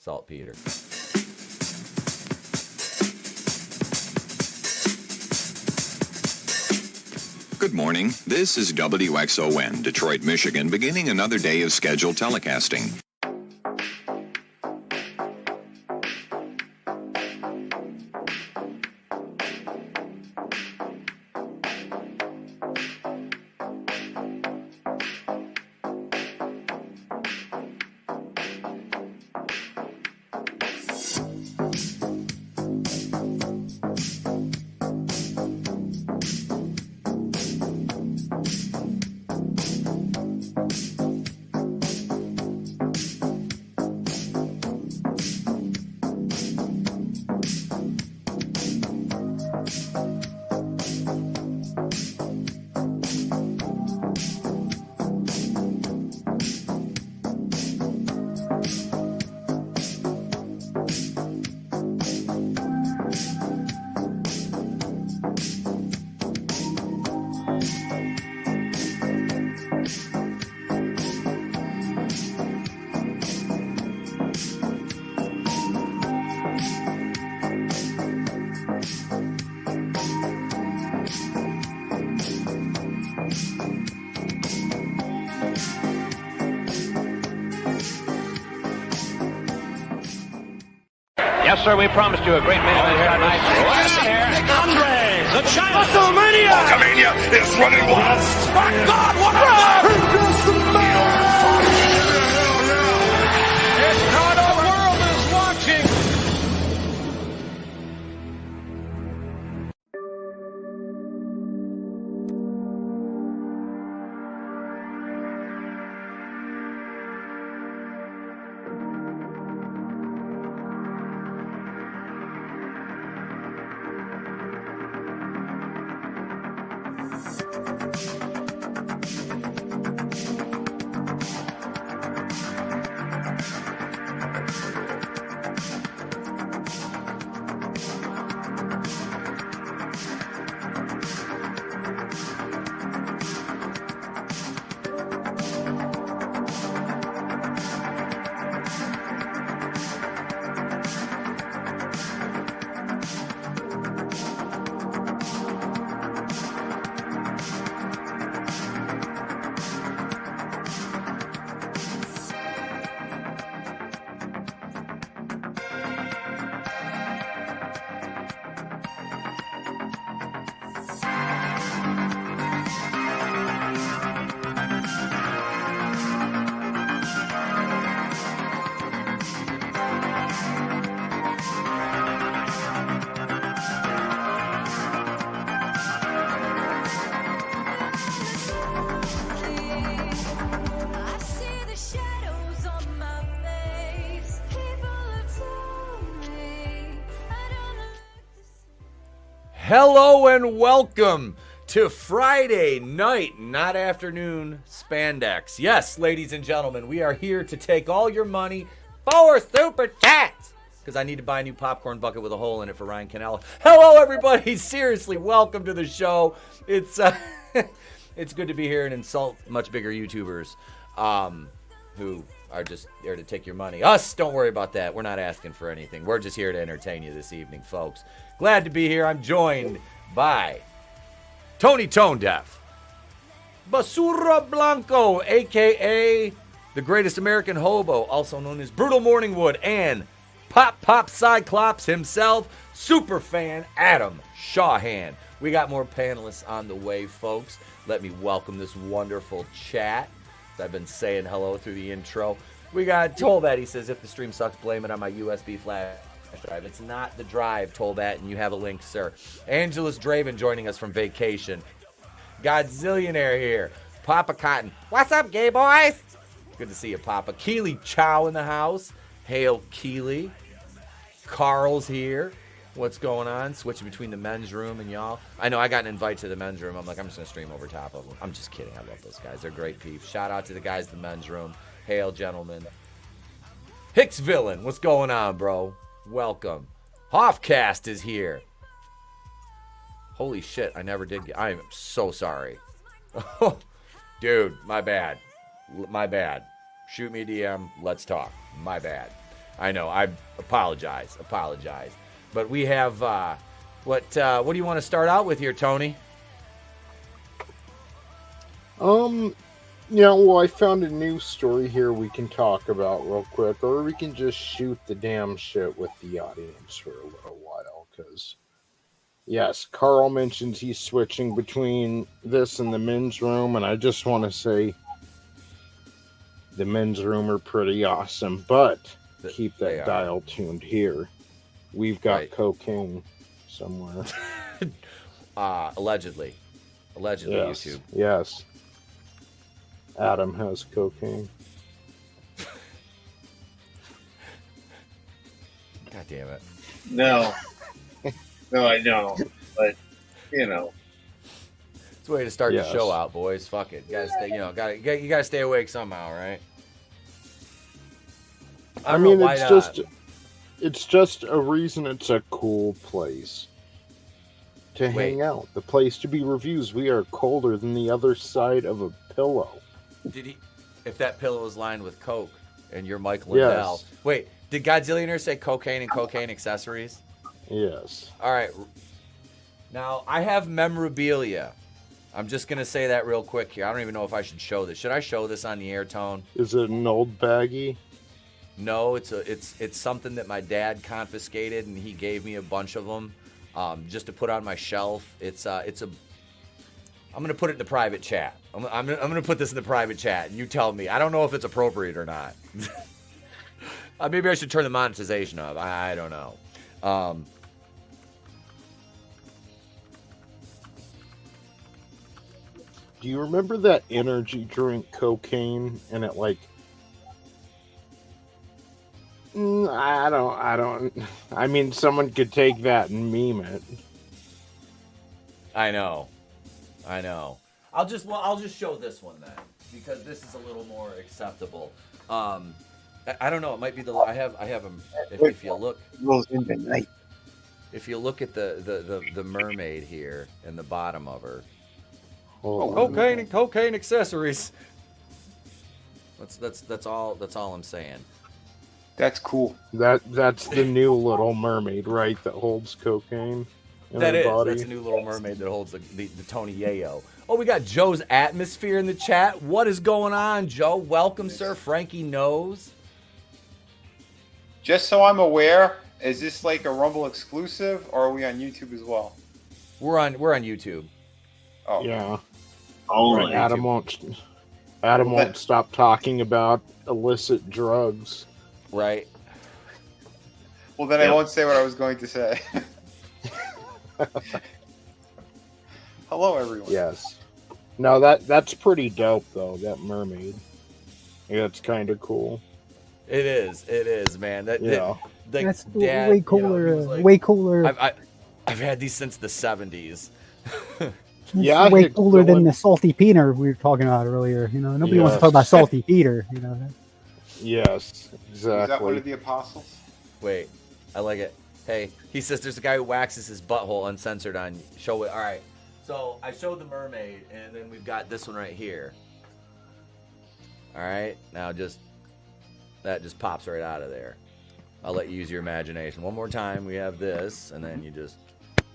saltpeter. Good morning. This is WXON, Detroit, Michigan, beginning another day of scheduled telecasting. Yes, sir, we promised you a great main event tonight. Andre, the China WrestleMania! Hulkamania is running wild. My God, what a run! It's how the world is watching. Hello and welcome to Friday night, not afternoon, spandex. Yes, ladies and gentlemen, we are here to take all your money for Super Chats, because I need to buy a new popcorn bucket with a hole in it for Ryan Cannella. Hello, everybody. Seriously, welcome to the show. It's it's good to be here and insult much bigger YouTubers who are just there to take your money. Us, don't worry about that. We're not asking for anything. We're just here to entertain you this evening, folks. Glad to be here. I'm joined by Tony Tone Deaf, Basura Blanco, a.k.a. the greatest American hobo, also known as Brutal Morningwood, and Pop Cyclops himself, superfan Adam Shawhan. We got more panelists on the way, folks. Let me welcome this wonderful chat. I've been saying hello through the intro. We got Tolbat. He says, if the stream sucks, blame it on my USB flash drive. It's not the drive, Tolbat, and you have a link, sir. AngelousDraven joining us from vacation. Godzillionaire here. Papa Cotton. What's up, gay boys? Good to see you, Papa. Keely Chow in the house. Hail, Keely. Carl's here. What's going on? Switching between the men's room and y'all. I know I got an invite to the men's room. I'm like, I'm just going to stream over top of them. I'm just kidding. I love those guys. They're great peeps. Shout out to the guys in the men's room. Hail, gentlemen. Hicks Villain. What's going on, bro? Welcome. Hoffcast is here. Holy shit. I never did get... I am so sorry. Dude, my bad. My bad. Shoot me DM. Let's talk. My bad. I know. I apologize. But we have what do you want to start out with here, Tony? Yeah, well, I found a news story here we can talk about real quick, or we can just shoot the damn shit with the audience for a little while, because, yes, Carl mentions he's switching between this and the men's room, and I just want to say the men's room are pretty awesome, but keep that dial tuned here. We've got cocaine somewhere. Allegedly, yes, YouTube. Yes. Adam has cocaine. God damn it. No. No, I don't. But, you know. It's a way to start the show out, boys. Fuck it. You gotta stay, you gotta stay awake somehow, right? I mean, it's just a reason it's a cool place to hang out. The place to be reviews. We are colder than the other side of a pillow. If that pillow is lined with coke and you're Mike Lindell. Yes. Wait, did Godzillionaire say cocaine and cocaine accessories? Yes. All right. Now, I have memorabilia. I'm just going to say that real quick here. I don't even know if I should show this. Should I show this on the air, Tone? Is it an old baggie? No, it's something that my dad confiscated, and he gave me a bunch of them just to put on my shelf. I'm going to put it in the private chat. I'm going to put this in the private chat. You tell me. I don't know if it's appropriate or not. Maybe I should turn the monetization off. I don't know. Do you remember that energy drink cocaine and it like... I don't. I mean, someone could take that and meme it. I know. I'll just show this one then, because this is a little more acceptable. I don't know. It might be I have them. If you look, if you look at the mermaid here in the bottom of her. Cocaine and cocaine accessories. That's all I'm saying. That's cool. That's the new Little Mermaid, right? That holds cocaine. That's a new Little Mermaid that holds the Tony Yayo. Oh, we got Joe's Atmosphere in the chat. What is going on, Joe? Welcome, sir. Frankie knows. Just so I'm aware, is this like a Rumble exclusive, or are we on YouTube as well? We're on YouTube. Oh yeah. Only Adam won't stop talking about illicit drugs. Right. Well, then I won't say what I was going to say. Hello, everyone. Yes. No, that's pretty dope, though, that mermaid. Yeah, it's kind of cool. It is, man. That's way cooler. Way cooler. I've had these since the 70s. Yeah, way cooler than the salty Peter we were talking about earlier. You know, nobody wants to talk about salty Peter. You know. Yes, exactly. Is that one of the apostles? Wait, I like it. Hey, he says there's a guy who waxes his butthole uncensored on show it. All right, so I showed the mermaid, and then we've got this one right here. All right, now that just pops right out of there. I'll let you use your imagination. One more time, we have this, and then you just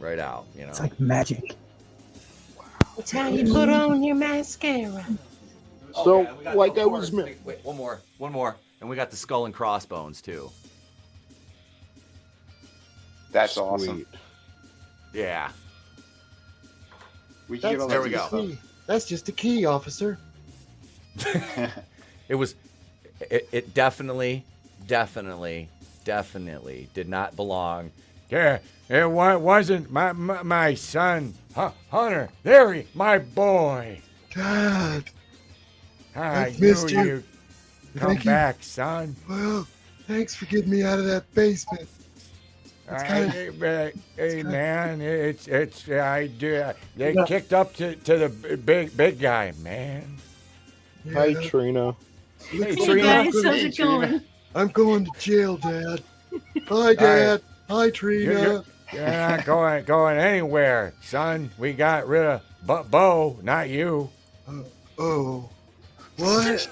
right out. You know, it's like magic. It's how you put on your mascara. So, okay, like I was... Wait, one more. And we got the skull and crossbones, too. That's awesome. Yeah. There we go. That's just a key, officer. It definitely did not belong. Yeah, it wasn't my son, Hunter. My boy. God. I missed knew you. you'd come back, son. Well, thanks for getting me out of that basement. Hey man, they kicked up to the big guy, man. Yeah. Hi, Trina. Hey, Hey Trina. guys, how's it going? I'm going to jail, Dad. Bye, Dad. Hi, Trina. You're not going anywhere, son. We got rid of Bo, not you. Oh. What?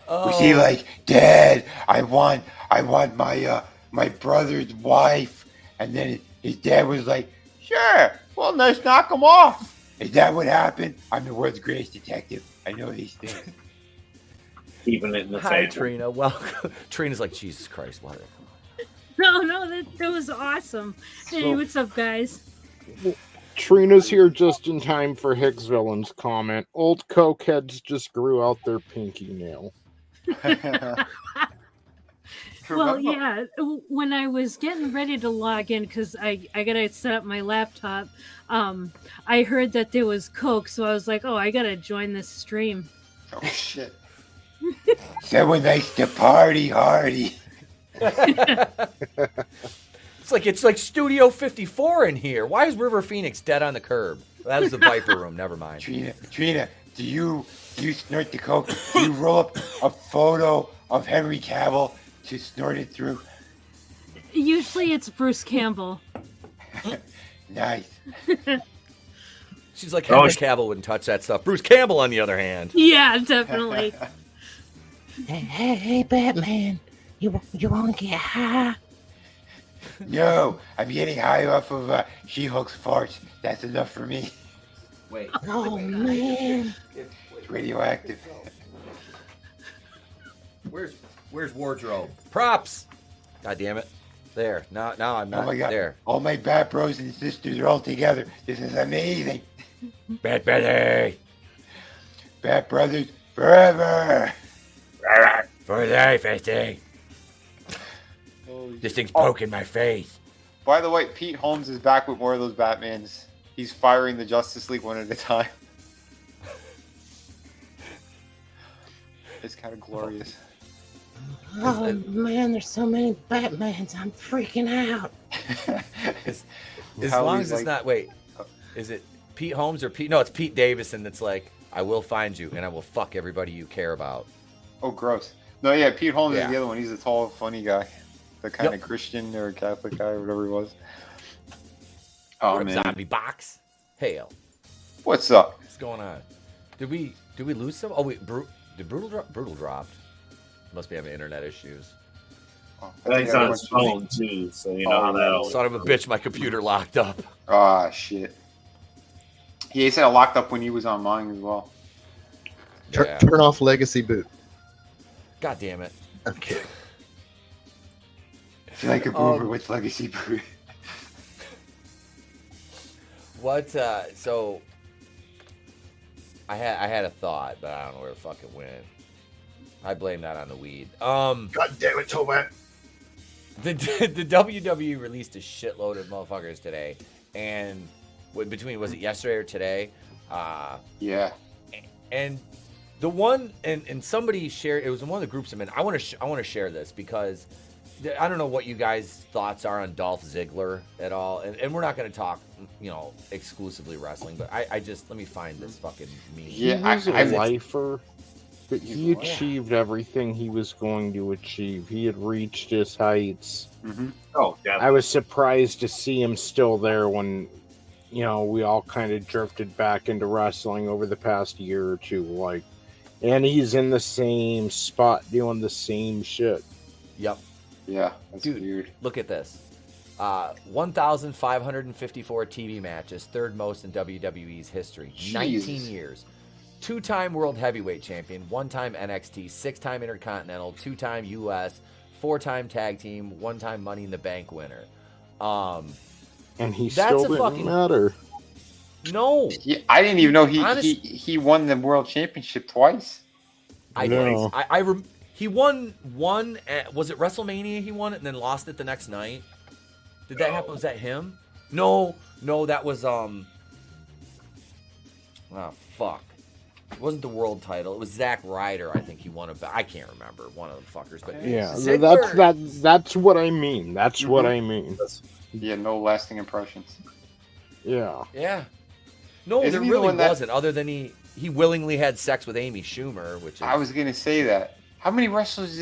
Was he like, Dad, I want my my brother's wife? And then his dad was like, sure, well, let's knock him off. Is that what happened? I'm the world's greatest detective. I know these things. Keeping it in the Hi, family. Trina. Welcome. Trina's like, Jesus Christ, why? No, that was awesome. Hey, what's up, guys? Trina's here just in time for Hicksvillain's comment. Old cokeheads just grew out their pinky nail. Well, yeah, when I was getting ready to log in, because I gotta set up my laptop, I heard that there was Coke, so I was like, oh, I gotta join this stream. Oh, shit. Someone likes to party hardy. It's like Studio 54 in here. Why is River Phoenix dead on the curb? That was the Viper Room. Never mind. Trina, do you snort the Coke? Do you roll up a photo of Henry Cavill to snort it through? Usually it's Bruce Campbell. Nice. She's like, Henry Cavill wouldn't touch that stuff. Bruce Campbell, on the other hand. Yeah, definitely. Hey, Batman. You want to get high? No, I'm getting high off of She-Hulk's farts. That's enough for me. Wait. Oh, man. It's radioactive. Where's wardrobe? Props. God damn it. There. Now I'm not Oh my God. there. All my Bat Bros and sisters are all together. This is amazing. Bat Betty. Bat Brothers forever. For life, I say. This thing's poking my face. By the way, Pete Holmes is back with more of those Batmans. He's firing the Justice League one at a time. It's kind of glorious. Oh, man, there's so many Batmans. I'm freaking out. As long as it's not... Wait. Is it Pete Holmes or Pete... No, it's Pete Davison that's like, I will find you and I will fuck everybody you care about. Oh, gross. No, yeah, Pete Holmes Yeah. is the other one. He's a tall, funny guy. The kind of Christian or Catholic guy or whatever he was. Oh, man. Zombie box. Hail. What's up? What's going on? Did we lose some? Oh, wait. Did Brutal drop? Brutal dropped. Must be having internet issues. He's on his phone, too, so you know how that always Son of a bitch, my computer locked up. Ah, shit. He said it locked up when he was on mine as well. Turn off Legacy Boot. God damn it. Okay. I feel like a boomer with Legacy Boot. What? So I had a thought, but I don't know where the fuck it went. I blame that on the weed. God damn it, Tomat. The WWE released a shitload of motherfuckers today, and between, was it yesterday or today? Yeah. And the one, and somebody shared, it was in one of the groups I'm in. I want to share this because I don't know what you guys' thoughts are on Dolph Ziggler at all, and we're not going to talk, exclusively wrestling, but I just, let me find this fucking meme. Yeah, he was a lifer, but he achieved everything he was going to achieve. He had reached his heights. Mm-hmm. Oh, yeah. I was surprised to see him still there when, we all kind of drifted back into wrestling over the past year or two, and he's in the same spot doing the same shit. Yep. Yeah, that's Dude, weird. Look at this. 1,554 TV matches, third most in WWE's history. Jesus. 19 years. 2-time World Heavyweight Champion, 1-time NXT, 6-time Intercontinental, 2-time US, 4-time Tag Team, 1-time Money in the Bank winner. And he That's still a didn't fucking- matter. No. I didn't even know Honest- he won the world championship twice. He won one at, was it WrestleMania he won it and then lost it the next night? Did that happen? Was that him? No, that was fuck. It wasn't the world title. It was Zack Ryder. I think he won it. I can't remember one of the fuckers. But Yeah, Ziggler, that's what I mean. That's what I mean. Yeah, no lasting impressions. Yeah. Yeah. No, Isn't there he the really one that- wasn't. Other than he willingly had sex with Amy Schumer, which is, I was gonna say that. How many wrestlers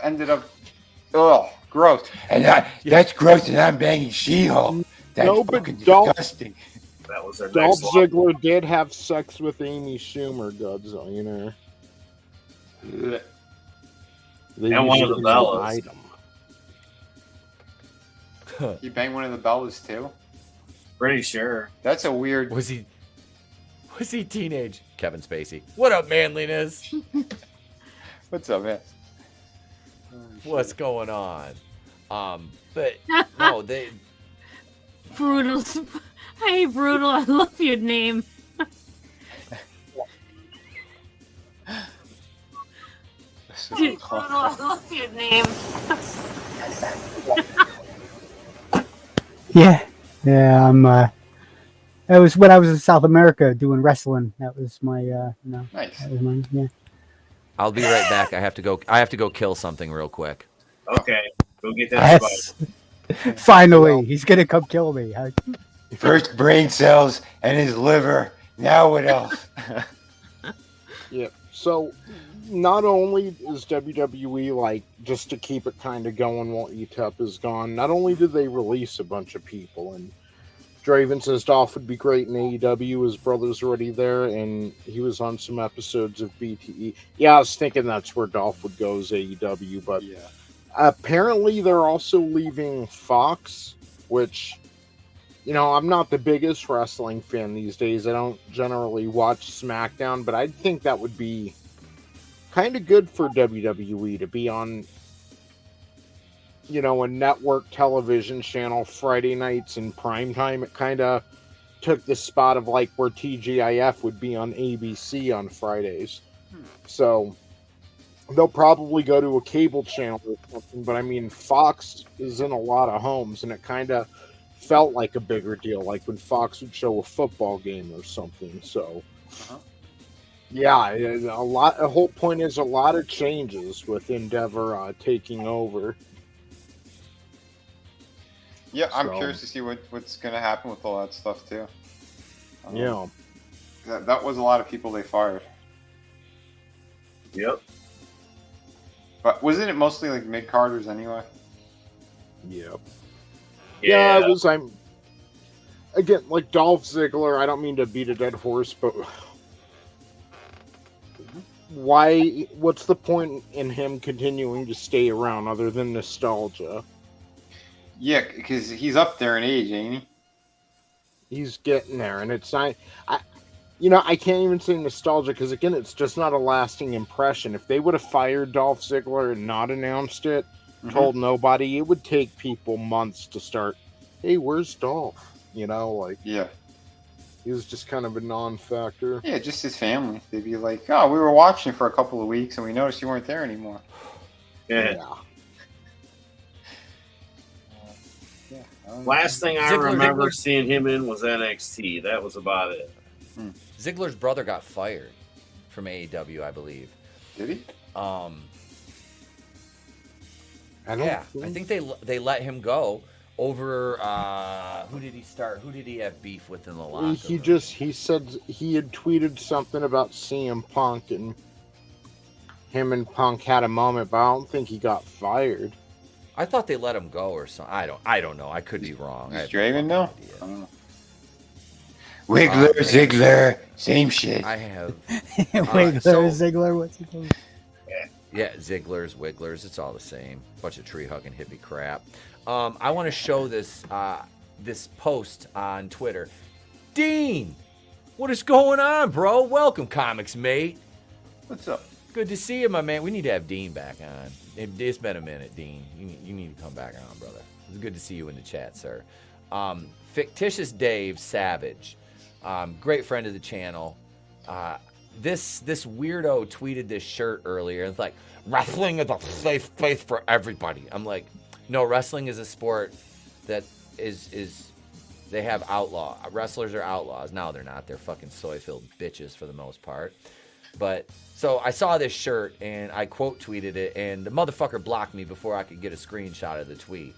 ended up? Oh, gross! And that's gross, and I'm banging She-Hulk. That's fucking disgusting. That was their Dolph next line. Ziggler did have sex with Amy Schumer, Godzilla, They And one use of the it as an Bellas. item. He banged one of the Bellas too. Pretty sure. That's a weird. Was he teenage? Kevin Spacey. What up, manliness? What's up, man? What's going on? But no, they. Brutal. Hey, Brutal. I love your name. Dude, Brutal. I love your name. Yeah. That was when I was in South America doing wrestling. That was my, Nice. That was my, yeah. I'll be right back. I have to go kill something real quick. Okay, go get that Yes. Finally, he's gonna come kill me. First brain cells and his liver. Now what else? Yeah. So, not only is WWE like just to keep it kind of going while Etep is gone. Not only did they release a bunch of people, and Draven says Dolph would be great in AEW. His brother's already there, and he was on some episodes of BTE. Yeah, I was thinking that's where Dolph would go as AEW, but Yeah. apparently they're also leaving Fox, which, I'm not the biggest wrestling fan these days. I don't generally watch SmackDown, but I think that would be kind of good for WWE to be on, a network television channel Friday nights in primetime. It kind of took the spot of like where TGIF would be on ABC on Fridays. So they'll probably go to a cable channel or something, but I mean, Fox is in a lot of homes, and it kind of felt like a bigger deal, like when Fox would show a football game or something. So, yeah, the whole point is a lot of changes with Endeavor taking over. Yeah, I'm So- curious to see what's going to happen with all that stuff too. Yeah. That was a lot of people they fired. Yep. But wasn't it mostly like mid-carders anyway? Yep. Yeah, it was. Again, like Dolph Ziggler. I don't mean to beat a dead horse, but why? What's the point in him continuing to stay around other than nostalgia? Yeah, because he's up there in age, ain't he? He's getting there, and it's not. I can't even say nostalgia because again, it's just not a lasting impression. If they would have fired Dolph Ziggler and not announced it, told nobody, it would take people months to start. Hey, where's Dolph? Yeah. He was just kind of a non-factor. Yeah, just his family. They'd be like, "Oh, we were watching for a couple of weeks, and we noticed you weren't there anymore." Yeah. Yeah. Last thing I Ziggler- remember Ziggler- seeing him in was NXT. That was about it. Ziggler's brother got fired from AEW, I believe. Did he? I think they let him go over. Who did he start? Who did he have beef with in the locker room? He said he had tweeted something about CM Punk, and him and Punk had a moment, but I don't think he got fired. I thought they let him go or something. I don't know. I could be wrong. Is Draven now? I don't know. Wiggler, Ziggler, same shit. I have. Ziggler, what's he called? Yeah, Zigglers, Wigglers, it's all the same. Bunch of tree hugging hippie crap. I want to show this post on Twitter. Dean, what is going on, bro? Welcome, comics mate. What's up? Good to see you, my man. We need to have Dean back on. It's been a minute, Dean. You need to come back on, brother. It's good to see you in the chat, sir. Fictitious Dave Savage, great friend of the channel. This weirdo tweeted this shirt earlier. It's like, wrestling is a safe place for everybody. I'm like, no, wrestling is a sport that is they have outlaw. Wrestlers are outlaws. No, they're not. They're fucking soy-filled bitches for the most part. But so I saw this shirt and I quote tweeted it, and the motherfucker blocked me before I could get a screenshot of the tweet.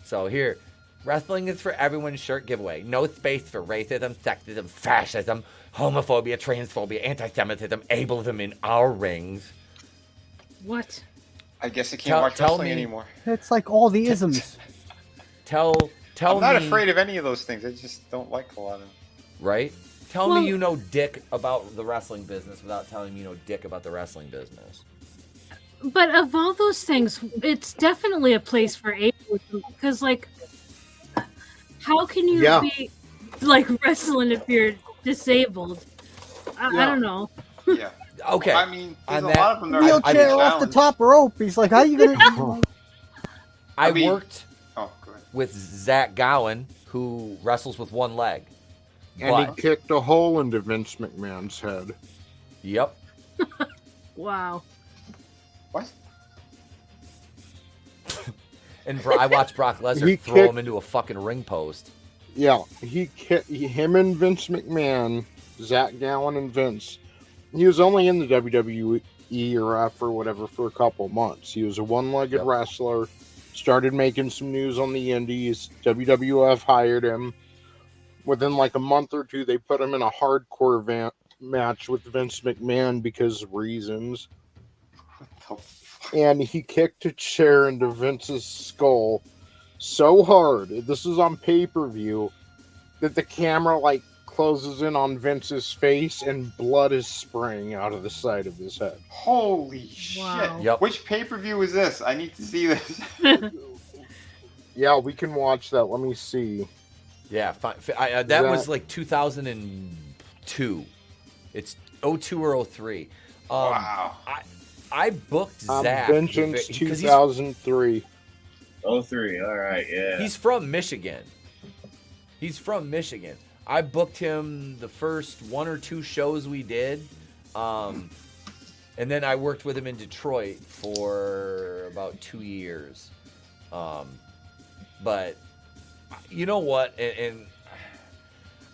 So here, wrestling is for everyone shirt giveaway. No space for racism, sexism, fascism, homophobia, transphobia, anti-Semitism, ableism in our rings. What? I guess I can't watch wrestling anymore. It's like all the isms. Tell I'm not me, afraid of any of those things. I just don't like a lot of them. right? Tell me you know dick about the wrestling business without telling me you know dick about the wrestling business. But of all those things, it's definitely a place for ableism because, like, how can you be like wrestling if you're disabled? I don't know. Yeah. Okay. I mean, there's On a that- lot of them that are Wheelchair off the top rope. He's like, how you gonna? I worked Oh, good. with Zach Gowen, who wrestles with one leg. And But- he kicked a hole into Vince McMahon's head. Yep. Wow. What? And I watched Brock Lesnar He throw kicked- him into a fucking ring post. Yeah, him and Vince McMahon, Zach Gowen and Vince. He was only in the WWE or F or whatever for a couple months. He was a one-legged wrestler. Started making some news on the indies. WWF hired him. Within like a month or two, they put him in a hardcore match with Vince McMahon because of reasons. And he kicked a chair into Vince's skull so hard, this is on pay-per-view, that the camera like closes in on Vince's face and blood is spraying out of the side of his head. Holy shit. Yep. Which pay-per-view is this? I need to see this. Yeah, we can watch that. Let me see. Yeah, that was like 2002. It's 02 or 03. Wow. I booked Zach. Vengeance because 2003. 03, all right, yeah. He's from Michigan. I booked him the first one or two shows we did. And then I worked with him in Detroit for about 2 years. But you know what? And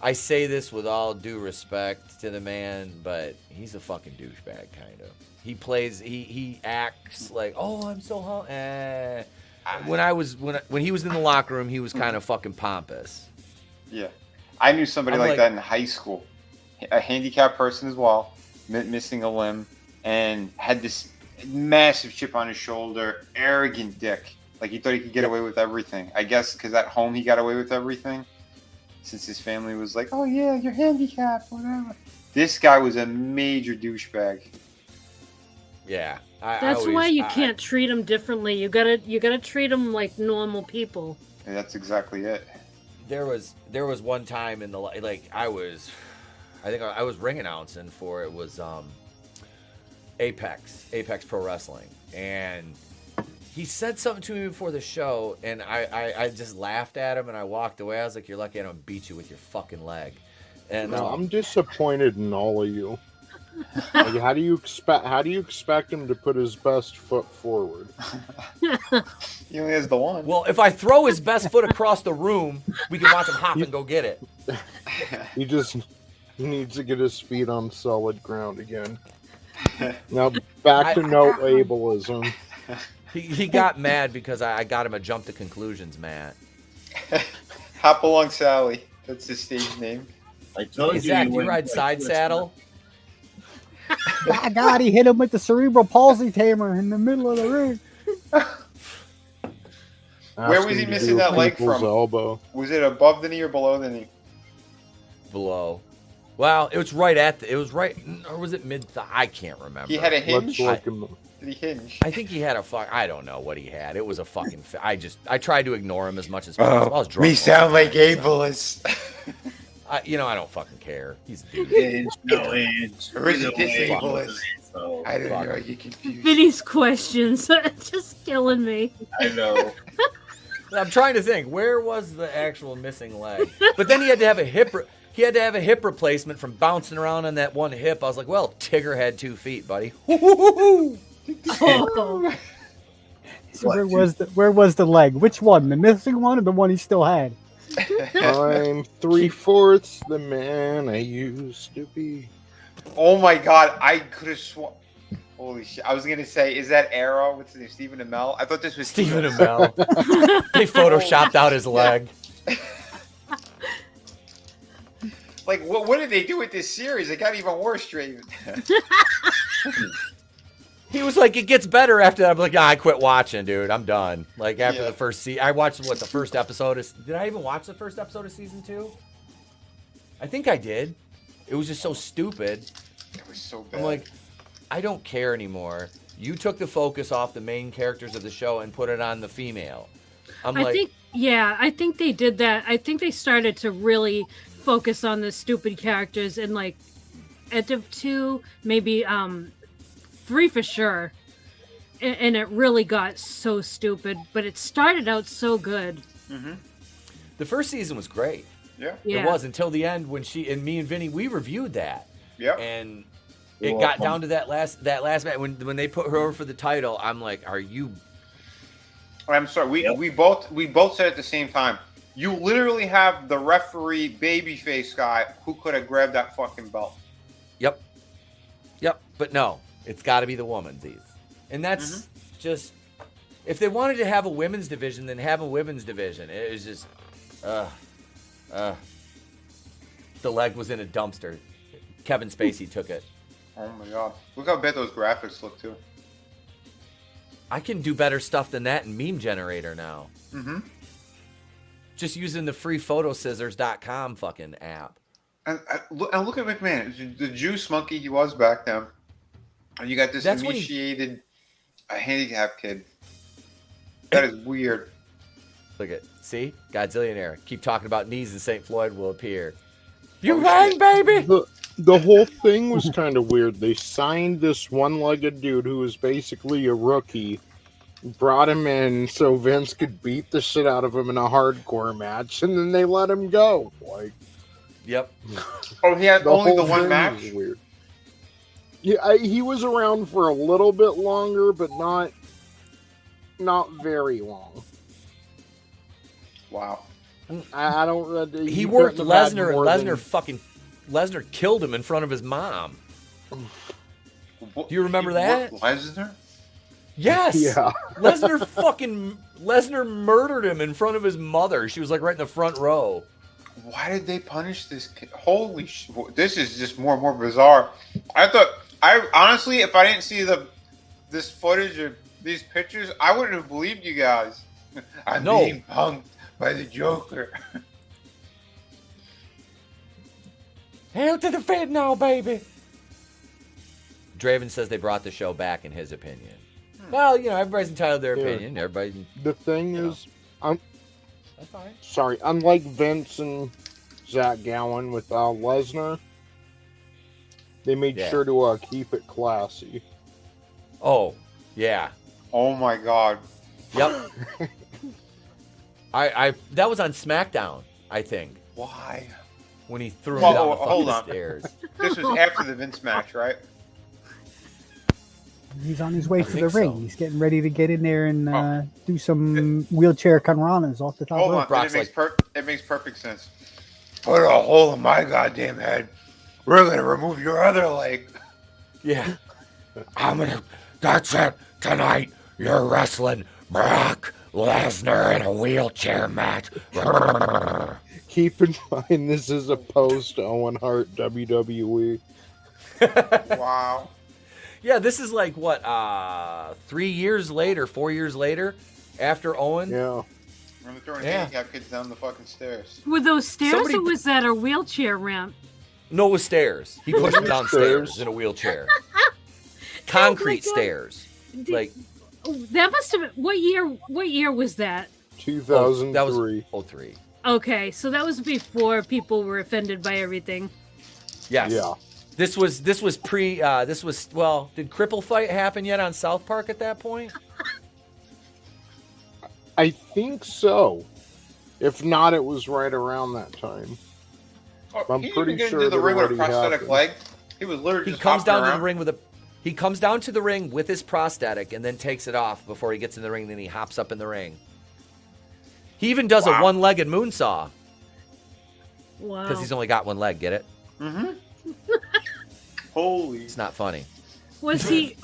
I say this with all due respect to the man, but he's a fucking douchebag, kind of. He acts like, oh, I'm so hungry. When he was in the locker room, he was kind of fucking pompous. Yeah. I knew somebody like that in high school. A handicapped person as well, missing a limb, and had this massive chip on his shoulder, arrogant dick. Like he thought he could get away with everything. I guess because at home he got away with everything. Since his family was like, oh yeah, you're handicapped, whatever. This guy was a major douchebag. Yeah. That's why you can't treat them differently. You gotta treat them like normal people. And that's exactly it. There was one time in the I was ring announcing for it was Apex Pro Wrestling, and he said something to me before the show, and I just laughed at him and I walked away. I was like, "You're lucky I don't beat you with your fucking leg." And No, I'm disappointed in all of you. Like, how do you expect him to put his best foot forward? He only has the one. Well, if I throw his best foot across the room, we can watch him hop and go get it. He needs to get his feet on solid ground again. Now back to no ableism. He got mad because I got him a jump to conclusions, Matt. Hop along, Sally. That's his stage name. I told Hey, Zach, do you ride side saddle? My God, he hit him with the cerebral palsy tamer in the middle of the ring. Where was he missing that leg from? Elbow. Was it above the knee or below the knee? Below. Well, it was right at it was right, or was it mid thigh? I can't remember. He had a hinge? Let's look him. Did he hinge? I think he had a I don't know what he had. It was a fucking. I tried to ignore him as much as possible. I was drunk. Me sound like ableist. I don't fucking care. He's a dude. Hinge, no hinge. Or is it Either way, disableist? so, I don't Fuck. know. You confused. Vinny's questions are just killing me. I know. I'm trying to think. Where was the actual missing leg? But then he had to have a hip. He had to have a hip replacement from bouncing around on that one hip. I was like, well, Tigger had 2 feet, buddy. Oh. So where was the leg? Which one? The missing one or the one he still had? I'm 3/4 the man I used to be. Oh my God! I could have sworn. Holy shit! I was gonna say, is that Arrow? What's his name? Stephen Amell? I thought this was Stephen Amell. They photoshopped out his leg. Like, what did they do with this series? It got even worse, Draven. He was like, it gets better after that. I'm like, I quit watching, dude. I'm done. Like, after the first season. I watched, the first episode did I even watch the first episode of season 2? I think I did. It was just so stupid. It was so bad. I'm like, I don't care anymore. You took the focus off the main characters of the show and put it on the female. I think they did that. I think they started to really focus on the stupid characters in like Etep 2, maybe 3 for sure. And it really got so stupid, but it started out so good. Mm-hmm. The first season was great. Yeah. It was until the end when me and Vinny, we reviewed that. Yeah. And it got down to that last match when they put her over for the title. I'm like, are you? I'm sorry. We both said at the same time. You literally have the referee babyface guy who could have grabbed that fucking belt. Yep. But no, it's got to be the woman's. And that's just, if they wanted to have a women's division, then have a women's division. It was just, the leg was in a dumpster. Kevin Spacey took it. Oh my god. Look how bad those graphics look too. I can do better stuff than that in Meme Generator now. Mm-hmm. Just using the free photoscissors.com fucking app. And look at McMahon, the juice monkey he was back then. And you got this emaciated handicap kid. That is weird. Look at, see? Godzillionaire. Keep talking about knees and St. Floyd will appear. You rang, baby! The whole thing was kind of weird. They signed this one-legged dude who was basically a rookie, brought him in so Vince could beat the shit out of him in a hardcore match, and then they let him go. Like, yep. Oh, he had only the one match? Weird. Yeah, he was around for a little bit longer, but not very long. Wow. I don't. He worked Lesnar, and Lesnar killed him in front of his mom. Do you remember that? Lesnar? Yes. Yeah. Lesnar murdered him in front of his mother. She was like right in the front row. Why did they punish this kid? Holy shit. This is just more and more bizarre. I honestly, if I didn't see this footage of these pictures, I wouldn't have believed you guys. I'm being punked by the Joker. Hail to the Fed now, baby. Draven says they brought the show back in his opinion. Well, everybody's entitled to their opinion. The thing is, that's fine. Sorry, unlike Vince and Zach Gowen with Lesnar, they made sure to keep it classy. Oh, yeah. Oh my god. Yep. I that was on SmackDown, I think. Why? When he threw him down the fucking stairs. This was after the Vince match, right? He's on his way to the ring. He's getting ready to get in there and do some wheelchair Conranas off the top Hold rope. on, it makes perfect sense. Put a hole in my goddamn head. We're gonna remove your other leg. Yeah. That's it. Tonight, you're wrestling Brock Lesnar in a wheelchair match. Keep in mind, this is a post-Owen Hart WWE. Wow. Yeah, this is like, 3 years later, 4 years later, after Owen? Yeah. We're throwing handicap kids down the fucking stairs. Were those stairs or was that a wheelchair ramp? No, it was stairs. He pushed him downstairs in a wheelchair. Concrete stairs. That must have been, what year was that? 2003. That was 03. Okay, so that was before people were offended by everything. Yes. Yeah. This was did Cripple Fight happen yet on South Park at that point? I think so. If not, it was right around that time. I'm pretty sure into the ring with a already prosthetic happened. leg. He was literally He comes down to the ring he comes down to the ring with his prosthetic and then takes it off before he gets in the ring. Then he hops up in the ring. He even does a one-legged moonsaw. Wow. Because he's only got one leg. Get it? Mm-hmm. Holy. It's not funny. Was he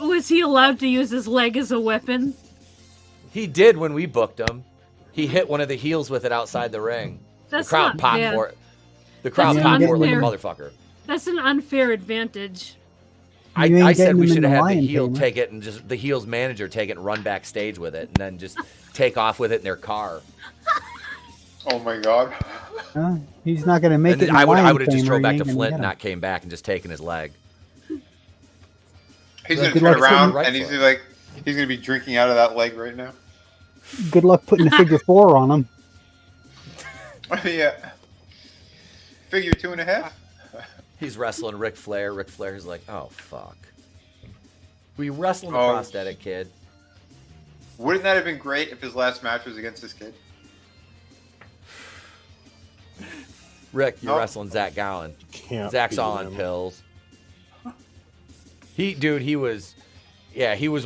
allowed to use his leg as a weapon? He did when we booked him. He hit one of the heels with it outside the ring. That's the crowd not popped fair. for it. The crowd popped for it like a motherfucker. That's an unfair advantage. I said we should have had the heel take it and just the heel's manager take it and run backstage with it and then just take off with it in their car. Oh my god. He's not going to make it. I would have just drove back to Flint and not came back and just taken his leg. He's gonna Good turn luck around right and he's foot. like, he's gonna be drinking out of that leg right now. Good luck putting a figure 4 on him. Yeah. Figure 2.5. He's wrestling Ric Flair. Ric Flair's like, oh, fuck. We wrestling the Oh. prosthetic kid. Wouldn't that have been great if his last match was against this kid? Rick, you're No. wrestling Zach Gowen. Can't Zach's beat all on him. pills. He was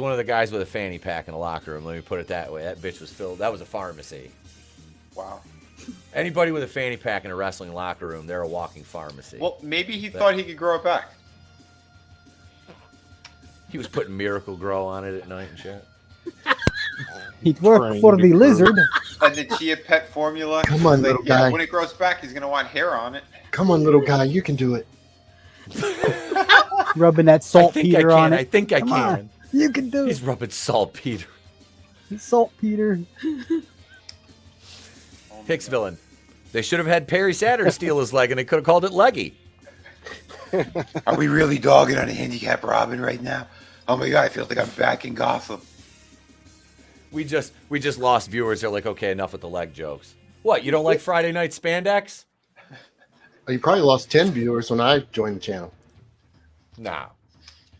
one of the guys with a fanny pack in the locker room. Let me put it that way. That bitch was filled. That was a pharmacy. Wow. Anybody with a fanny pack in a wrestling locker room, they're a walking pharmacy. Well, maybe he thought he could grow it back. He was putting Miracle Grow on it at night and shit. He'd work Trying for to the grow. lizard. And the Chia Pet formula. Come on, like, little yeah, guy. when it grows back, he's gonna want hair on it. Come on, little guy. You can do it. Rubbing that I think I saltpeter can. on I it. think I Come can. on. You can do He's it. rubbing saltpeter. Saltpeter. Hicksvillain. They should have had Perry Saturn steal his leg, and they could have called it Leggy. Are we really dogging on a handicap Robin right now? Oh my god, I feel like I'm back in Gotham. We just lost viewers. They're like, okay, enough with the leg jokes. What? You don't like Friday night spandex? Oh, you probably lost 10 viewers when I joined the channel. Nah,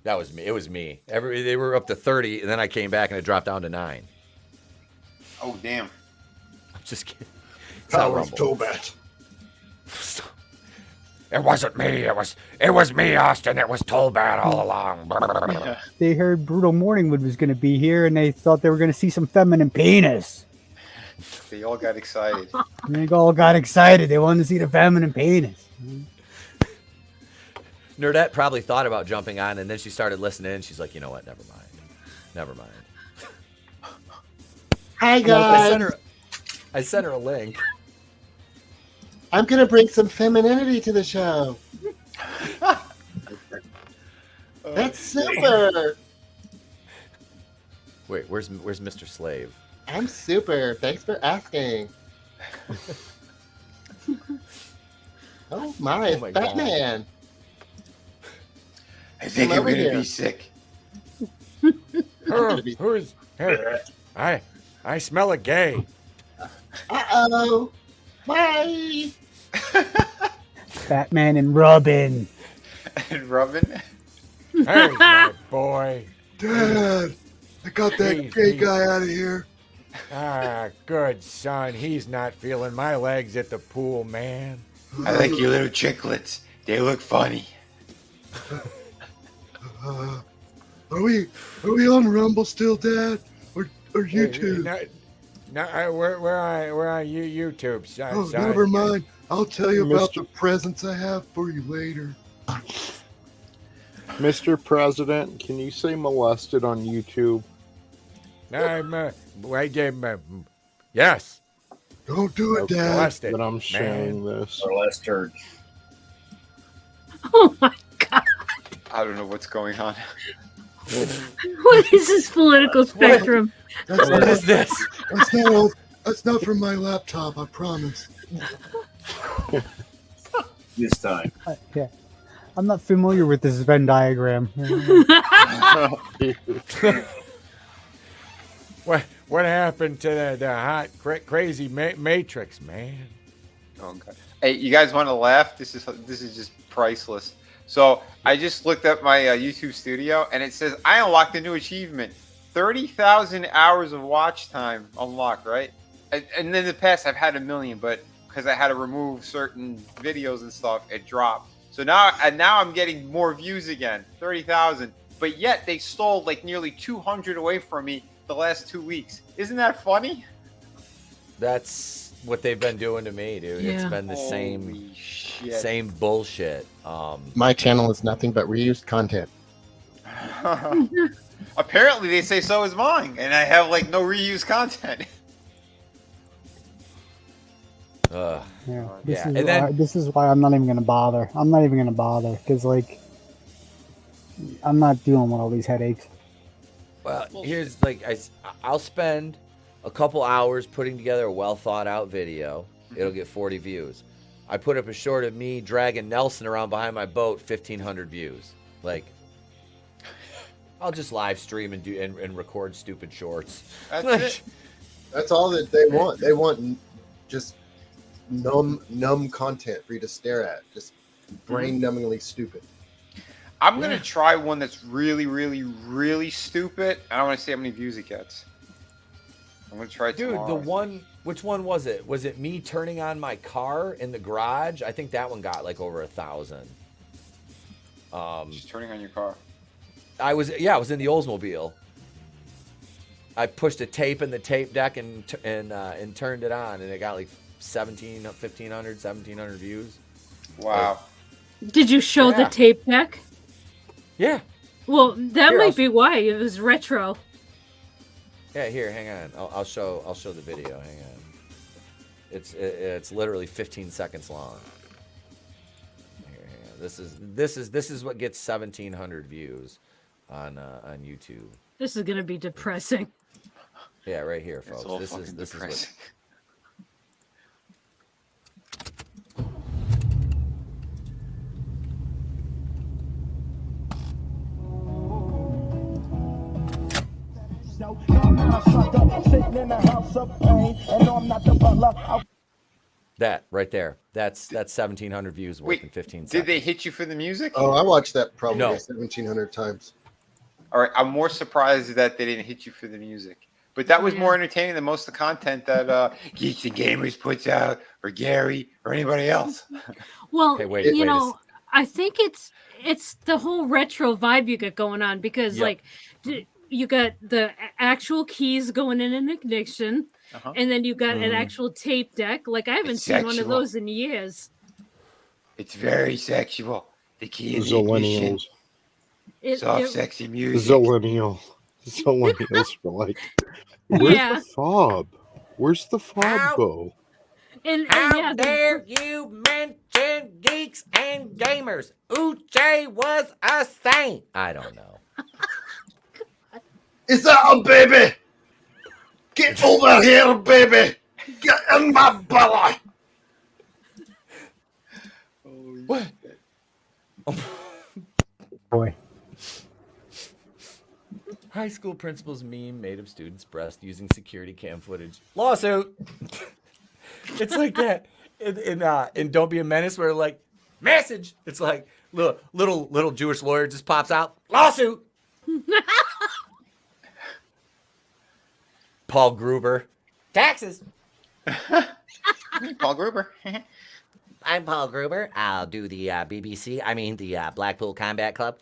that was me. It was me. They were up to 30, and then I came back and it dropped down to 9. Oh damn. I'm just kidding. It's not Powers Rumble. Tobat. It wasn't me. It was me, Austin. It was Tolbat all along. They heard Brutal Morningwood was going to be here, and they thought they were going to see some feminine penis. They all got excited. And they all got excited. They wanted to see the feminine penis. Nerdette probably thought about jumping on, and then she started listening, and she's like, you know what? Never mind. Never mind. Hi, I guys. sent her a link. I'm going to bring some femininity to the show. That's super. Wait, where's Mr. Slave? I'm super. Thanks for asking. Oh my, it's my God. Batman. I think Come I'm over gonna here. be sick. Who's? Hey, I smell a gay. Uh-oh. Bye. Batman and Robin. And Robin. There's my boy. Dad, I got that gay guy out of here. Ah, good son. He's not feeling my legs at the pool, man. I like your little chiclets. They look funny. Are we on Rumble still, Dad? Or YouTube? No, where are you, YouTube, son? Oh, never mind. I'll tell you about the presents I have for you later. Mr. President, can you say molested on YouTube? Yes. Don't do it, Dad. Molested, But I'm sharing man. this. Our last turd. Oh my god. I don't know what's going on. What is this political spectrum? That's What not, is this? that's not from my laptop, I promise. This time. Yeah. I'm not familiar with this Venn diagram. What happened to the hot, crazy Matrix, man? Oh god. Hey, you guys want to laugh? This is just priceless. So I just looked up my YouTube studio, and it says I unlocked a new achievement: 30,000 hours of watch time unlocked. Right? And in the past, I've had 1 million, but because I had to remove certain videos and stuff, it dropped. So now I'm getting more views again, 30,000. But yet they stole like nearly 200 away from me the last 2 weeks. Isn't that funny? That's what they've been doing to me, dude. It's Yeah. been the Holy shit. same bullshit. My channel is nothing but reused content. Apparently, they say so is mine, and I have like no reused content. Yeah, Yeah, and this is why I'm not even gonna bother. I'm not even gonna bother because I'm not dealing with all these headaches. Well, here's I'll spend a couple hours putting together a well thought out video. It'll get 40 views. I put up a short of me dragging Nelson around behind my boat, 1,500 views. Like, I'll just live stream and do and record stupid shorts. That's it. That's all that they want. They want just numb content for you to stare at. Just brain-numbingly stupid. I'm going to try one that's really, really, really stupid. I don't want to see how many views it gets. I'm going to try it tomorrow. Dude, the one, which one was it? Was it me turning on my car in the garage? I think that one got like over 1,000. Just turning on your car. I was in the Oldsmobile. I pushed a tape in the tape deck and turned it on, and it got like 1,500 views. Wow. Did you show the tape deck? Yeah. Well, that might be why it was retro. Yeah, here, hang on. I'll show the video. Hang on. It's literally 15 seconds long. Here, hang on. This is what gets 1,700 views on YouTube. This is gonna be depressing. Yeah, right here, folks. This is depressing. what. That right there. That's 1,700 views worth in 15 seconds. Did they hit you for the music? Oh, I watched that probably No. 1,700 times. All right, I'm more surprised that they didn't hit you for the music. But that was more entertaining than most of the content that Geeks and Gamers puts out, or Gary, or anybody else. Well, Hey, wait, you wait a know, I think it's the whole retro vibe you got going on because like you got the actual keys going in an ignition, and then you got an actual tape deck. Like I haven't seen one of those in years. It's very sexual. The key is Zillennials. Soft, sexy music. Zillennials for like, where's the fob? Where's the fob go? And How dare you mention geeks and gamers? Uche was a saint. I don't know. Is that a baby? Get over here, baby. Get in my belly. What? Boy. High school principal's meme made of student's breast using security cam footage. Lawsuit. It's like that in Don't Be a Menace, where like message. It's like little Jewish lawyer just pops out. Lawsuit. Paul Gruber. Taxes. Paul Gruber. I'm Paul Gruber. I'll do the BBC. I mean, the Blackpool Combat Club.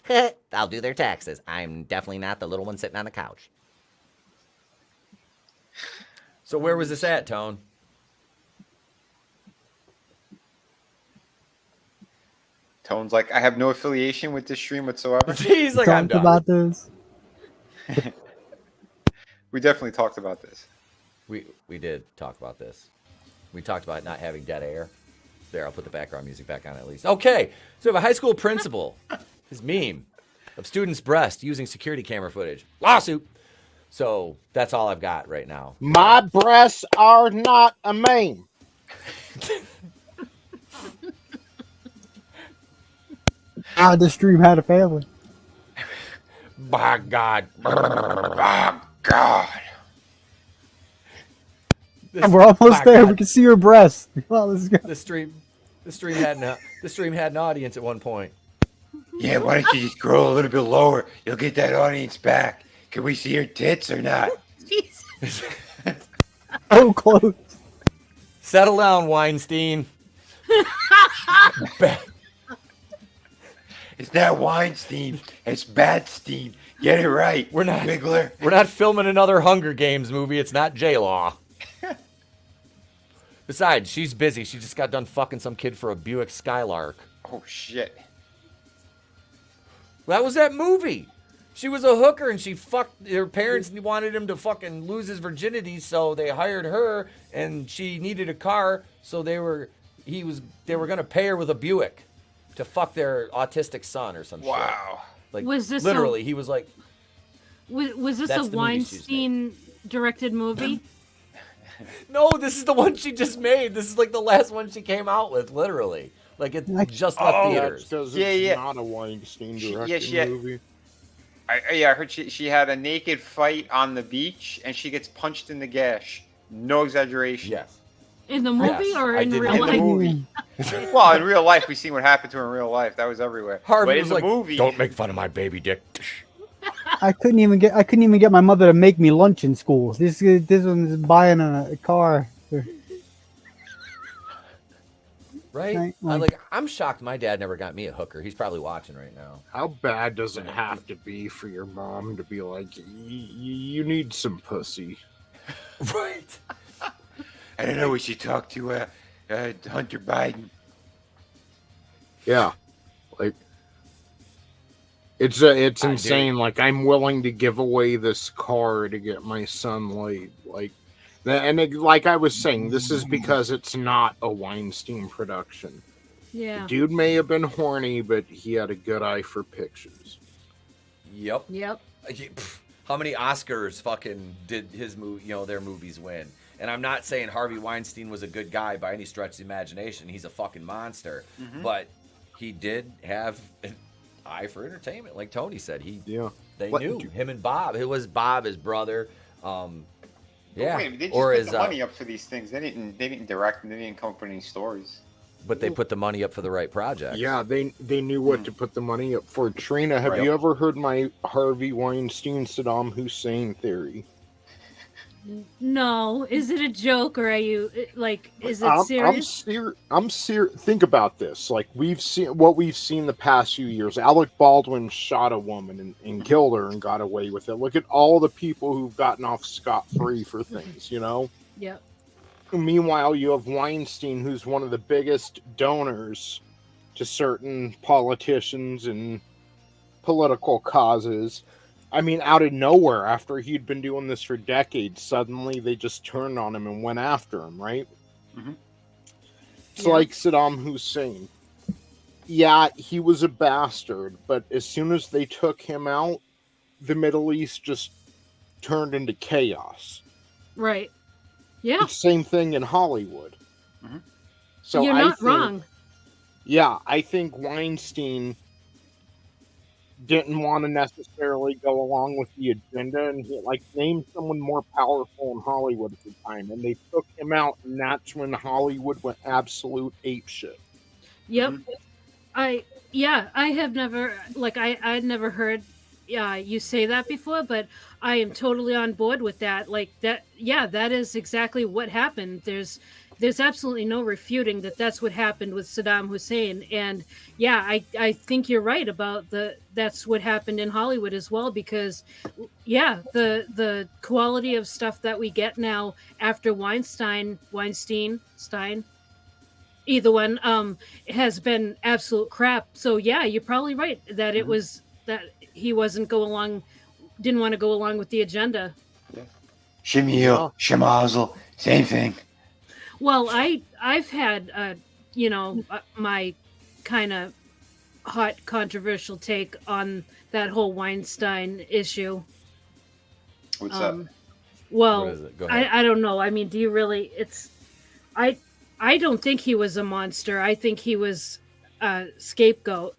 I'll do their taxes. I'm definitely not the little one sitting on the couch. So where was this at, Tone? Tone's like, I have no affiliation with this stream whatsoever. He's like, I'm done. About this. We definitely talked about this. We did talk about this. We talked about not having dead air. There, I'll put the background music back on at least. Okay, so we have a high school principal. His meme of student's breast using security camera footage. Lawsuit. So that's all I've got right now. My breasts are not a meme. The stream had a family. By God. Oh, God. We're almost there. We can see your breasts. Well, let's go. The stream had an audience at one point. Yeah, why don't you just grow a little bit lower? You'll get that audience back. Can we see your tits or not? Oh, close. Settle down, Weinstein. It's not Weinstein. It's Batstein. Get it right. We're not Wiggler. We're not filming another Hunger Games movie. It's not J-Law. Besides, she's busy. She just got done fucking some kid for a Buick Skylark. Oh, shit. That was that movie. She was a hooker and she fucked, her parents wanted him to fucking lose his virginity, so they hired her and she needed a car, so they were going to pay her with a Buick to fuck their autistic son or some shit. Wow. Like, Was this literally, he was like... Was this That's a the movie she's Weinstein directed movie? No, this is the one she just made. This is like the last one she came out with, literally. Like, it just left theaters. That's because it's not a Weinstein directed movie. I heard she had a naked fight on the beach, and she gets punched in the gash. No exaggeration. Yes. In the movie or in real in life? the movie. Well, in real life, we've seen what happened to her in real life. That was everywhere. Harvey but in was the like, movie, "Don't make fun of my baby dick." I couldn't even get my mother to make me lunch in school. This one's buying a car. Right? I'm shocked my dad never got me a hooker. He's probably watching right now. How bad does it have to be for your mom to be like, you need some pussy? Right. I don't know. We should talk to Hunter Biden. Yeah, like it's insane. Like, I'm willing to give away this car to get my son laid. Like, like I was saying, this is because it's not a Weinstein production. Yeah. The dude may have been horny, but he had a good eye for pictures. Yep. Yep. How many Oscars fucking did his movie, their movies win? And I'm not saying Harvey Weinstein was a good guy by any stretch of the imagination. He's a fucking monster. Mm-hmm. But he did have an eye for entertainment, like Tony said. They What- knew him and Bob. It was Bob, his brother. Yeah. Wait, they just or put his the money up for these things. They didn't direct them. They didn't come up with any stories. But they put the money up for the right project. Yeah, they knew what to put the money up for. Trina, have you ever heard my Harvey Weinstein Saddam Hussein theory? No. Is it a joke or are you like? Is it serious? I'm serious. Think about this. Like, we've seen the past few years. Alec Baldwin shot a woman and killed her and got away with it. Look at all the people who've gotten off scot-free for things. Yep. Meanwhile, you have Weinstein, who's one of the biggest donors to certain politicians and political causes. I mean, out of nowhere, after he'd been doing this for decades, suddenly they just turned on him and went after him, right? Mm-hmm. It's like Saddam Hussein. Yeah, he was a bastard, but as soon as they took him out, the Middle East just turned into chaos. Right. Yeah. It's the same thing in Hollywood. Mm-hmm. So You're not wrong. Yeah, I think Weinstein didn't want to necessarily go along with the agenda, and he named someone more powerful in Hollywood at the time, and they took him out, and that's when Hollywood went absolute apeshit. Yep. I have never I'd never heard you say that before, but I am totally on board with that. Like that, that is exactly what happened. There's absolutely no refuting that that's what happened with Saddam Hussein. And I think you're right about that's what happened in Hollywood as well, because the quality of stuff that we get now after Weinstein, either one, has been absolute crap. So you're probably right that it was that he didn't want to go along with the agenda. Shamil, Shamazel, same thing. Well, I've had my kind of hot controversial take on that whole Weinstein issue. What's up? Well, What is it? Go ahead. I don't know. I mean, do you really? I don't think he was a monster. I think he was a scapegoat.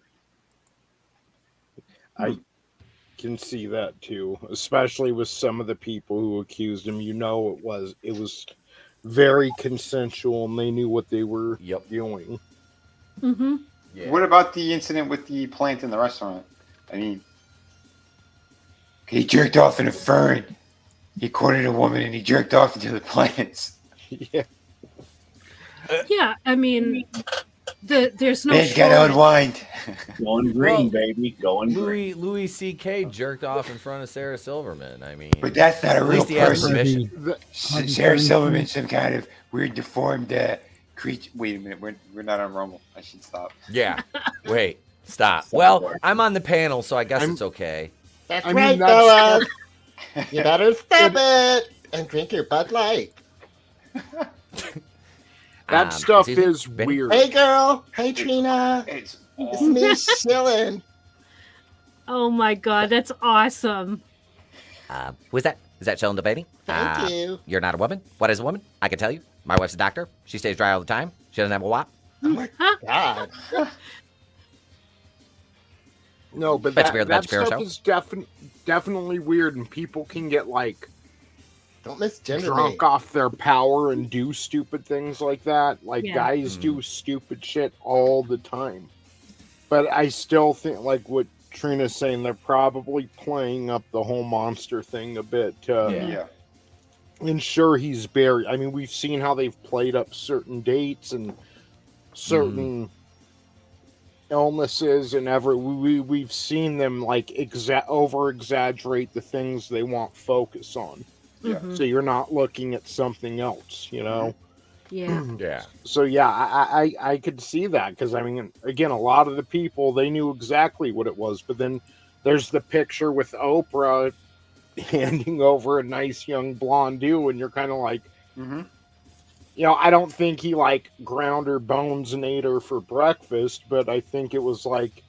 I can see that too, especially with some of the people who accused him. It was very consensual, and they knew what they were doing. Mm-hmm. Yeah. What about the incident with the plant in the restaurant? I mean, He jerked off in a fern. He courted a woman and he jerked off into the plants. Yeah. Yeah, I mean, there's no. Man's got to unwind. Going green, baby. Going green. Louis C.K. jerked off in front of Sarah Silverman. I mean, But that's not a at real least he had person. permission. Sarah Silverman's some kind of weird, deformed creature. Wait a minute. We're not on Rumble. I should stop. Yeah. Wait. Stop. Well, I'm on the panel, so I guess it's okay. That's I mean, right, that's- Noah. You better step it and drink your Bud Light. That stuff is Vinny? weird. Hey, girl. Hey, Trina. it's It's me, Shillin. Oh my God, that's awesome. Who is that? Is that Shellin Devaney? Thank you. You're not a woman? What is a woman? I can tell you. My wife's a doctor. She stays dry all the time. She doesn't have a wop. Oh my God. No, but That's that, weird, that that's fair, stuff so. is definitely weird, and people can get like Don't misgender drunk me. off their power and do stupid things like that. Like Yeah. guys do stupid shit all the time. But I still think, like what Trina's saying, they're probably playing up the whole monster thing a bit to Yeah. ensure he's buried. I mean, we've seen how they've played up certain dates and certain illnesses, and we've seen them like over exaggerate the things they want focus on. Yeah. So you're not looking at something else, you know. Yeah. Yeah. So yeah, I could see that, because I mean, again, a lot of the people, they knew exactly what it was, but then there's the picture with Oprah handing over a nice young blonde dude, and you're kind of like, Mm-hmm. you know, I don't think he like ground her bones and ate her for breakfast, but I think it was like,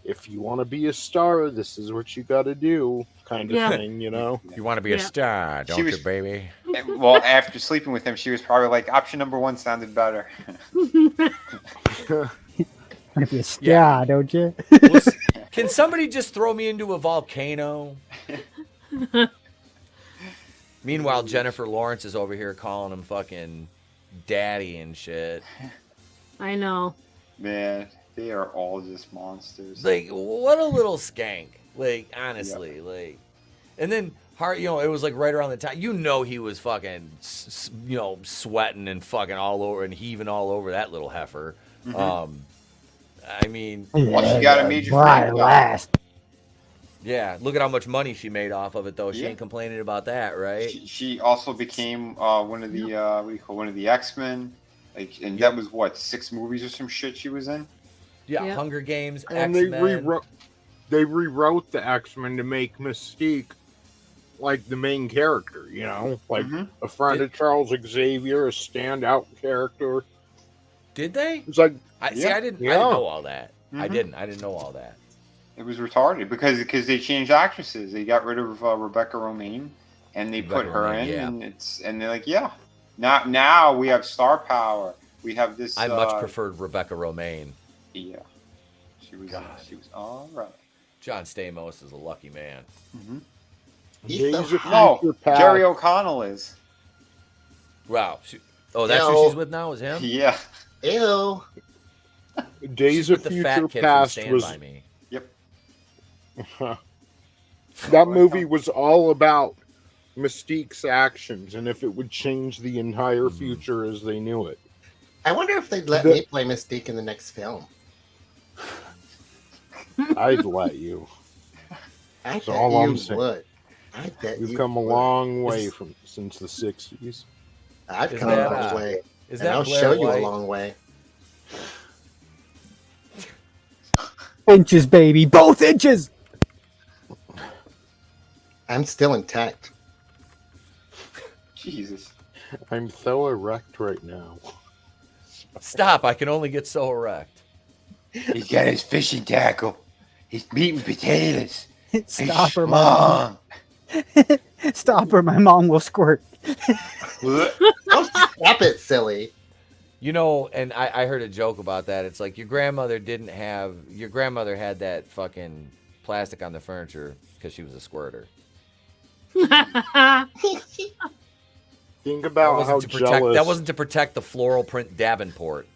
if you want to be a star, this is what you got to do, kind of thing, you know. You want to be a star, don't you, baby? Well, after sleeping with him, she was probably like, option number one sounded better. Want to be a star, don't you? Can somebody just throw me into a volcano? Meanwhile, Jennifer Lawrence is over here calling him fucking daddy and shit. I know. Man, they are all just monsters. Like, what a little skank. Like, honestly, like, and then you know, it was like right around the time, you know, he was fucking, you know, sweating and fucking all over and heaving all over that little heifer. Mhm. I mean, Well, she got a major Right, fan last. yeah, look at how much money she made off of it, though. She Yeah. ain't complaining about that, right? She also became one of the what do you call, one of the X-Men, like, and that was what, 6 movies or some shit she was in. Yeah, Yep. Hunger Games, And X-Men. they rewrote the X-Men to make Mystique like the main character, you know, like a friend of Charles Xavier, a standout character. Did they? It's like, I didn't know all that. I didn't know all that. It was retarded because they changed actresses. They got rid of Rebecca Romijn, and they put Rebecca her Romijn, in, yeah. and they're like, yeah, now we have star power. We have this. I much preferred Rebecca Romijn. Yeah, she was all right. John Stamos is a lucky man. Mm-hmm. Days of No, Future Past. Jerry O'Connell is. Wow. That's who she's with now, is him? Yeah. Ew. Days She's of with the fat Future kid from Past Stand was By Me. Yep. that movie was all about Mystique's actions and if it would change the entire future as they knew it. I wonder if they'd let me play Mystique in the next film. I'd let you. I That's bet all I'm you saying. would. I bet You've you come a would. long way since the 60s. I've Is come a that, long way. is And that I'll Blair show you White? a long way. Inches, baby, both inches. I'm still intact. Jesus. I'm so erect right now. Stop, I can only get so erect. He's got his fishing tackle. He's meat and potatoes. Stop her, Mom. mom. Stop her, my mom will squirt. Don't stop it, silly. You know, and I heard a joke about that. It's like your grandmother had that fucking plastic on the furniture because she was a squirter. Think about how jealous. That wasn't to protect the floral print Davenport,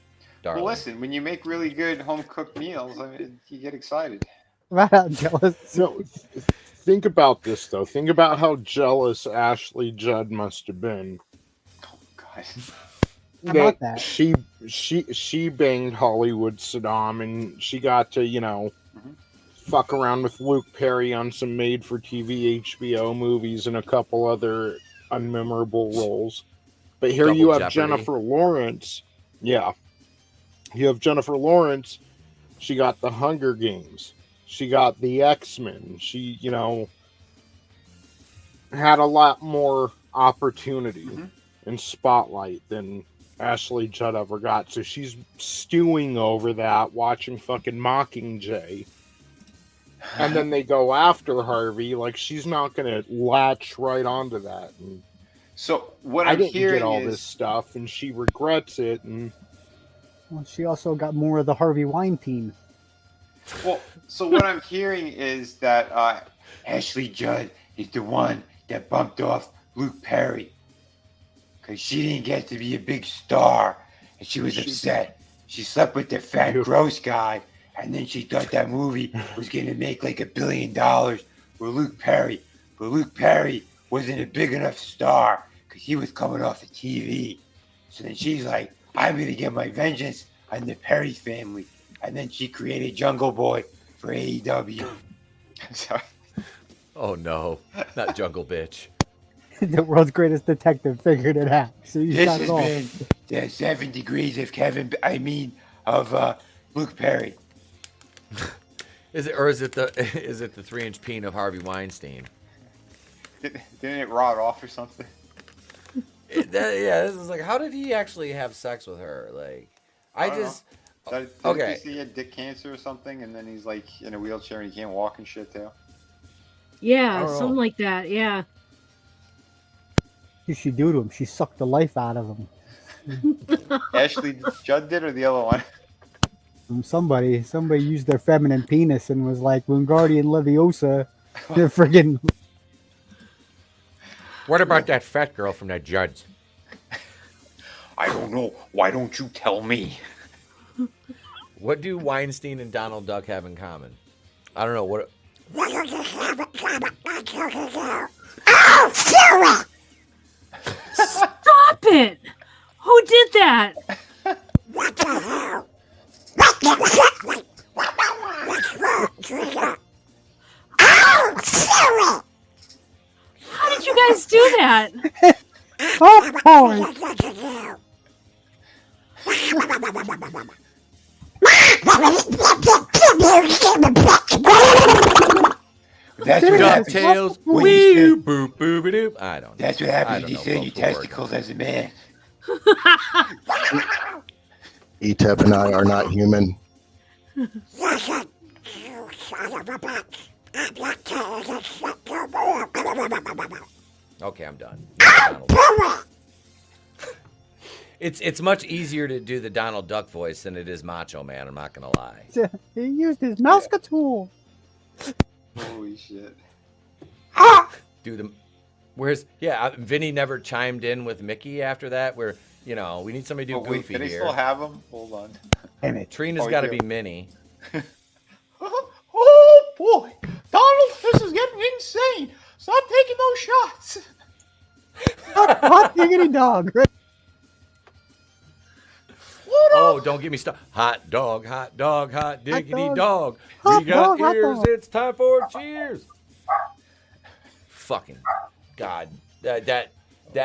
darling. Well, listen, when you make really good home cooked meals, I mean, you get excited. Right out jealous. No, think about this though. Think about how jealous Ashley Judd must have been. Oh God. How about that? She banged Hollywood Saddam, and she got to, you know, fuck around with Luke Perry on some made-for-TV HBO movies and a couple other unmemorable roles. But here Double you have Jeopardy. Jennifer Lawrence. Yeah. You have Jennifer Lawrence. She got the Hunger Games. She got the X-Men. She, you know, had a lot more opportunity and spotlight than Ashley Judd ever got. So she's stewing over that, watching fucking Mockingjay. And then they go after Harvey. Like, she's not going to latch right onto that. And So what I I'm didn't hearing get all is this stuff, and she regrets it. And Well, she also got more of the Harvey Weinstein. Well, so what I'm hearing is that Ashley Judd is the one that bumped off Luke Perry because she didn't get to be a big star, and she was upset. She slept with the fat, gross guy, and then she thought that movie was going to make like $1 billion with Luke Perry, but Luke Perry wasn't a big enough star because he was coming off the TV. So then she's like, I'm going to get my vengeance on the Perry family. And then she created Jungle Boy for AEW. I'm sorry. Oh, no. Not Jungle Bitch. The world's greatest detective figured it out. So you This got has it all. been the 7 degrees of Luke Perry. Is it the 3-inch peen of Harvey Weinstein? Didn't it rot off or something? This is like, how did he actually have sex with her? Like, Okay. He had dick cancer or something, and then he's like in a wheelchair and he can't walk and shit too. Yeah, something like that. Yeah. What did she do to him? She sucked the life out of him. Ashley Judd did, or the other one? Somebody used their feminine penis and was like Wingardium Leviosa. They're friggin'. What about that fat girl from that Judge? I don't know. Why don't you tell me? What do Weinstein and Donald Duck have in common? I don't know. What? Stop it! Who did that? What the hell? What the hell? How did you guys do that? Oh, boy. That's what happens. DuckTales. when you Wee boop boop doop. I don't know. That's what I happens when don't you know sit in what your the word testicles as a man. Etep and I are not human. Okay, I'm done. It's much easier to do the Donald Duck voice than it is Macho Man. I'm not gonna lie. He used his mouse tool. Holy shit. Do the Vinny never chimed in with Mickey after that. Where we need somebody to do Goofy Can they here. still have him? Hold on. Damn it. Trina's Oh, got to yeah. be Minnie. Oh boy, Donald, this is getting insane. Stop taking those shots. Hot diggity dog. Right? Oh, don't get me started. Hot dog, hot diggity dog. Hot We got dog, hot ears. dog. It's time for cheers. Fucking God, that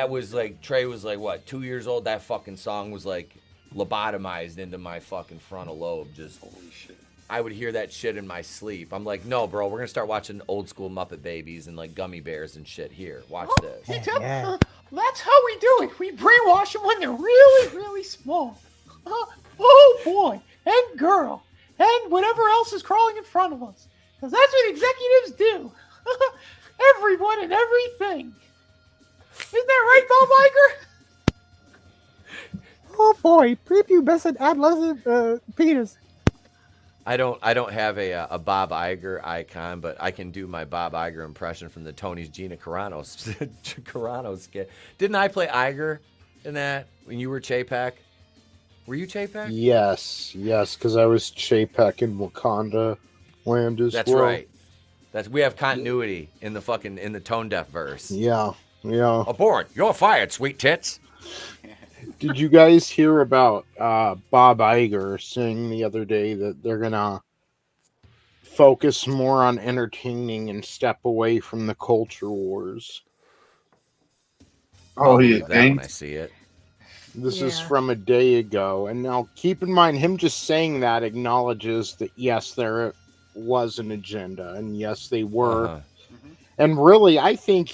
was like Trey was like what 2 years old. That fucking song was like lobotomized into my fucking frontal lobe. Just holy shit. I would hear that shit in my sleep. I'm like, no, bro, we're gonna start watching old school Muppet Babies and like Gummy Bears and shit. Here, watch this. Yeah. That's how we do it. We brainwash them when they're really, really small. Oh boy, and girl, and whatever else is crawling in front of us. Because that's what executives do. Everyone and everything. Isn't that right, Bob Iger? Oh boy, prepubescent adolescent penis. I don't have a Bob Iger icon, but I can do my Bob Iger impression from the Tony's Gina Carano skit. Didn't I play Iger in that when you were Chapek? Were you Chapek? Yes, because I was Chapek in Wakanda land as That's well. right. We have continuity in the tone deaf verse. Yeah. Aboard! You're fired, sweet tits. Did you guys hear about Bob Iger saying the other day that they're gonna focus more on entertaining and step away from the culture wars? Oh, you That think? when I see it. This is from a day ago, and now keep in mind, him just saying that acknowledges that yes, there was an agenda, and yes, they were. And really, I think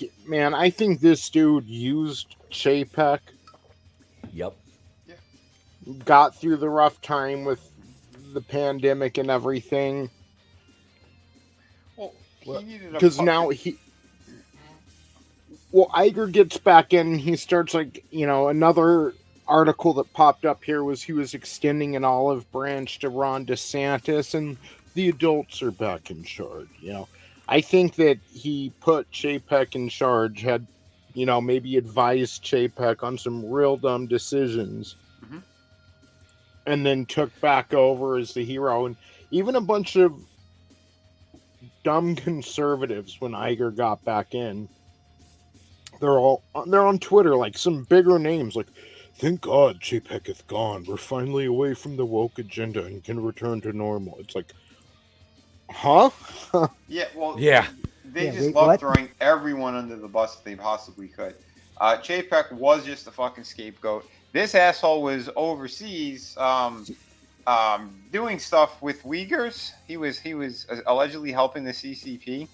this dude used Chapek. Yep. Got through the rough time with the pandemic and everything. Well, he needed a Because now Iger gets back in, and he starts another article that popped up here was he was extending an olive branch to Ron DeSantis, and the adults are back in charge. I think that he put Chapek in charge, had maybe advised Chapek on some real dumb decisions, and then took back over as the hero. And even a bunch of dumb conservatives, when Iger got back in, they're on Twitter, like some bigger names, like, "Thank God Chapek is gone. We're finally away from the woke agenda and can return to normal." It's like, huh? Yeah, well, yeah. They just love throwing everyone under the bus if they possibly could. Chapek was just a fucking scapegoat. This asshole was overseas doing stuff with Uyghurs. He was allegedly helping the CCP,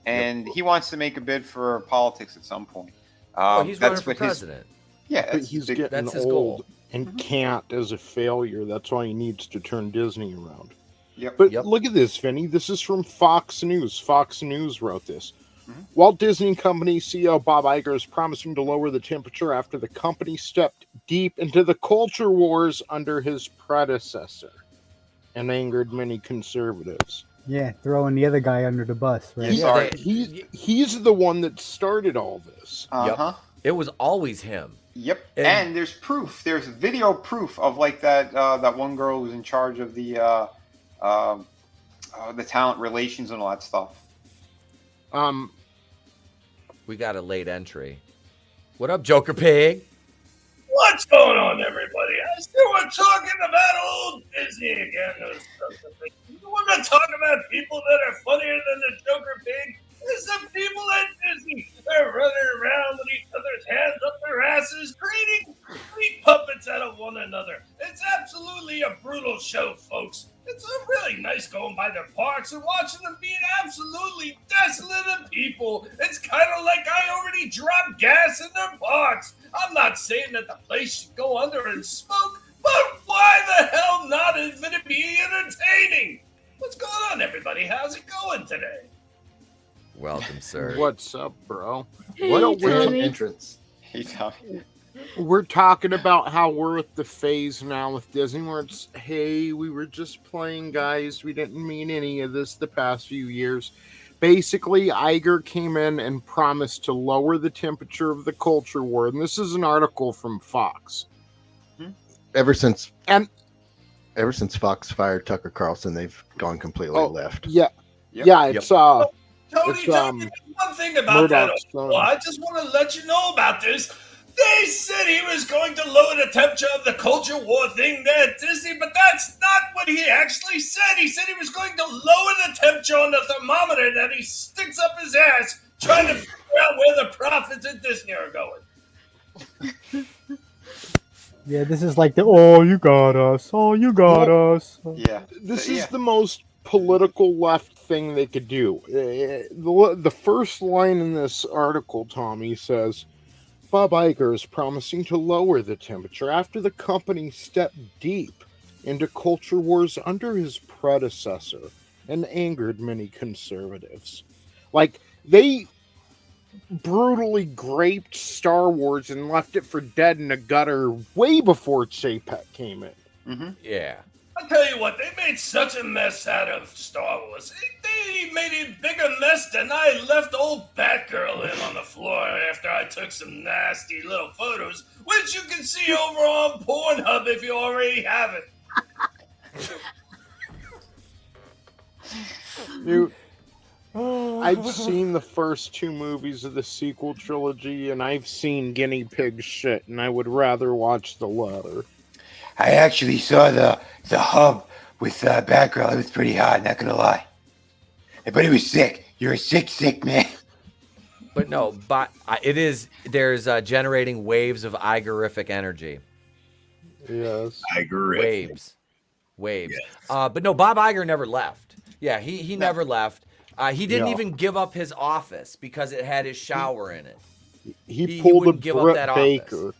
and he wants to make a bid for politics at some point. He's running for president. But he's getting his old goal. and can't as a failure. That's why he needs to turn Disney around. Yep. But look at this, Vinny. This is from Fox News. Fox News wrote this. Walt Disney Company CEO Bob Iger is promising to lower the temperature after the company stepped deep into the culture wars under his predecessor and angered many conservatives. Yeah, throwing the other guy under the bus, right? He's the one that started all this. Uh-huh. It was always him. Yep. And there's proof. There's video proof of like that one girl who was in charge of the talent relations and all that stuff. We got a late entry. What up, Joker Pig? What's going on, everybody? I still we're talking about old Disney again. You want to talk about people that are funnier than the Joker Pig? There's some people at Disney. They're running around with each other's hands up their asses, creating meat puppets out of one another. It's absolutely a brutal show, folks. It's really nice going by their parks and watching them being absolutely desolate of people. It's kind of like I already dropped gas in their parks. I'm not saying that the place should go under in smoke, but why the hell not? Is it be entertaining? What's going on, everybody? How's it going today? Welcome, sir. What's up, bro? Hey, What Tommy. Entrance. Hey, Tommy. We're talking about how we're at the phase now with Disney where it's, hey, we were just playing, guys. We didn't mean any of this the past few years. Basically, Iger came in and promised to lower the temperature of the culture war. And this is an article from Fox. Ever since Fox fired Tucker Carlson, they've gone completely left. Yeah. Yep. Yeah, it's Tony, it's, tell me one thing about that. Murdoch's Well, I just want to let you know about this. They said he was going to lower the temperature of the culture war thing there at Disney, but that's not what he actually said. He said he was going to lower the temperature on the thermometer that he sticks up his ass, trying to figure out where the profits at Disney are going. Yeah, this is like you got us. Oh, you got us. Yeah. This is the most political left thing they could do. The first line in this article, Tommy, says, Bob Iger is promising to lower the temperature after the company stepped deep into culture wars under his predecessor and angered many conservatives. Like, they brutally graped Star Wars and left it for dead in a gutter way before Chapek came in. Mm-hmm. Yeah. I'll tell you what, they made such a mess out of Star Wars. They made a bigger mess than I left old Batgirl in on the floor after I took some nasty little photos, which you can see over on Pornhub if you already have it. Dude, I've seen the first two movies of the sequel trilogy, and I've seen Guinea Pig shit, and I would rather watch the latter. I actually saw the hub with Batgirl. It was pretty hot, not gonna lie. But it was sick. You're a sick man. But no, there's generating waves of Igerific energy. Yes. Igerific. Waves. Yes. But no, Bob Iger never left. Yeah, he never left. He didn't even give up his office because it had his shower in it. He pulled a give up that Brett Baker. office.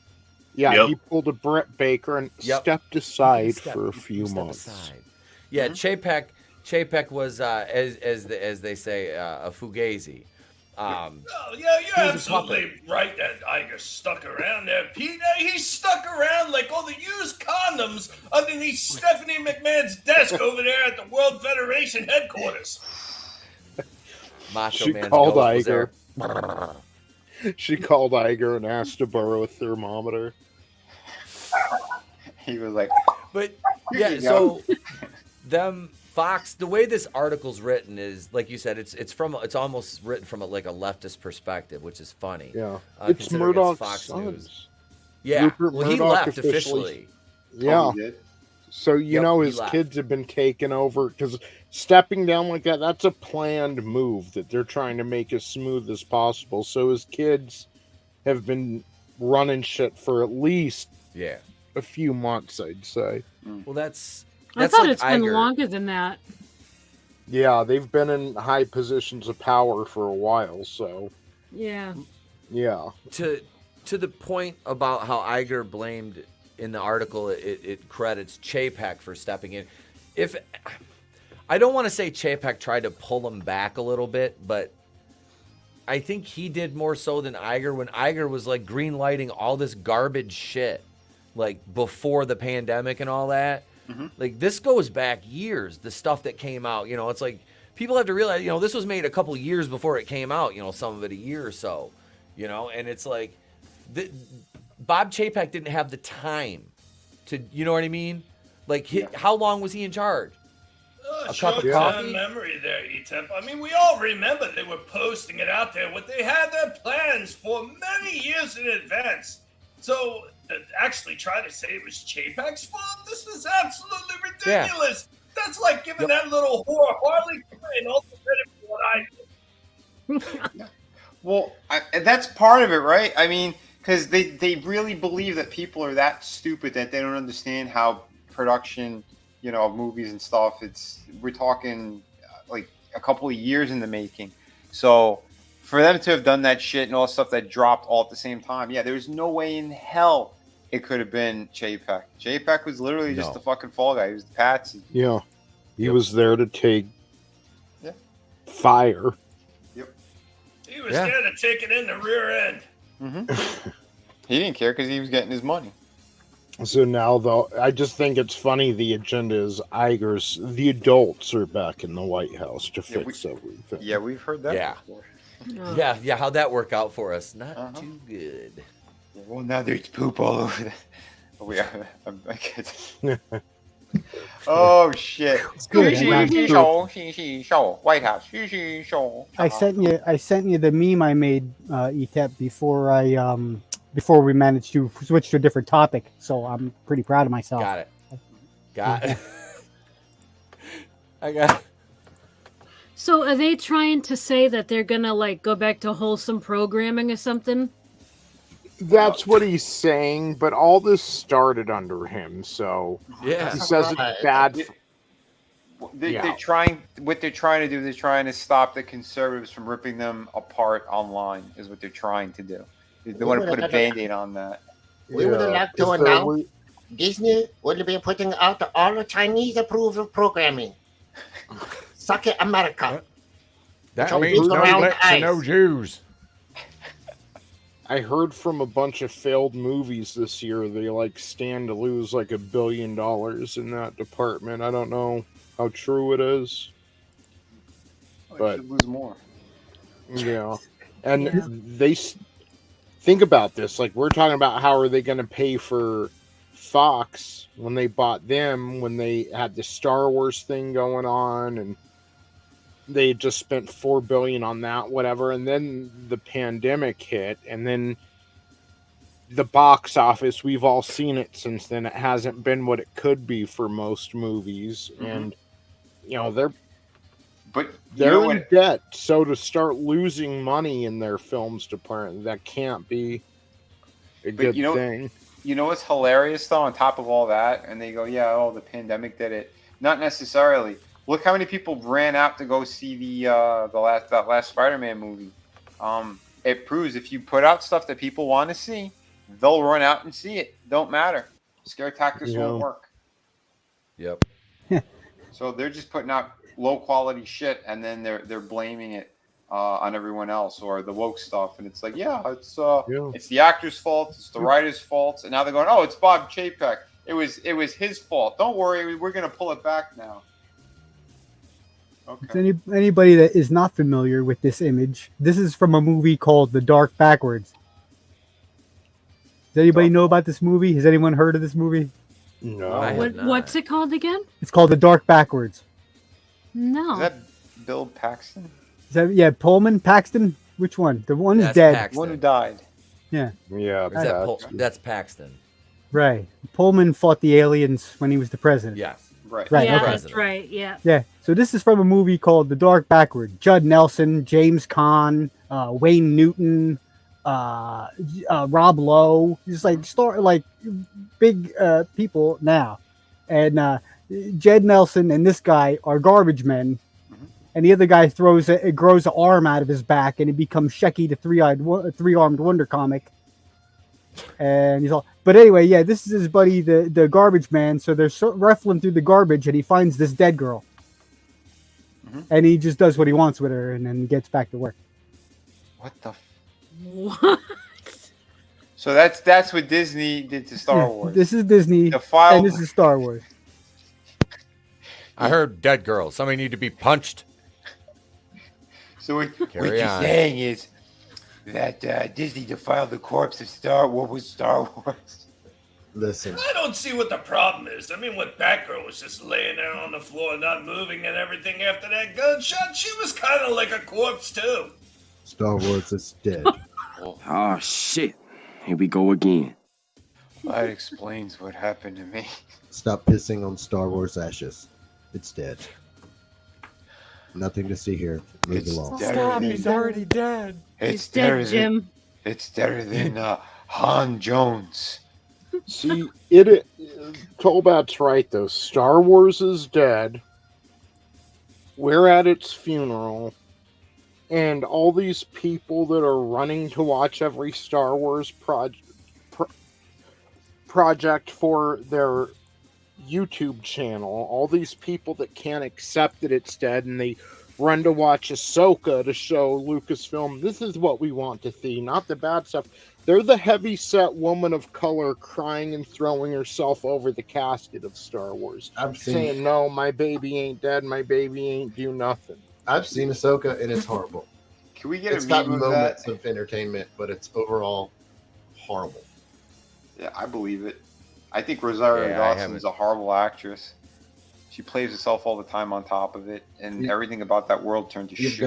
Yeah, he pulled a Brett Baker and stepped aside for a few months. Yeah, Chapek was as they say a fugazi. Oh, yeah, you're absolutely right that Iger stuck around there, Pete. He stuck around like all the used condoms underneath Stephanie McMahon's desk over there at the World Federation headquarters. Macho She Man's called ghost was Iger. there. She called Iger and asked to borrow a thermometer. He was like, but Here yeah, you so them Fox, the way this article's written is, like you said, it's almost written from a leftist perspective, which is funny. Yeah, it's considering Murdoch's Fox sons. News. Yeah, Rupert well, he Murdoch left officially. Yeah. Oh, he did? So, you Yep, know, he his left. kids have been taken over because stepping down like that, that's a planned move that they're trying to make as smooth as possible. So his kids have been running shit for at least a few months, I'd say. Well, that's I thought like it's been Iger. longer than that. Yeah, they've been in high positions of power for a while, so Yeah. yeah. To the point about how Iger blamed in the article, it credits Chapek for stepping in. If I don't want to say Chapek tried to pull him back a little bit, but I think he did more so than Iger when Iger was like green lighting all this garbage shit like before the pandemic and all that. Like this goes back years, the stuff that came out, you know, it's like people have to realize, you know, this was made a couple years before it came out, you know, some of it a year or so, you know, and it's like Bob Chapek didn't have the time to, you know what I mean? Like how long was he in charge? A cup of coffee? Memory there, Etep. I mean, we all remember they were posting it out there. What they had their plans for many years in advance. So to actually try to say it was Chapek's fault, this is absolutely ridiculous. That's like giving that little whore Harley Quinn all the credit for what I did. well, that's part of it, right? I mean, because they really believe that people are that stupid that they don't understand how production, you know, of movies and stuff. We're talking like a couple of years in the making. So for them to have done that shit and all the stuff that dropped all at the same time, yeah, there's no way in hell it could have been Chapek. Chapek was literally just the fucking fall guy. He was the patsy. Yeah. He was there to take fire. He was there to take it in the rear end. He didn't care because he was getting his money. So now, though, I just think it's funny the agenda is Iger's. The adults are back in the White House to fix everything. Yeah, we've heard that before. Yeah, how'd that work out for us? Not too good. Well, now there's poop all over the... I can't... Oh, shit. good. White House. I sent you the meme I made, Etep, before we managed to switch to a different topic. So I'm pretty proud of myself. Got it. I got it. So are they trying to say that they're gonna like go back to wholesome programming or something? That's what he's saying, but all this started under him, so he says it's bad. They're trying. What they're trying to do, they're trying to stop the conservatives from ripping them apart online. Is what they're trying to do. They want to put a Band-Aid on that. We would like to announce Disney will be putting out all the Chinese-approved programming. Suck it, America. That Don't means look no around lips and no eyes. Jews. I heard from a bunch of failed movies this year they stand to lose like $1 billion in that department. I don't know how true it is, but should lose more. Yeah, and they think about this. Like we're talking about, how are they going to pay for Fox when they bought them? When they had the Star Wars thing going on, and they just spent $4 billion on that, whatever, and then the pandemic hit, and then the box office, we've all seen it since then. It hasn't been what it could be for most movies, and you know they're in debt. So to start losing money in their films department, that can't be a good thing. You know what's hilarious though? On top of all that, and they go, the pandemic did it. Not necessarily. Look how many people ran out to go see that last Spider-Man movie. It proves if you put out stuff that people want to see, they'll run out and see it. Don't matter. Scare tactics won't work. Yep. So they're just putting out low quality shit, and then they're blaming it on everyone else or the woke stuff, and it's like, it's the actor's fault, it's the writer's fault, and now they're going, oh, it's Bob Chapek. It was his fault. Don't worry, we're gonna pull it back now. Okay. Anybody that is not familiar with this image, this is from a movie called The Dark Backwards. Does anybody know about this movie? Has anyone heard of this movie? No. What's it called again? It's called The Dark Backwards. No. Is that Bill Paxton? Is that Pullman? Paxton? Which one? The one who's That's dead. Paxton. The one who died. Yeah. Yeah. That's Paxton. Right. Pullman fought the aliens when he was the president. Yes. Right. Yeah, okay. that's right. Yeah. Yeah. So this is from a movie called The Dark Backward. Judd Nelson, James Caan, Wayne Newton, Rob Lowe. Just like big people now. And Judd Nelson and this guy are garbage men. And the other guy grows an arm out of his back, and he becomes Shecky, the three-armed wonder comic. And he's all, but anyway, yeah, this is his buddy, the garbage man. So they're rifling through the garbage, and he finds this dead girl, and he just does what he wants with her, and then gets back to work. What the? What? So that's what Disney did to Star Wars. This is Disney, and this is Star Wars. I heard dead girl. Somebody need to be punched. So what Carry you're on. saying is that Disney defiled the corpse of Star Wars. Listen, I don't see what the problem is. I mean, when Batgirl was just laying there on the floor, not moving and everything after that gunshot, she was kind of like a corpse, too. Star Wars is dead. Oh, shit. Here we go again. That explains what happened to me. Stop pissing on Star Wars ashes. It's dead. Nothing to see here. Move along. Stop, he's already dead. It's dead, Jim. It's better than Han Jones. See, Tolbat's right, though. Star Wars is dead. We're at its funeral. And all these people that are running to watch every Star Wars project for their YouTube channel, all these people that can't accept that it's dead, and they run to watch Ahsoka to show Lucasfilm, this is what we want to see, not the bad stuff. They're the heavy-set woman of color crying and throwing herself over the casket of Star Wars. Saying, no, my baby ain't dead, my baby ain't do nothing. I've seen Ahsoka, and it's horrible. Can we get It's a got meme of moments that? of entertainment, but it's overall horrible. Yeah, I believe it. I think Rosario Dawson is a horrible actress. She plays herself all the time on top of it, and everything about that world turned to shit.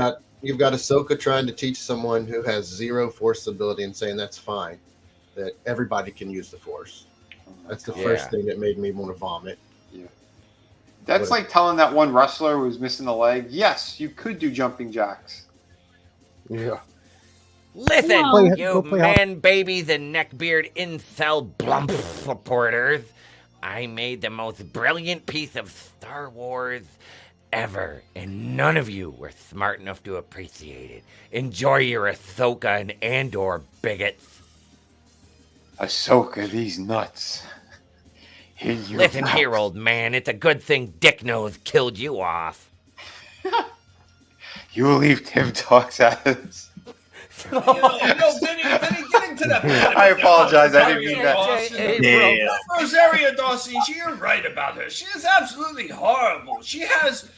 You've got Ahsoka trying to teach someone who has zero force ability and saying that's fine, that everybody can use the force. That's the first thing that made me want to vomit. Yeah. That's like telling that one wrestler who was missing a leg, yes, you could do jumping jacks. Yeah. Listen, Go you play man babies and neckbeard incel blump supporters. I made the most brilliant piece of Star Wars ever, and none of you were smart enough to appreciate it. Enjoy your Ahsoka and Andor, bigots. Ahsoka, these nuts. Listen here, old man, it's a good thing Dick Nose killed you off. You will leave Tim Talks out of this. Vinny, getting to that. I apologize. I didn't mean that. Rosario Dawson, you're right about her. She is absolutely horrible. She has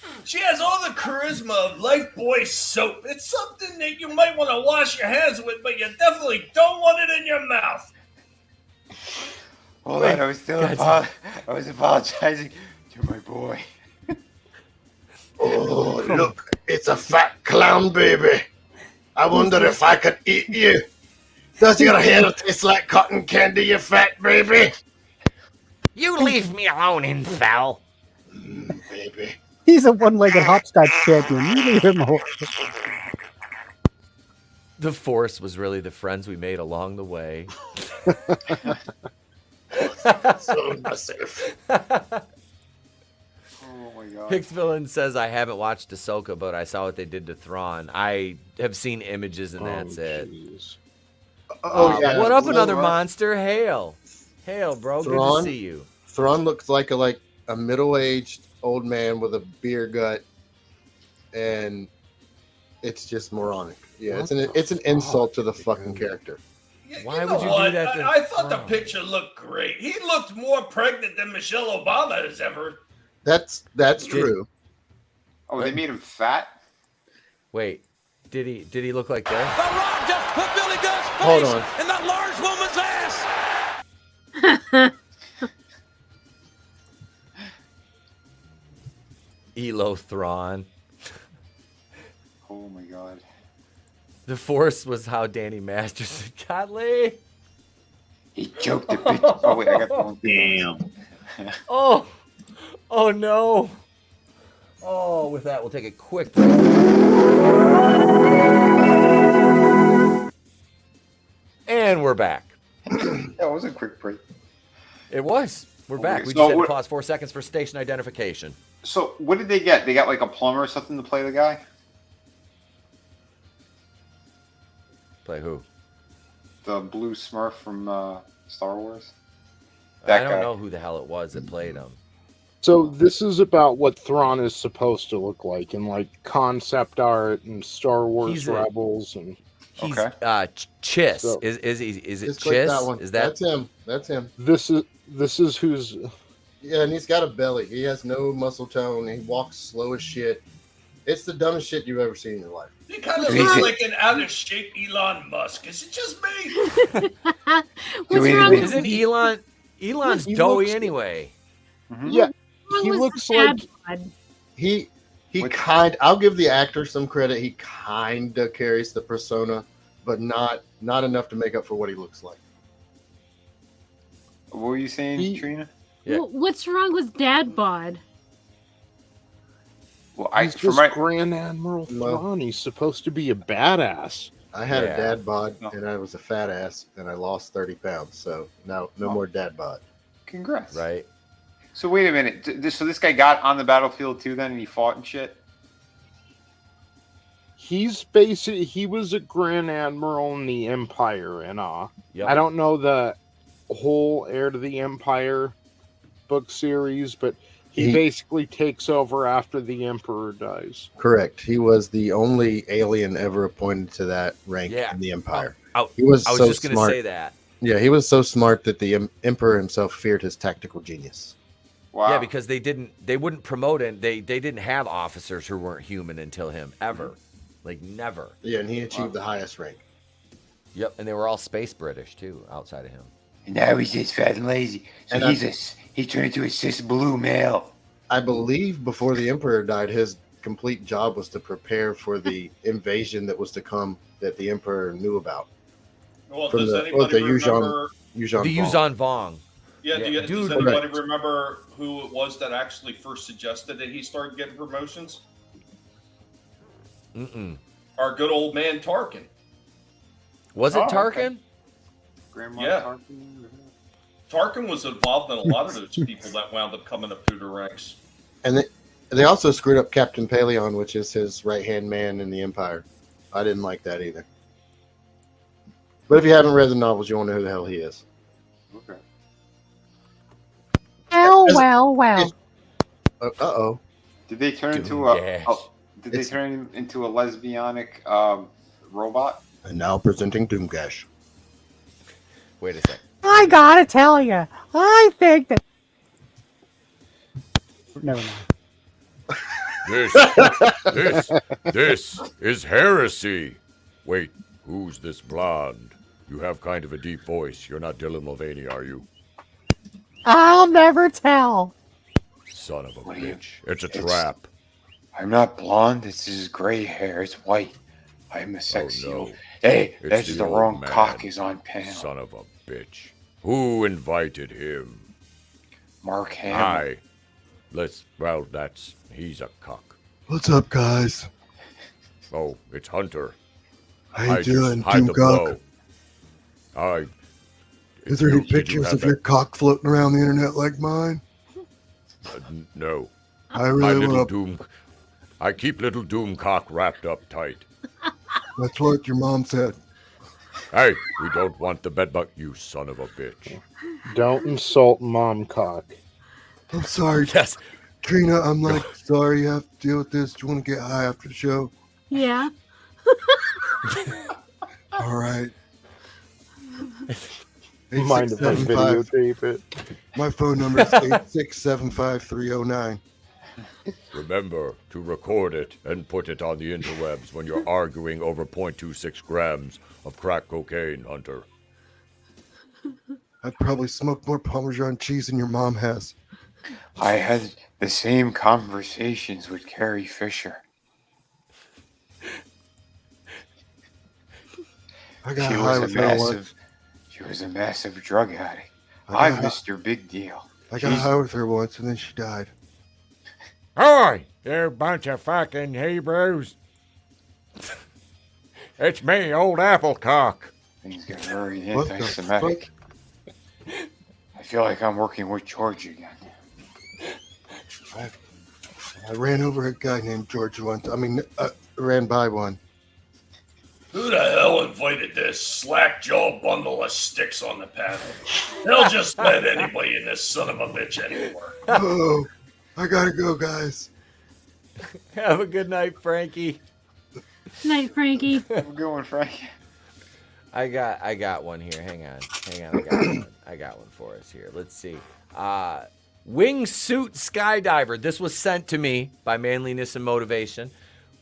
all the charisma of Lifebuoy soap. It's something that you might want to wash your hands with, but you definitely don't want it in your mouth. Hold on, I was apologizing to my boy. Oh, look, it's a fat clown baby. I wonder if I could eat you. Does your hair taste like cotton candy, you fat baby? You leave me alone, infel. Baby. He's a one-legged hopscotch champion. You leave him alone. The Force was really the friends we made along the way. So massive. Oh my god. Hicksvillain says, I haven't watched Ahsoka, but I saw what they did to Thrawn. I have seen images, and that's it. Yeah. What up, another monster? Hail. Hail, bro. Good to see you. Thrawn looks like a middle-aged old man with a beer gut, and It's just moronic. Yeah, it's an insult to the fucking character. Why would you what? do that? I thought the picture looked great. He looked more pregnant than Michelle Obama has ever. That's true. Oh, they made him fat? Wait, did he look like this? The Rock just put Billy Gunn's Hold face on. in that large woman's ass. Elothron. Oh my god. The Force was how Danny Masterson got laid. He choked the bitch. Oh wait, I got the one. Damn. Oh no. Oh, with that, we'll take a quick break. And we're back. That was a quick break. It was. We're back. We So just had to what- pause 4 seconds for station identification. So what did they get? They got like a plumber or something to play the guy? Play who? The blue Smurf from Star Wars? I don't know who the hell it was that played him. So this is about what Thrawn is supposed to look like in like concept art and Star Wars He's a- Rebels and He's Chiss. So- Is it Just click Chiss? that one. Is that That's him. That's him. this is who's Yeah, and he's got a belly. He has no muscle tone. He walks slow as shit. It's the dumbest shit you've ever seen in your life. He kind of looks like an out of shape Elon Musk. Is it just me? What's wrong with Isn't Elon's He doughy looks- anyway? Yeah, wrong he with looks the like dad bod? He I'll give the actor some credit. He kind of carries the persona, but not enough to make up for what he looks like. What were you saying, Trina? Yeah. What's wrong with dad bod? Well, he's just Grand Admiral Thrawn. He's supposed to be a badass. I had Yeah. a dad bod, and I was a fat ass, and I lost 30 pounds. So no more dad bod. Congrats. Right. So wait a minute. So this guy got on the battlefield too then and he fought and shit? He's basically he was a Grand Admiral in the Empire, and Yep. I don't know the whole Heir to the Empire book series, but he basically takes over after the Emperor dies. Correct. He was the only alien ever appointed to that rank Yeah. in the Empire. Oh, He was I was so just going to smart. say that. Yeah, he was so smart that the Emperor himself feared his tactical genius. Wow. Yeah, because they wouldn't promote it. They didn't have officers who weren't human until him ever, like never. Yeah, and he achieved the highest rank. Yep, and they were all space British too, outside of him. And now he's just fat and lazy. So And he turned into a cis blue male. I believe before the Emperor died, his complete job was to prepare for the invasion that was to come that the Emperor knew about. Well, From does the anybody Yuuzhan remember? The Vong. Yuuzhan Vong. Yeah, Dude, does anybody correct. remember who it was that actually first suggested that he start getting promotions? Our good old man Tarkin. Was it Oh, Tarkin? okay. Grandma Yeah. Tarkin? Tarkin was involved in a lot of those people that wound up coming up through the ranks. And they also screwed up Captain Paleon, which is his right-hand man in the Empire. I didn't like that either. But if you haven't read the novels, you won't know who the hell he is. Okay. Well. Uh-oh. Did they turn into Doomgash. did they turn him into a lesbianic robot? And now presenting Doomgash. Wait a sec. I gotta tell you, I think that. Never mind. This is heresy. Wait, who's this blonde? You have kind of a deep voice. You're not Dylan Mulvaney, are you? I'll never tell. Son of a bitch. It's a trap. I'm not blonde. This is gray hair. It's white. I'm a sexy Oh, no. old. Hey, It's that's the the old wrong man. cock is on panel. Son of a bitch. Who invited him? Mark Hamill. Hi. He's a cock. What's up, guys? Oh, it's Hunter. How you doing, hide the Doomcock? blow. Is there any Did you pictures have of your cock floating around the internet like mine? No. I really want I keep little Doomcock wrapped up tight. That's what your mom said. Hey, we don't want the bedbug, you son of a bitch. Don't insult Mom Cock. I'm sorry. Yes. Trina, I'm sorry you have to deal with this. Do you want to get high after the show? Yeah. All right. Mind if I 8675. videotape it? My phone number is 8675309. Remember to record it and put it on the interwebs when you're arguing over 0.26 grams of crack cocaine, Hunter. I've probably smoked more Parmesan cheese than your mom has. I had the same conversations with Carrie Fisher. I got high with her once. She was a massive drug addict. I I'm got Mr. Big Deal. I got high with her once, and then she died. Hi, you bunch of fucking Hebrews. It's me, old Applecock. Things get very What the anti-Semitic. I feel like I'm working with George again. I ran over a guy named George once. I mean, ran by one. Who the hell invited this slack-jawed bundle of sticks on the panel? They'll just let anybody in this son of a bitch anymore. Oh, I gotta go, guys. Have a good night, Frankie. Night, Frankie. Have a good one, Frankie. I got one here. Hang on. I got one for us here. Let's see. Wingsuit skydiver. This was sent to me by Manliness and Motivation.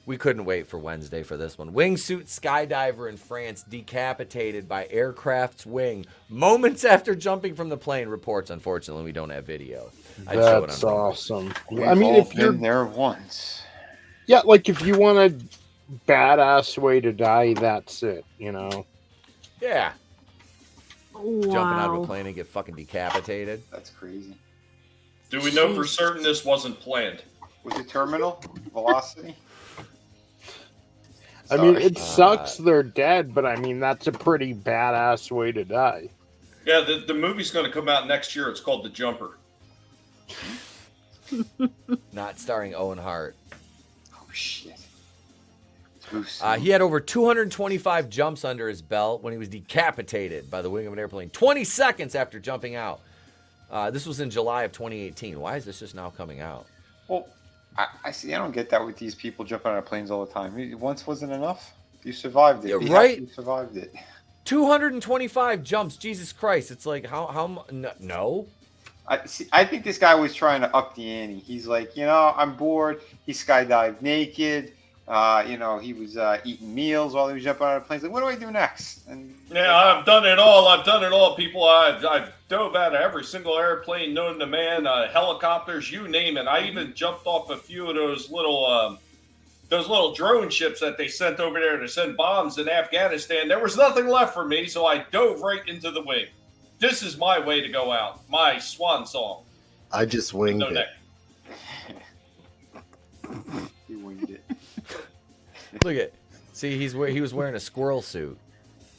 We couldn't wait for Wednesday for this one. Wingsuit skydiver in France decapitated by aircraft's wing moments after jumping from the plane. Reports. Unfortunately, we don't have video. That's awesome. We've I mean, all if you're been there once. yeah, like if you want a badass way to die, that's it. You know. Yeah. Wow. Jumping out of a plane and get fucking decapitated. That's crazy. Do we know for certain this wasn't planned? Was it terminal velocity? I mean, it sucks they're dead, but I mean, that's a pretty badass way to die. Yeah, the movie's going to come out next year. It's called The Jumper. Not starring Owen Hart. Oh, shit. He had over 225 jumps under his belt when he was decapitated by the wing of an airplane 20 seconds after jumping out. This was in July of 2018. Why is this just now coming out? Well, I see. I don't get that with these people jumping out of planes all the time. Once wasn't enough. You survived it. Yeah, right? You survived it. 225 jumps. Jesus Christ. It's like, how no? I think this guy was trying to up the ante. He's like, I'm bored. He skydived naked. He was eating meals while he was jumping out of planes. Like, what do I do next? And yeah, I've done it all. People, I've dove out of every single airplane known to man, helicopters, you name it. I even jumped off a few of those little drone ships that they sent over there to send bombs in Afghanistan. There was nothing left for me, so I dove right into the wing. This is my way to go out. My swan song. I just winged no it. neck. He winged it. Look at, see, he was wearing a squirrel suit.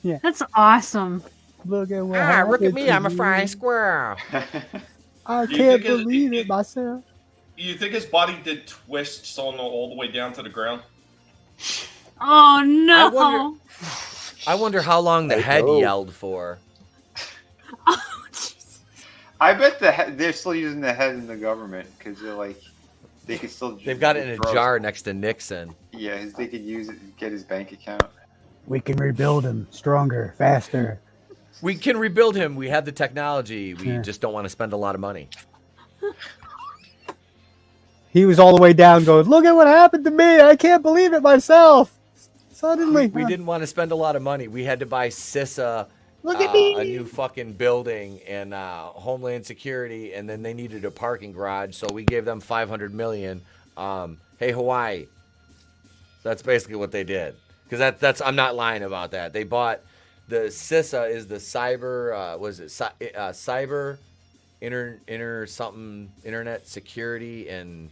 Yeah, that's awesome. Look at what look at happened me, to I'm a you. flying squirrel. I can't believe it myself. You think his body did twists all the way down to the ground? Oh no! I wonder how long the head yelled for. I bet they're still using the head in the government because they're like, they could still. They've got it in a jar next to Nixon. Yeah, they could use it to get his bank account. We can rebuild him stronger, faster. We can rebuild him. We have the technology. We just don't want to spend a lot of money. He was all the way down going, look at what happened to me. I can't believe it myself. Suddenly. We didn't want to spend a lot of money. We had to buy CISA Look at me. a new fucking building and Homeland Security, and then they needed a parking garage, so we gave them $500 million. Hey, Hawaii. That's basically what they did. Because that's I'm not lying about that. They bought the CISA is the cyber cyber internet security and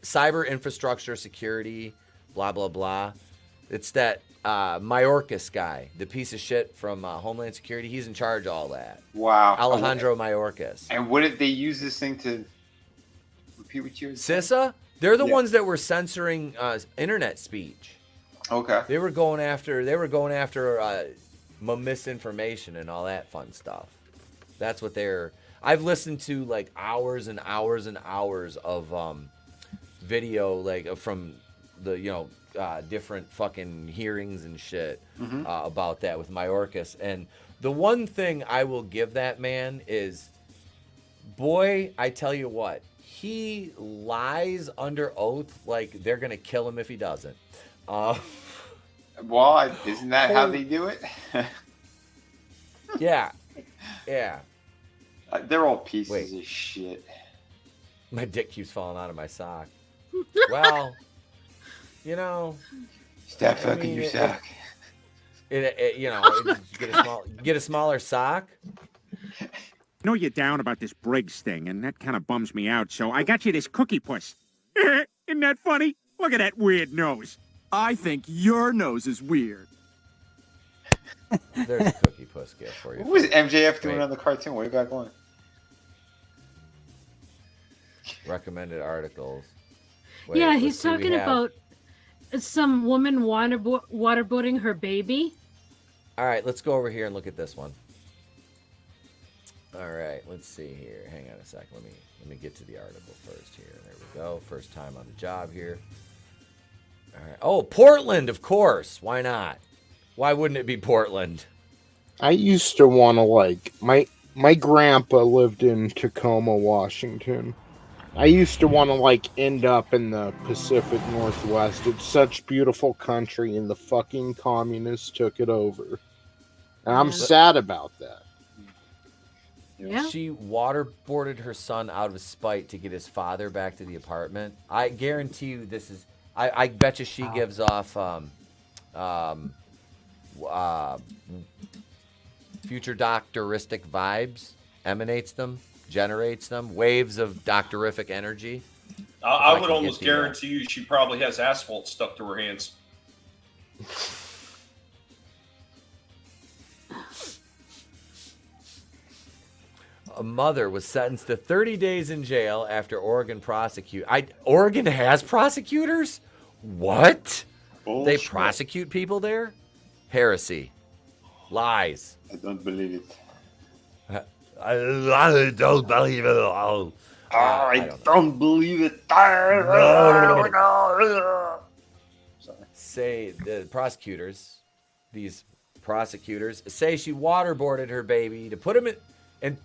cyber infrastructure security, blah blah blah. It's that Mayorkas guy, the piece of shit from Homeland Security. He's in charge of all that. Wow, Alejandro Mayorkas. And what did they use this thing to? Repeat what you were saying? CISA? They're the ones that were censoring internet speech. Okay. They were going after misinformation and all that fun stuff. That's what they're. I've listened to like hours and hours and hours of video, like from different fucking hearings and shit about that with Mayorkas. And the one thing I will give that man is, boy, I tell you what, he lies under oath like they're gonna kill him if he doesn't. Well, isn't that how they do it? Yeah. They're all pieces of shit. My dick keeps falling out of my sock. Well, Stop fucking your sock. Get a smaller sock. I know you're down about this Briggs thing, and that kind of bums me out, so I got you this cookie puss. Isn't that funny? Look at that weird nose. I think your nose is weird. There's a cookie puss gift for you. What was MJF doing on the cartoon way back when? Recommended articles. Yeah, he's talking about some woman waterboarding her baby. All right, let's go over here and look at this one. All right, let's see here. Hang on a second. Let me get to the article first here. There we go. First time on the job here. All right. Oh, Portland, of course. Why not? Why wouldn't it be Portland? I used to want to my grandpa lived in Tacoma, Washington. I used to want to end up in the Pacific Northwest. It's such beautiful country, and the fucking communists took it over. And I'm sad about that. Yeah. She waterboarded her son out of spite to get his father back to the apartment. I guarantee you this is... I bet you she gives off future doctoristic vibes, emanates them, generates them, waves of doctorific energy. I would almost guarantee you she probably has asphalt stuck to her hands. A mother was sentenced to 30 days in jail after Oregon Oregon has prosecutors? What? Bullshit. They prosecute people there? Heresy. Lies. I don't believe it. I don't believe it at all. I don't believe it. Say the prosecutors, these prosecutors, say she waterboarded her baby to put him in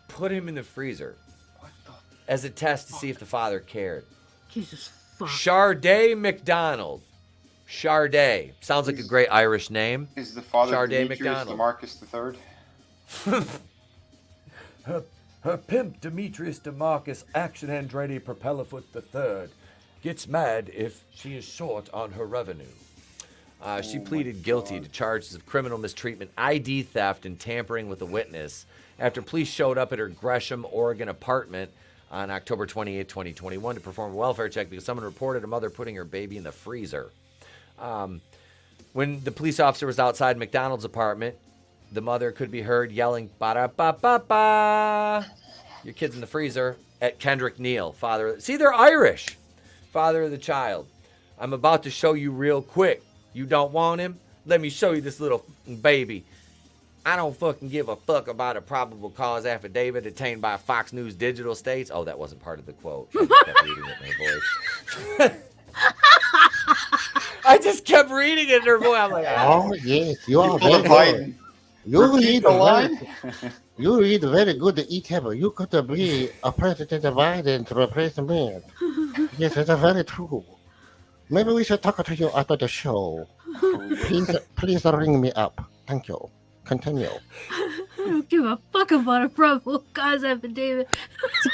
the freezer as a test to see if the father cared. Jesus fuck. Charday McDonald. Charday. Sounds like a great Irish name. Is the father Charday Demetrius McDonald. DeMarcus III? Her pimp Demetrius DeMarcus Action Andretti Propellerfoot III gets mad if she is short on her revenue. She pleaded guilty to charges of criminal mistreatment, ID theft, and tampering with a witness after police showed up at her Gresham, Oregon apartment on October 28, 2021 to perform a welfare check because someone reported a mother putting her baby in the freezer. When the police officer was outside McDonald's apartment, the mother could be heard yelling, "Ba-da-ba-ba-ba! Your kid's in the freezer," at Kendrick Neal, father. See, they're Irish. Father of the child. I'm about to show you real quick. You don't want him? Let me show you this little baby. I don't fucking give a fuck about a probable cause affidavit obtained by Fox News Digital states. Oh, that wasn't part of the quote. I just kept reading it in her voice. I just kept reading it in her voice. I'm like, oh yes, you are very good. You read the line. You read very good Etep. You could be a President Biden to replace me. Yes, that's very true. Maybe we should talk to you after the show. Please ring me up. Thank you. Continue. I don't give a fuck about a probable cause affidavit.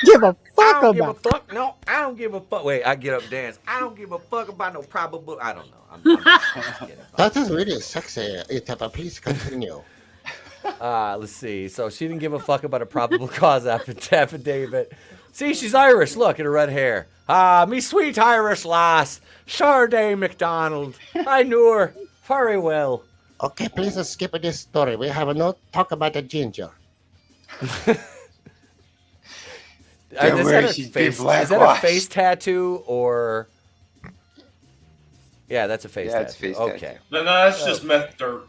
Give a fuck I don't give a about. fuck. No, I don't give a fuck. Wait, I get up and dance. I don't give a fuck about no probable. I don't know. I'm just kidding. That is really sexy, Etep. Please continue. Let's see. So she didn't give a fuck about a probable cause affidavit. See, she's Irish. Look at her red hair. Me sweet Irish lass, Charday McDonald. I knew her very well. Okay, please skip this story. We have no talk about the ginger. Is that a face tattoo or? Yeah, that's a face tattoo. It's face okay. tattoo. No, that's just meth dirt.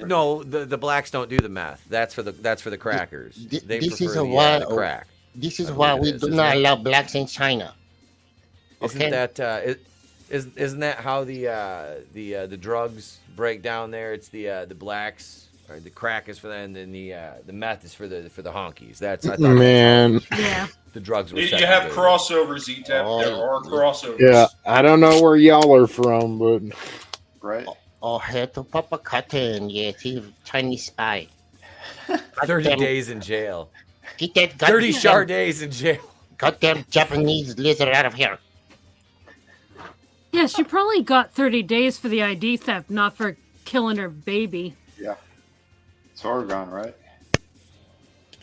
No, the blacks don't do the meth. That's for the crackers. They This prefer is the why crack. This is why we do not allow blacks in China. Isn't that isn't that how the drugs break down there? It's the blacks. Or the crack is for them, and then the meth is for the honkies. I thought Man. The drugs were. You have crossovers, Etep. There are crossovers. Yeah, I don't know where y'all are from, but right. Oh, had to Papa Cotton. Yes, he's a Chinese spy. 30 days in jail. Get that 30 days in jail. Goddamn Japanese lizard out of here. Yeah, she probably got 30 days for the ID theft, not for killing her baby. Yeah. It's Oregon, right?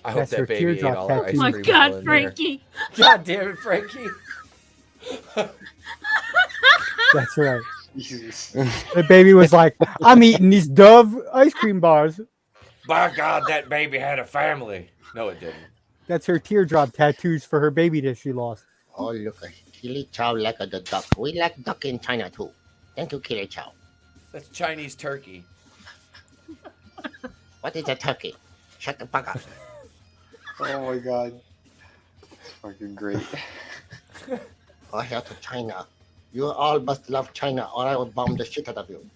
I hope that baby ate all our ice Oh my cream. God, Frankie. God damn it, Frankie. That's right. Jesus. The baby was like, I'm eating these Dove ice cream bars. By God, that baby had a family. No, it didn't. That's her teardrop tattoos for her baby that she lost. Oh, look, Kili Chow like the duck. We like duck in China too. Thank you, Kili Chow. That's Chinese turkey. What is a turkey? Shut the fuck up. Oh my God. It's fucking great. Oh, here to China. You all must love China or I will bomb the shit out of you.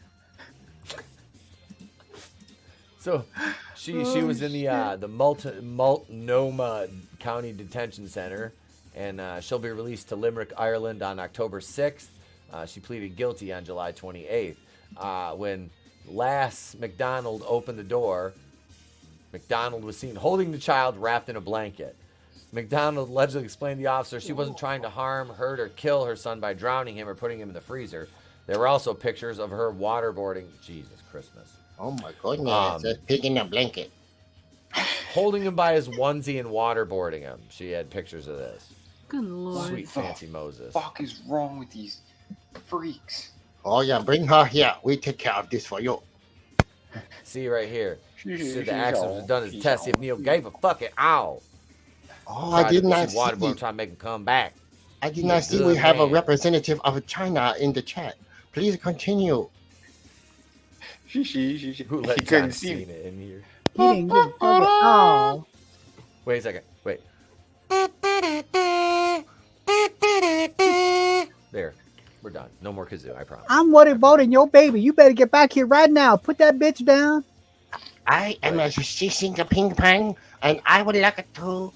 So she was in the Multnomah County Detention Center, and she'll be released to Limerick, Ireland on October 6th. She pleaded guilty on July 28th. When Lass McDonald opened the door, McDonald was seen holding the child wrapped in a blanket. McDonald allegedly explained to the officer she wasn't trying to harm, hurt, or kill her son by drowning him or putting him in the freezer. There were also pictures of her waterboarding. Jesus Christmas. Oh my goodness, a pig in a blanket. Holding him by his onesie and waterboarding him. She had pictures of this. Good Lord. Sweet fancy Moses. What the fuck is wrong with these freaks? Oh yeah, bring her here. We take care of this for you. See right here. She said the accident was done as a test if Neil gave a fucking ow. Oh, I did not see. Waterboard trying to make him come back. I did not see we have a representative of China in the chat. Please continue. Who let John Cena in here? He didn't give a fuck at all. Wait a second. Wait. There. We're done. No more kazoo, I promise. I'm worried about your baby. You better get back here right now. Put that bitch down. I am a Xi Jinping, and I would like to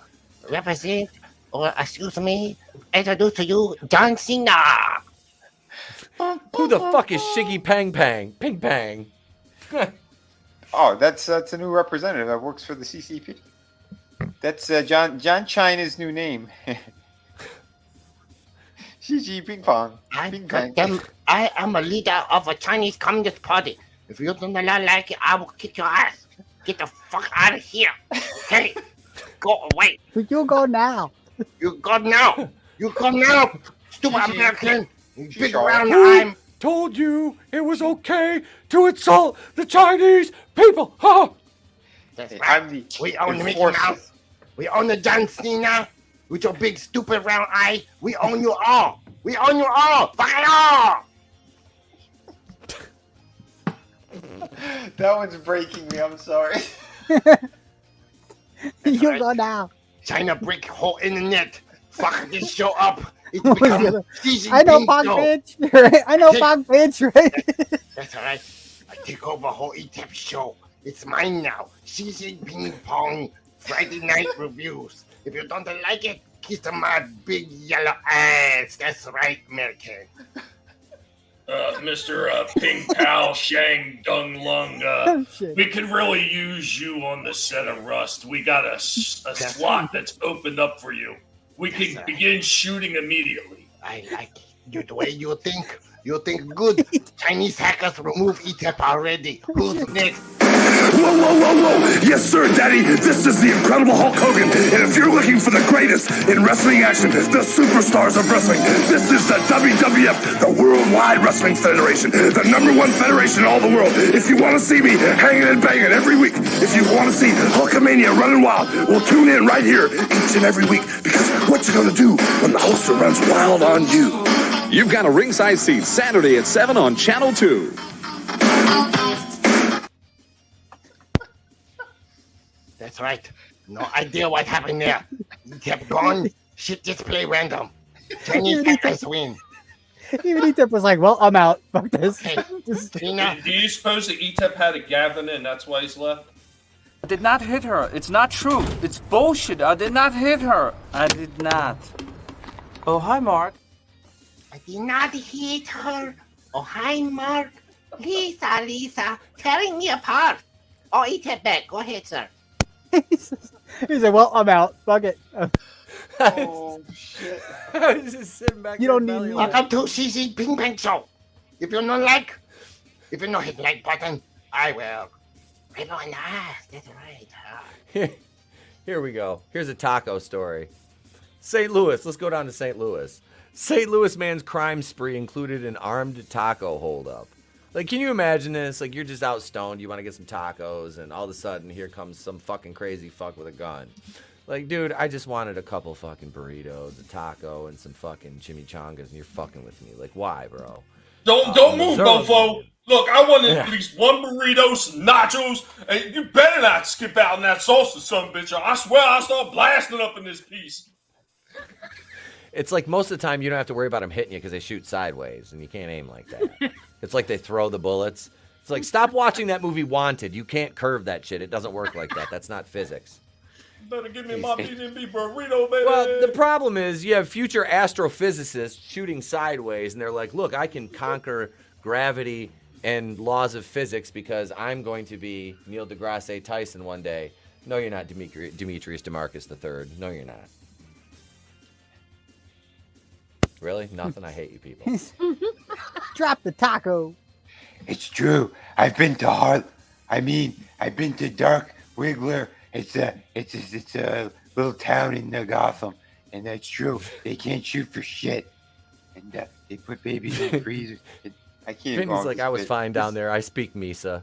represent, or excuse me, introduce to you John Cena. Who the fuck is Shiggy Pang Pang? Ping Pang. Oh, that's a new representative that works for the CCP. That's John China's new name. Xi Ping Pong. I am a leader of a Chinese Communist Party. If you do not like it, I will kick your ass. Get the fuck out of here. Hey, go away. You go now. You go now. You go now. Stupid American. Big round Who eye. told you it was okay to insult the Chinese people? Huh? That's right. We own the Mickey Mouse. We own the John Cena. With your big stupid round eye. We own you all. We own you all. Fuck it all. That one's breaking me. I'm sorry. You go now. China brick hole in the net. Fuck this show up. It's What was become the other- Xi I know Jinping Bog show. Bitch. Right? I know Bog Bitch, right? That's all right. I take over whole Etep show. It's mine now. Xi Jinping Pong Friday night reviews. If you don't like it, kiss my big yellow ass. That's right, American. Mr. Ping Pao Shang Dung Lung, Oh, shit. we could really use you on the set of Rust. We got a slot that's opened up for you. We can begin shooting immediately. I like you the way you think. You think good. Chinese hackers remove Etep already. Who's next? Whoa, whoa, whoa, whoa. Yes, sir, Daddy. This is the Incredible Hulk Hogan. And if you're looking for the greatest in wrestling action, the superstars of wrestling, this is the WWF, the Worldwide Wrestling Federation, the #1 federation in all the world. If you want to see me hanging and banging every week, if you want to see Hulkamania running wild, well, tune in right here each and every week. Because what you going to do when the Hulkster runs wild on you? You've got a ringside seat Saturday at 7 on Channel 2. That's right. No idea what happened there. Etep gone. Shit just play random. Chinese guys win. Even Etep was like, well, I'm out. Fuck this. Do you suppose that Etep had a Gavin and that's why he's left? I did not hit her. It's not true. It's bullshit. I did not hit her. I did not. Oh, hi, Mark. I did not hit her. Oh, hi, Mark. Lisa, tearing me apart. Oh, Etep back. Go ahead, sir. He said, well, I'm out. Fuck it. Oh, shit. I was just sitting back. You don't need me. Welcome to CC Ping Pong Show. If you don't hit like button, I will. Right on the ass. That's right. Here we go. Here's a taco story. St. Louis. Let's go down to St. Louis. St. Louis man's crime spree included an armed taco holdup. Like, can you imagine this? Like, you're just out stoned. You want to get some tacos, and all of a sudden, here comes some fucking crazy fuck with a gun. Like, dude, I just wanted a couple fucking burritos, a taco, and some fucking chimichangas, and you're fucking with me. Like, why, bro? Don't move, Bofo. Look, I want at least one burrito, some nachos, and you better not skip out on that salsa, son of a bitch. I swear I'll start blasting up in this piece. It's like most of the time you don't have to worry about them hitting you because they shoot sideways, and you can't aim like that. It's like they throw the bullets. It's like, stop watching that movie Wanted. You can't curve that shit. It doesn't work like that. That's not physics. Better give me my B&B burrito, baby. Well, the problem is you have future astrophysicists shooting sideways, and they're like, look, I can conquer gravity and laws of physics because I'm going to be Neil deGrasse Tyson one day. No, you're not Demetrius DeMarcus III. No, you're not. Really? Nothing? I hate you people. Drop the taco. It's true. I've been to I've been to Dark Wiggler. It's a little town in Gotham, and that's true. They can't shoot for shit, and they put babies in freezers. I can't. Vinny's like, I was fine down there. I speak Misa.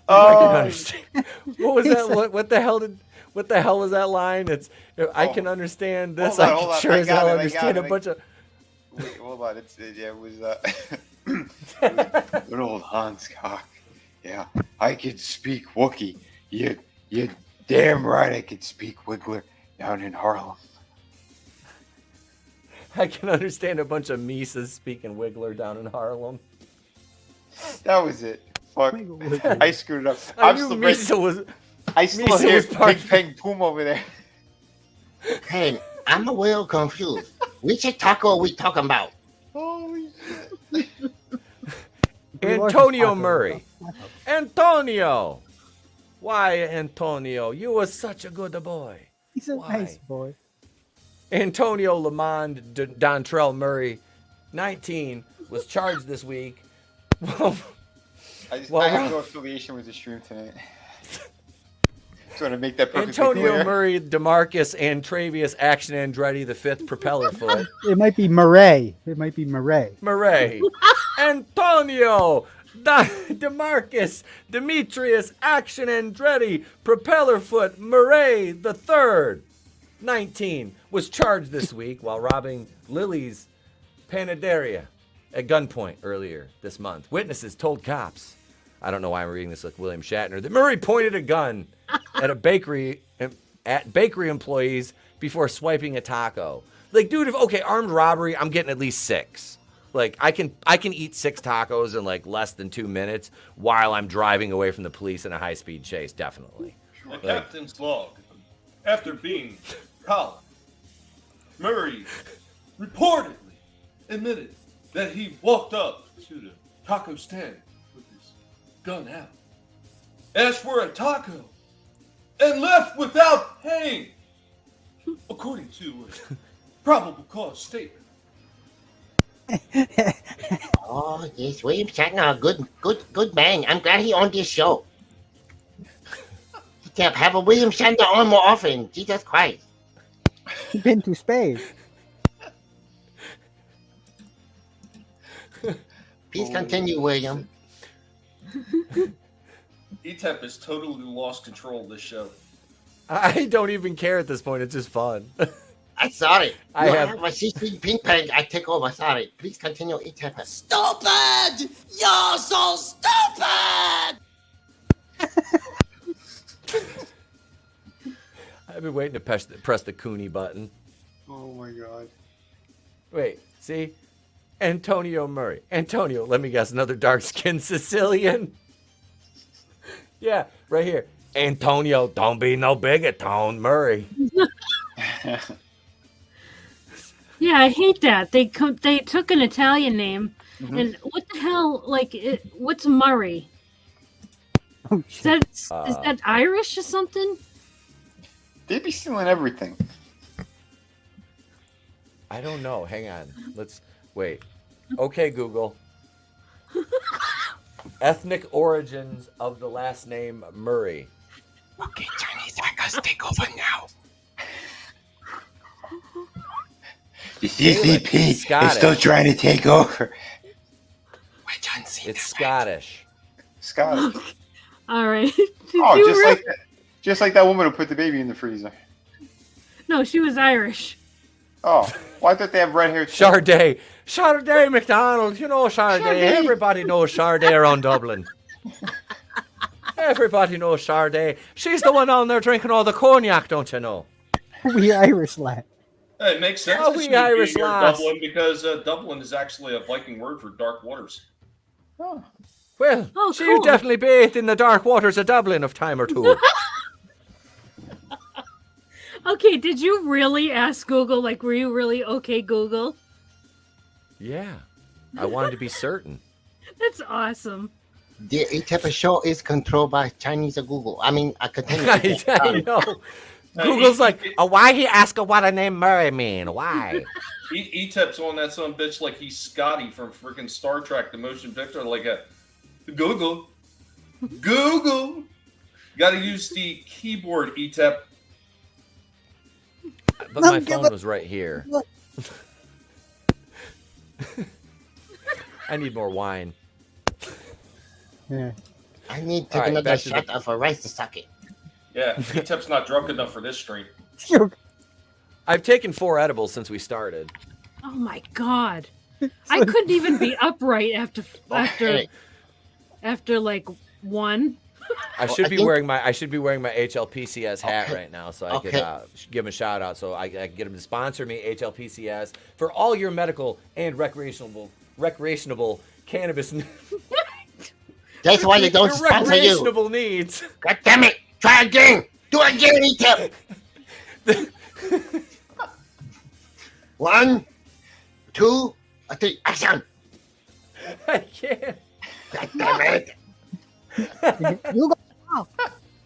I can understand. What was that? What the hell was that line? It's I can understand this. Hold on, I hold can on. sure as hell understand a bunch of. Wait, hold on. It was good old Hans Cock. Yeah, I can speak Wookiee. You damn right I can speak Wiggler down in Harlem. I can understand a bunch of Misas speaking Wiggler down in Harlem. That was it. Fuck. I screwed up. I knew Misa was. I still hear Big Peng Poom over there. Hey, I'm a little confused. Which taco are we talking about? Holy shit. Antonio Murray. Antonio! Why, Antonio? You were such a good boy. He's a nice boy. Antonio Lamond Dontrell Murray, 19, was charged this week. I have no affiliation with the stream tonight. Just want to make that perfectly Antonio clear. Murray, DeMarcus, and Travius Action Andretti, the fifth propeller foot. It might be Murray. Murray. Antonio, DeMarcus, Demetrius Action Andretti, propeller foot, Murray the third, 19, was charged this week while robbing Lily's Panaderia at gunpoint earlier this month. Witnesses told cops, I don't know why I'm reading this like William Shatner, that Murray pointed a gun at bakery employees before swiping a taco. Like, dude, armed robbery, I'm getting at least 6. Like, I can eat 6 tacos in like less than 2 minutes while I'm driving away from the police in a high-speed chase, definitely. The captain's log. After being caught, Murray reportedly admitted that he walked up to the taco stand with his gun out, asked for a taco, and left without paying, according to a probable cause statement. Oh, yes, William Shatner, good man. I'm glad he on this show. Have a William Shatner on more often. Jesus Christ. He's been to space. Please continue, William. Etep has totally lost control of this show. I don't even care at this point. It's just fun. I'm sorry. I have a CC ping pong. I take over. Sorry. Please continue, Etep. Stupid! You're so stupid! I've been waiting to press the Cooney button. Oh my god. Wait, see? Antonio Murray. Antonio, let me guess, another dark-skinned Sicilian? Yeah, right here. Antonio, don't be no bigot-tone, Murray. Yeah, I hate that. They took an Italian name, and what the hell? Like, what's Murray? Is that Irish or something? They'd be stealing everything. I don't know. Hang on. Let's wait. Okay, Google. Ethnic origins of the last name Murray. Okay, Chinese hackers, take over now. The CCP is still trying to take over. It's Scottish. Scottish. All right. Just like that woman who put the baby in the freezer. No, she was Irish. Oh, why did they have red hair? Sharday McDonald. You know Sharday. Everybody knows Sharday around Dublin. Everybody knows Sharday. She's the one down there drinking all the cognac, don't you know? We Irish lad. It makes sense. Oh, we Irish lads. Dublin because Dublin is actually a Viking word for dark waters. Oh. Well, she cool. definitely bathed in the dark waters of Dublin a time or two. Okay, did you really ask Google? Like, were you really okay, Google? Yeah, I wanted to be certain. That's awesome. The Etep show is controlled by Chinese Google. I mean, I continue. I know. Google's like, why he ask her what a name Murray mean? Why? Etep's on that son bitch like he's Scotty from freaking Star Trek, the motion picture, like a Google. Google. Got to use the keyboard, Etep. But my phone was right here. I need more wine. Yeah. I need to take another shot of a rice to suck it. Yeah, Etep's not drunk enough for this stream. I've taken 4 edibles since we started. Oh my god. I couldn't even be upright after like 1. I should be wearing my HLPCS hat right now, so I could give him a shout out. So I could get him to sponsor me, HLPCS, for all your medical and recreational cannabis. That's why they don't sponsor you. Recreational needs. God damn it! Try again. Do it again, Etep. 1, 2, 3, action. I can't. God damn it. You go.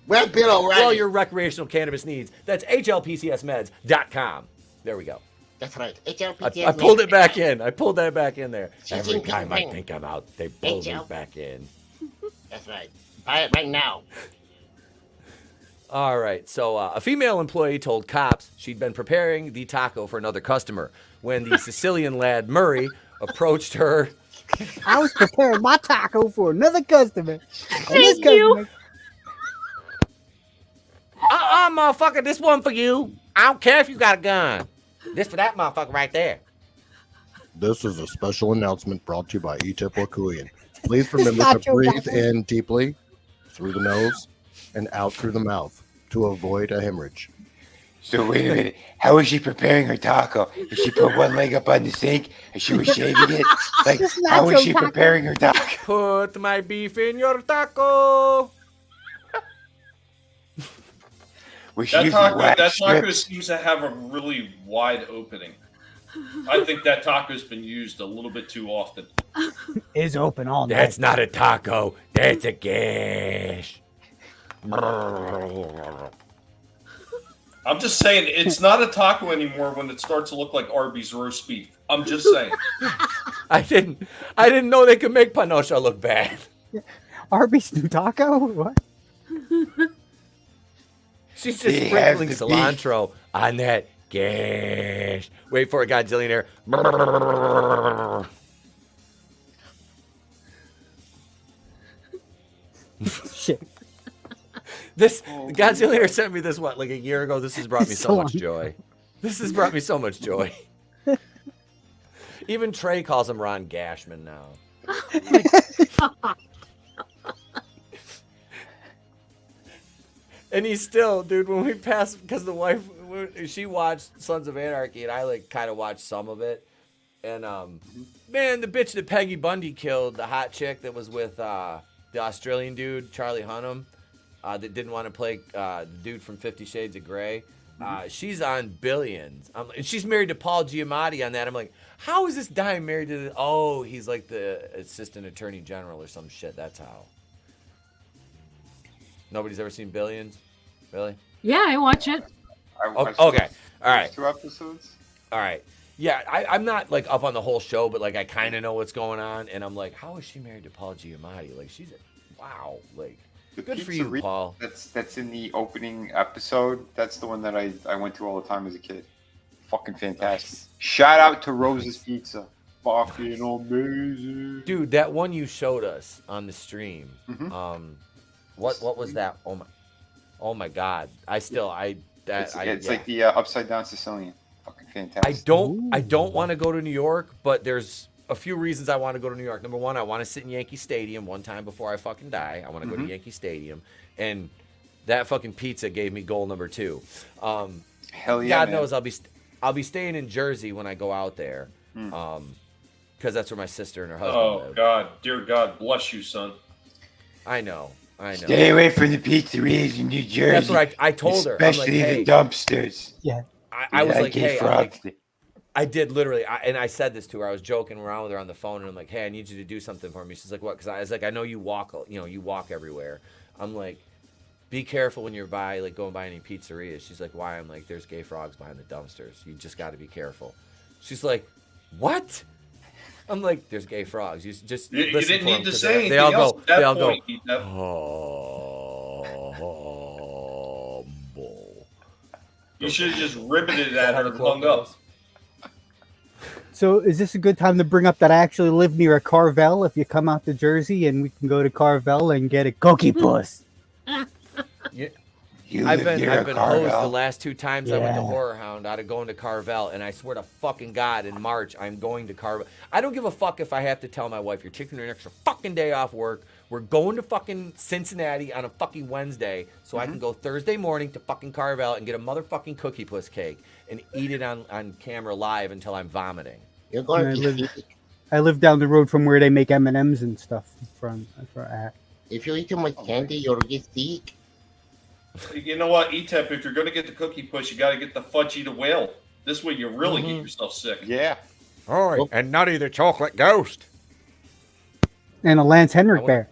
Well, Bill O'Reilly. For all your recreational cannabis needs. That's HLPCSmeds.com. There we go. That's right. HLPCS. I pulled it back in. I pulled that back in there. Every time I think I'm out, they pull me back in. That's right. Buy it right now. All right. So a female employee told cops she'd been preparing the taco for another customer when the Sicilian lad Murray approached her. I was preparing my taco for another customer. Thank you. Motherfucker, this one for you. I don't care if you got a gun. This for that motherfucker right there. This is a special announcement brought to you by Etep Wakuyan. Please remember to breathe in deeply through the nose and out through the mouth to avoid a hemorrhage. So wait a minute. How was she preparing her taco? Did she put one leg up on the sink and she was shaving it? Like, how was she preparing her taco? Put my beef in your taco. That taco seems to have a really wide opening. I think that taco's been used a little bit too often. Is open all night. That's not a taco. That's a gash. I'm just saying, it's not a taco anymore when it starts to look like Arby's roast beef. I'm just saying. I didn't know they could make panosha look bad. Arby's new taco? What? She's just sprinkling cilantro on that gash. Wait for it, Godzillionaire. Shit. This Godzillionaire sent me this like a year ago. This has brought me so much joy. This has brought me so much joy. Even Trey calls him Ron Gashman now. And he's still, dude, when we pass, because the wife, she watched Sons of Anarchy, and I, like, kind of watched some of it. And, man, the bitch that Peggy Bundy killed, the hot chick that was with the Australian dude, Charlie Hunnam, that didn't want to play the dude from 50 Shades of Grey, she's on Billions. And she's married to Paul Giamatti on that. I'm like, how is this dime married to the... Oh, he's like the assistant attorney general or some shit. That's how. Nobody's ever seen Billions? Really? Yeah, I watch it. Okay. All right. 2 episodes. All right. Yeah, I'm not, like, up on the whole show, but, like, I kind of know what's going on. And I'm like, how is she married to Paul Giamatti? Like, she's wow. Like, good for you, Paul. That's in the opening episode. That's the one that I went to all the time as a kid. Fucking fantastic. Nice. Shout out to Rose's Pizza. Fucking amazing. Dude, that one you showed us on the stream. What was that? Oh my God! It's like the upside down Sicilian. Fucking fantastic. I don't want to go to New York, but there's a few reasons I want to go to New York. Number one, I want to sit in Yankee Stadium one time before I fucking die. I want to go to Yankee Stadium, and that fucking pizza gave me goal number 2. Hell yeah! God man. knows I'll be staying in Jersey when I go out there, because that's where my sister and her husband live. Oh God, dear God, bless you, son. I know. Stay away from the pizzerias in New Jersey. That's what I told her. Especially the dumpsters. Yeah. I was like, hey, I did literally, and I said this to her. I was joking around with her on the phone, and I'm like, hey, I need you to do something for me. She's like, what? Because I was like, I know you walk everywhere. I'm like, be careful when you're going by any pizzerias. She's like, why? I'm like, there's gay frogs behind the dumpsters. You just got to be careful. She's like, what? I'm like, there's gay frogs. You just you listen didn't to need them, to say they all else go. at that They all point, go. You should have just ribbited at her and hung up. So is this a good time to bring up that I actually live near a Carvel? If you come out to Jersey, and we can go to Carvel and get a cookie puss. I've been hosed the last 2 times I went to Horror Hound out of going to Carvel, and I swear to fucking God, in March I'm going to Carvel. I don't give a fuck if I have to tell my wife, you're taking an extra fucking day off work. We're going to fucking Cincinnati on a fucking Wednesday, so I can go Thursday morning to fucking Carvel and get a motherfucking cookie puss cake and eat it on camera live until I'm vomiting. You're going I live down the road from where they make M&Ms and stuff. If you eat too much candy, you'll get sick. You know what, Etep, if you're going to get the cookie push, you got to get the fudgy the whale. This way you really get yourself sick. Yeah. All right, and Nutty the chocolate ghost. And a Lance Henrik bear.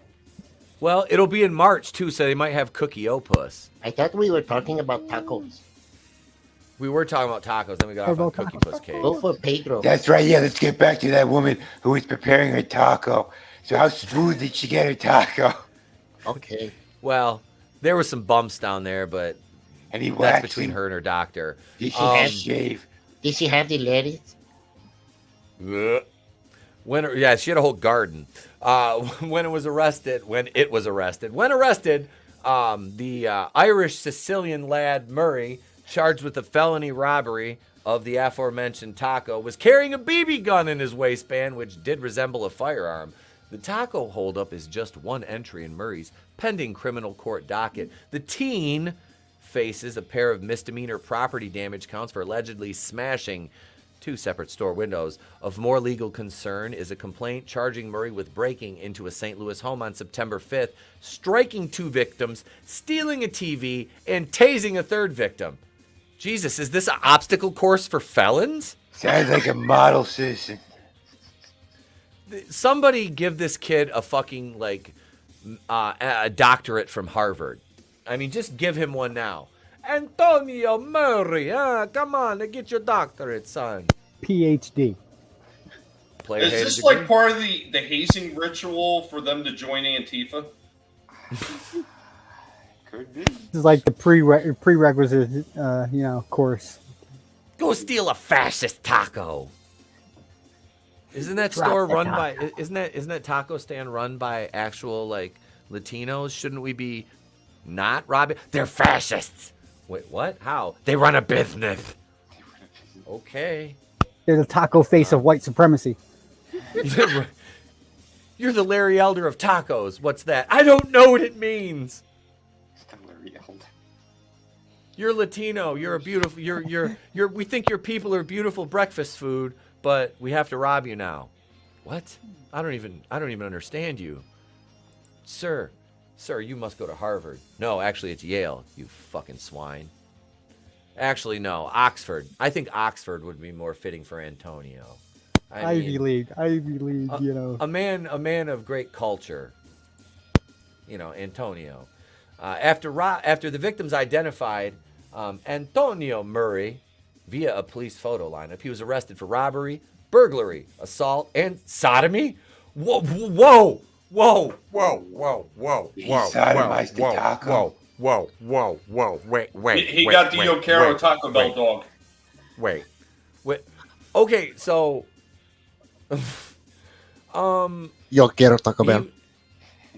Well, it'll be in March, too, so they might have cookie opus. I thought we were talking about tacos. We were talking about tacos, then we got off on cookie puss cake. Go for Pedro. That's right. Yeah, let's get back to that woman who was preparing her taco. So how smooth did she get her taco? Okay. Well, there were some bumps down there, but that's between her and her doctor. Did she shave? Did she have the lettuce? She had a whole garden. When arrested, the Irish Sicilian lad Murray, charged with the felony robbery of the aforementioned taco, was carrying a BB gun in his waistband, which did resemble a firearm. The taco holdup is just one entry in Murray's pending criminal court docket. The teen faces a pair of misdemeanor property damage counts for allegedly smashing 2 separate store windows. Of more legal concern is a complaint charging Murray with breaking into a St. Louis home on September 5th, striking 2 victims, stealing a TV, and tasing a 3rd victim. Jesus, is this an obstacle course for felons? Sounds like a model citizen. Somebody give this kid a fucking, a doctorate from Harvard. I mean, just give him one now. Antonio Murray, come on, get your doctorate, son. PhD. Is this like part of the hazing ritual for them to join Antifa? Could be. This is like the prerequisite, course. Go steal a fascist taco. Isn't that store run by? Isn't that taco stand run by actual Latinos? Shouldn't we be not robbing? They're fascists. Wait, what? How? They run a business. Okay. They're the taco face of white supremacy. You're the Larry Elder of tacos. What's that? I don't know what it means. Larry Elder. You're Latino. You're a beautiful. You're. We think your people are beautiful breakfast food, but we have to rob you now. What? I don't even understand you, sir. Sir, you must go to Harvard. No, actually, it's Yale. You fucking swine. Actually, no, Oxford. I think Oxford would be more fitting for Antonio. Ivy League, you know. A man of great culture. You know, Antonio. After the victims identified Antonio Murray via a police photo lineup, he was arrested for robbery, burglary, assault, and sodomy. Whoa! He sodomized the taco. Whoa. Wait. He got the Yokero Taco Bell dog. Wait. Okay, so Yokero Taco Bell.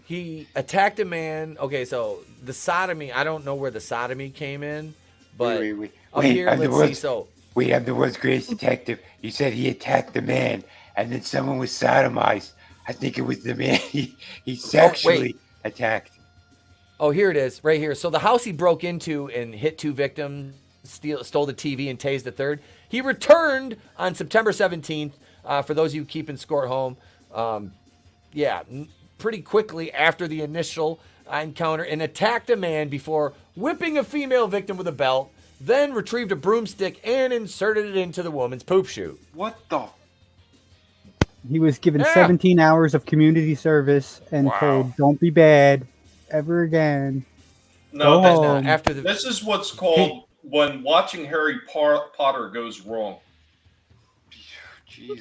He attacked a man. Okay, so the sodomy, I don't know where the sodomy came in, but Wait, up here, I'm the let's see. world's- So Wait, I'm the world's greatest detective. You said he attacked the man, and then someone was sodomized. I think it was the man he sexually attacked. Oh, here it is, right here. So the house he broke into and hit 2 victims, stole the TV and tased the third. He returned on September 17th. For those of you keeping score at home, pretty quickly after the initial encounter, and attacked a man before whipping a female victim with a belt, then retrieved a broomstick and inserted it into the woman's poop chute. What the? He was given 17 hours of community service and told, "Don't be bad ever again." No, Go that's home." not. After this is what's called when watching Harry Potter goes wrong. Jesus.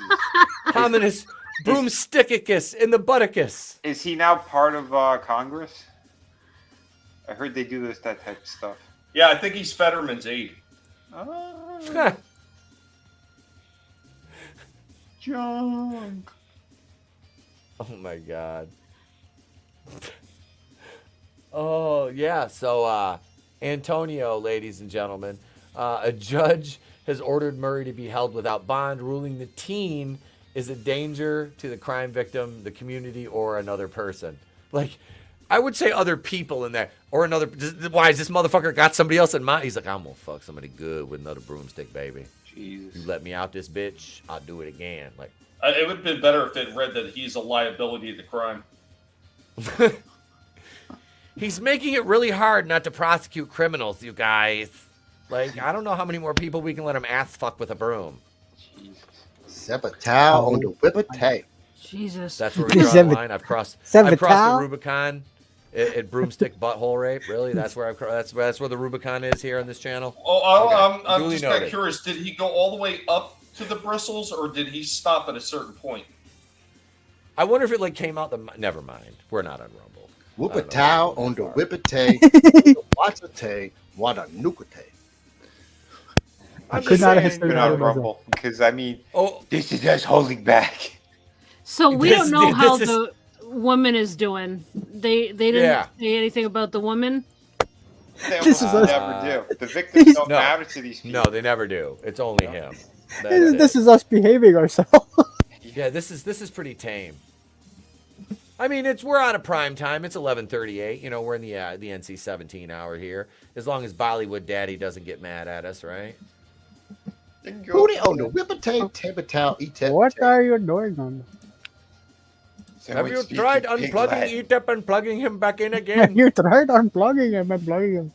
Hominis broomstickicus in the butticus. Is he now part of Congress? I heard they do that type of stuff. Yeah, I think he's Fetterman's aide. Junk. Oh my god. Oh yeah, so Antonio, ladies and gentlemen, a judge has ordered Murray to be held without bond, ruling the teen is a danger to the crime victim, the community, or another person. Like, I would say other people in there, or another. Why is this motherfucker got somebody else in mind? He's like, I'm gonna fuck somebody good with another broomstick, baby. Jesus. You let me out this bitch, I'll do it again. Like, It would have been better if it read that he's a liability to crime. He's making it really hard not to prosecute criminals, you guys. Like, I don't know how many more people we can let him ass fuck with a broom. Sepatow on the whippetay. Jesus. That's where we draw the line. I've crossed the Rubicon at broomstick butthole rape. Really? That's where that's where the Rubicon is here on this channel. Oh, I'm Duly just kind of noted. curious. Did he go all the way up to the bristles, or did he stop at a certain point? I wonder if it came out the. Never mind. We're not on Rumble. Whippetow on the whippetay. Watatay. Watanukatay. I could not have been on Rumble because I mean, this is us holding back. So we don't know how the woman is doing. They didn't say anything about the woman. They This is us. never do. The victims don't matter to these people. No, they never do. It's only him. This is us behaving ourselves. Yeah, this is pretty tame. I mean, we're out of prime time. It's 11:38. You know, we're in the NC-17 hour here. As long as Bollywood Daddy doesn't get mad at us, right? Booty on the whippetay, tabatow, Etep. What are you doing on? Have you tried unplugging Etep and plugging him back in again? You tried unplugging him and plugging him.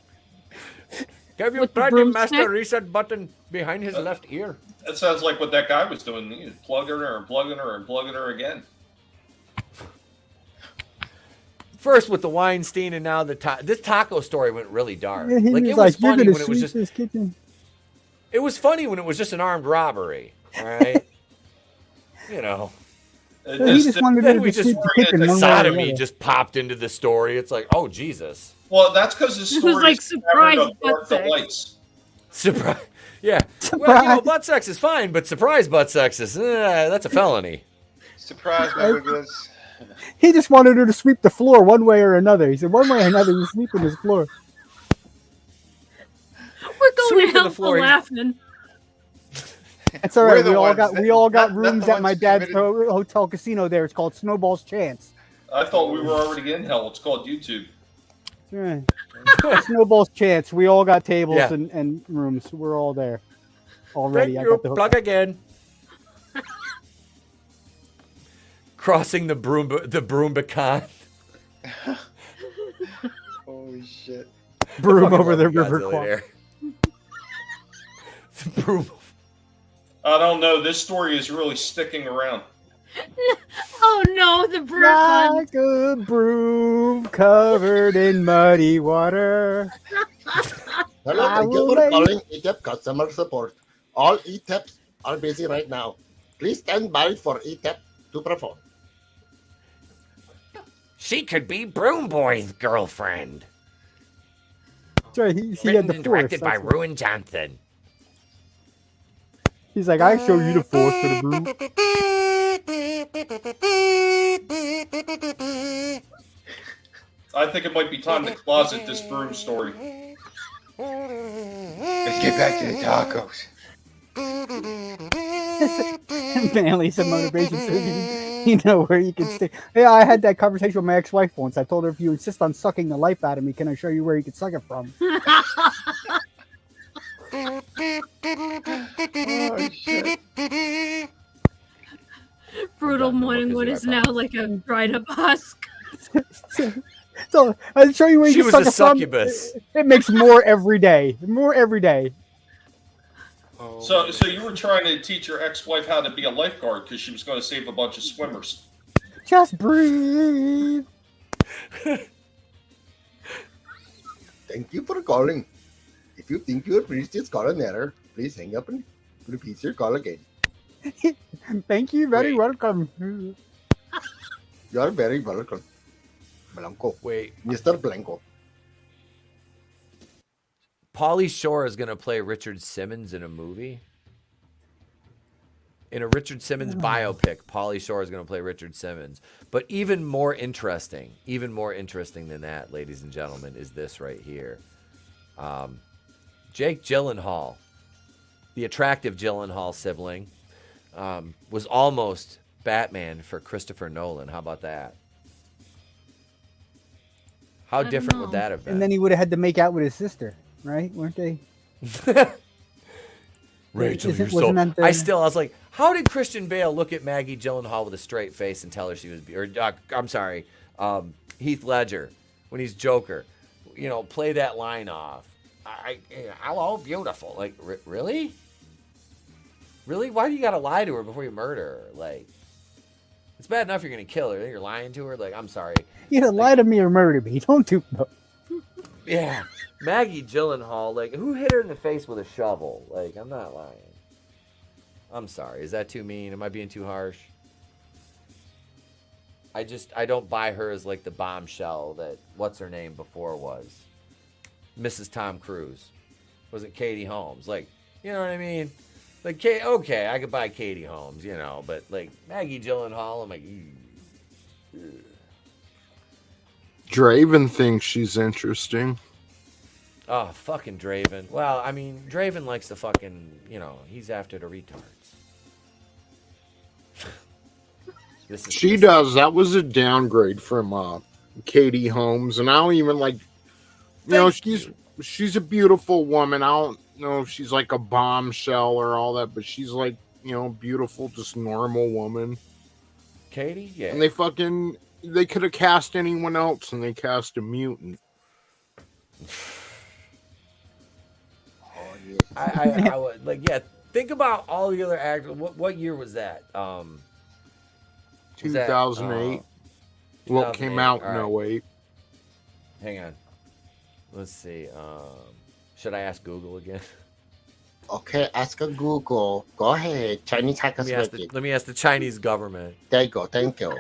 Have you With the tried to master broomstick? reset button behind his left ear? That sounds like what that guy was doing. He was plugging her and plugging her and plugging her again. First with the Weinstein, and now this taco story went really dark. Yeah, he Like, was it was like, "You're funny gonna when it was sweep just. this kitchen." It was funny when it was just an armed robbery. All right. You know. He just wanted Then to we sweep just the kitchen the one way or the sodomy other. just popped into the story. It's like, oh Jesus. Well, that's because his It story was like is surprise covered up butt dark the sex. lights. Surprise. Yeah. Well, you know, butt sex is fine, but surprise butt sex is that's a felony. Surprise, Douglas. He just wanted her to sweep the floor one way or another. He said, one way or another, you're sweeping this floor. We're going Sweeping to the hell for floor. laughing. It's all We're right. the We all ones got that- we all got not rooms the at my ones dad's committed- hotel casino there. It's called Snowball's Chance. I thought we were already in hell. It's called YouTube. Right. Snowball's chance. We all got tables Yeah. and rooms. We're all there already. Thank I you. got the hook Plug up. again. Crossing the Broombicon. Holy shit. Broom fucking over love the you guys river over Kwai. there. The broom. I don't know. This story is really sticking around. Oh no, the broom. Like a broom covered in muddy water. Hello, I thank you will for make- calling Etep customer support. All Eteps are busy right now. Please stand by for Etep to perform. She could be Broom Boy's girlfriend. That's right. He Written had the and force. directed by That's what- Ruin Johnson. He's like, I show you the force for the broom. I think it might be time to closet this broom story. Let's get back to the tacos. Manly some motivation. So you know where you can stay. Yeah, I had that conversation with my ex-wife once. I told her, if you insist on sucking the life out of me, can I show you where you can suck it from? Oh, shit. Brutal morning wood is now like a dried up husk. So I'll show you where you She can was suck a it from. succubus. It makes more every day. More every day. So you were trying to teach your ex-wife how to be a lifeguard because she was going to save a bunch of swimmers. Just breathe. Thank you for calling. If you think you have reached this call an error, please hang up and repeat your call again. Thank you. Very welcome. You are very welcome. Blanco. Wait. Mr. Blanco. Pauly Shore is going to play Richard Simmons in a movie. In a Richard Simmons biopic, Pauly Shore is going to play Richard Simmons. But even more interesting than that, ladies and gentlemen, is this right here. Jake Gyllenhaal, the attractive Gyllenhaal sibling, was almost Batman for Christopher Nolan. How about that? How different would that have been? And then he would have had to make out with his sister, right? Weren't they? Rachel, Isn't- you're so... wasn't that the- I was like, how did Christian Bale look at Maggie Gyllenhaal with a straight face and tell her she was... I'm sorry, Heath Ledger, when he's Joker, play that line off. Hello, beautiful. Like, really? Really? Why do you gotta lie to her before you murder her? Like, it's bad enough you're gonna kill her. Then you're lying to her. Like, I'm sorry. Either lie to me or murder me. Don't do both. Yeah, Maggie Gyllenhaal. Like, who hit her in the face with a shovel? Like, I'm not lying. I'm sorry. Is that too mean? Am I being too harsh? I don't buy her as like the bombshell that what's her name before was. Mrs. Tom Cruise. Was it Katie Holmes? Like, you know what I mean? Like, okay, I could buy Katie Holmes, but like Maggie Gyllenhaal, I'm like, Draven thinks she's interesting. oh, fucking Draven. Well, I mean, Draven likes to fucking, he's after the retards. She does. That was a downgrade from Katie Holmes, and I don't even like. She's a beautiful woman. I don't know if she's like a bombshell or all that, but she's like beautiful, just normal woman. Katie, yeah. And they could have cast anyone else, and they cast a mutant. I would think about all the other actors. What year was that? 2008. Well, it came out in 08. Hang on. Let's see. Should I ask Google again? Okay, ask a Google. Go ahead. Chinese hackers. Let me ask the Chinese government. There you go. Thank you.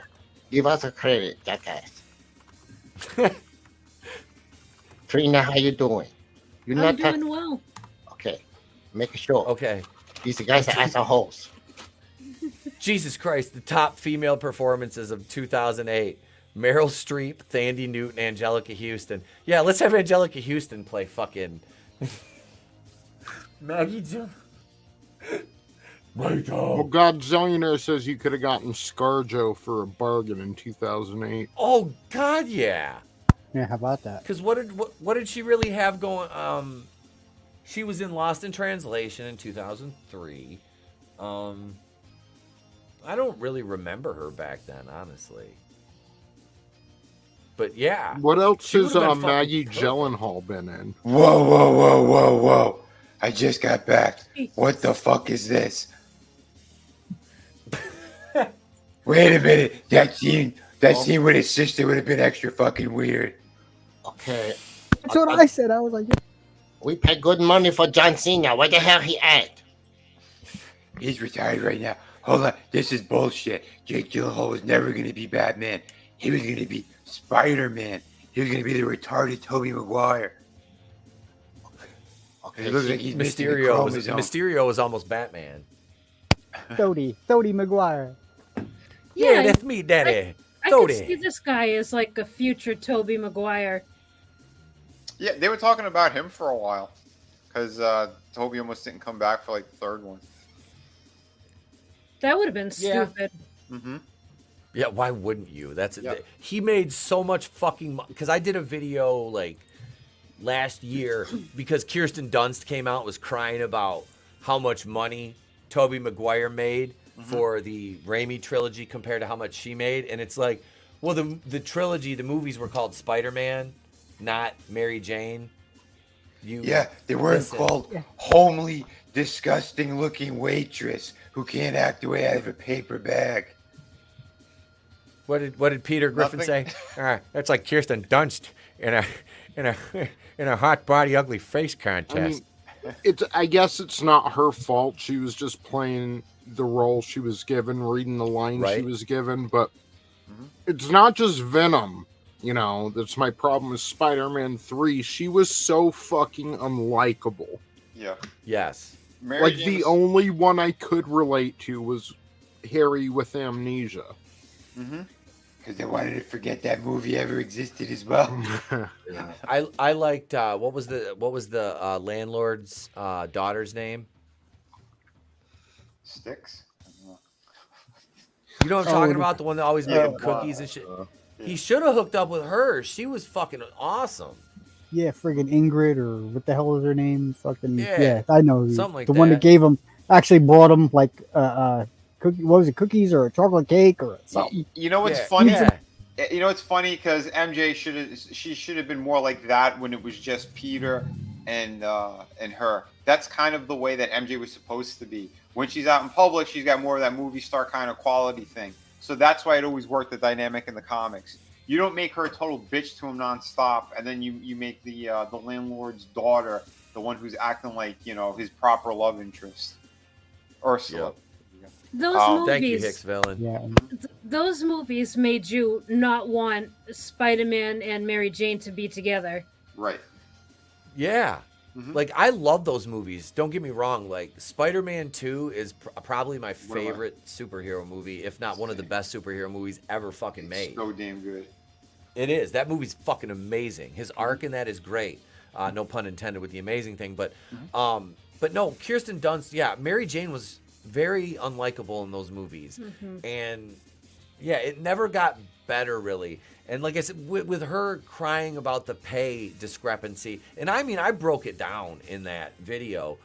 Give us a credit, jackass. Trina, how you doing? You're I'm doing well. Okay. Make sure. Okay. These guys are assholes. Jesus Christ, the top female performances of 2008. Meryl Streep, Thandie Newton, Angelica Houston. Yeah, let's have Angelica Houston play fucking Maggie Jill. Well, Godzillionaire says you could have gotten ScarJo for a bargain in 2008. Oh, God, yeah. Yeah, how about that? Because what did she really have going? She was in Lost in Translation in 2003. I don't really remember her back then, honestly. But yeah. What else she has would've been Maggie fucking perfect. Gyllenhaal been in? Whoa. I just got back. What the fuck is this? Wait a minute. That scene with his sister would have been extra fucking weird. Okay. That's what I said. I was like, We pay good money for John Cena. Where the hell he at? He's retired right now. Hold on. This is bullshit. Jake Gyllenhaal was never going to be Batman. He was going to be Spider-Man. He was going to be the retarded Tobey Maguire. Okay, It looks like he's missing the chromosome. Mysterio was almost Batman. Thodey Maguire. Yeah, that's me, Daddy. I could see this guy as like a future Tobey Maguire. Yeah, they were talking about him for a while because Toby almost didn't come back for like the third one. That would have been stupid. Mm-hmm. Yeah, why wouldn't you? He made so much fucking because I did a video like last year because Kirsten Dunst came out and was crying about how much money Tobey Maguire made for the Raimi trilogy compared to how much she made, and it's like, well, the trilogy, the movies were called Spider-Man, not Mary Jane. Yeah, they weren't called homely, disgusting-looking waitress who can't act her way out of a paper bag. What did Peter Griffin say? That's like Kirsten Dunst in a hot body, ugly face contest. I mean, I guess it's not her fault. She was just playing the role she was given, reading the lines she was given. But it's not just Venom. You know, that's my problem with Spider-Man 3. She was so fucking unlikable. Yeah. Yes. The only one I could relate to was Harry with amnesia. Mm-hmm. Because they wanted to forget that movie ever existed as well. I liked what was the landlord's daughter's name? Sticks. You know what I'm talking about? The one that always made him cookies and shit. He should have hooked up with her. She was fucking awesome. Yeah, friggin' Ingrid, or what the hell is her name? Fucking Yeah, I know. something like the one that that. gave him, actually brought him like cookie, what was it, cookies or a chocolate cake or something. You know what's funny? You know it's funny because MJ should have been more like that when it was just Peter and her. That's kind of the way that MJ was supposed to be. When she's out in public, she's got more of that movie star kind of quality thing. So that's why it always worked the dynamic in the comics. You don't make her a total bitch to him nonstop, and then you make the landlord's daughter the one who's acting like, you know, his proper love interest. Ursula. Those movies. Thank you, Hicks Villain. Yeah. Those movies made you not want Spider-Man and Mary Jane to be together. Right. Yeah. Like, I love those movies. Don't get me wrong. Like, Spider-Man 2 is probably my favorite superhero movie, if not one of the best superhero movies ever fucking made. So damn good. It is. That movie's fucking amazing. His arc in that is great. No pun intended with the amazing thing. But no, Kirsten Dunst, Mary Jane was very unlikable in those movies. And, yeah, it never got better, really. And like I said, with her crying about the pay discrepancy, and I mean, I broke it down in that video.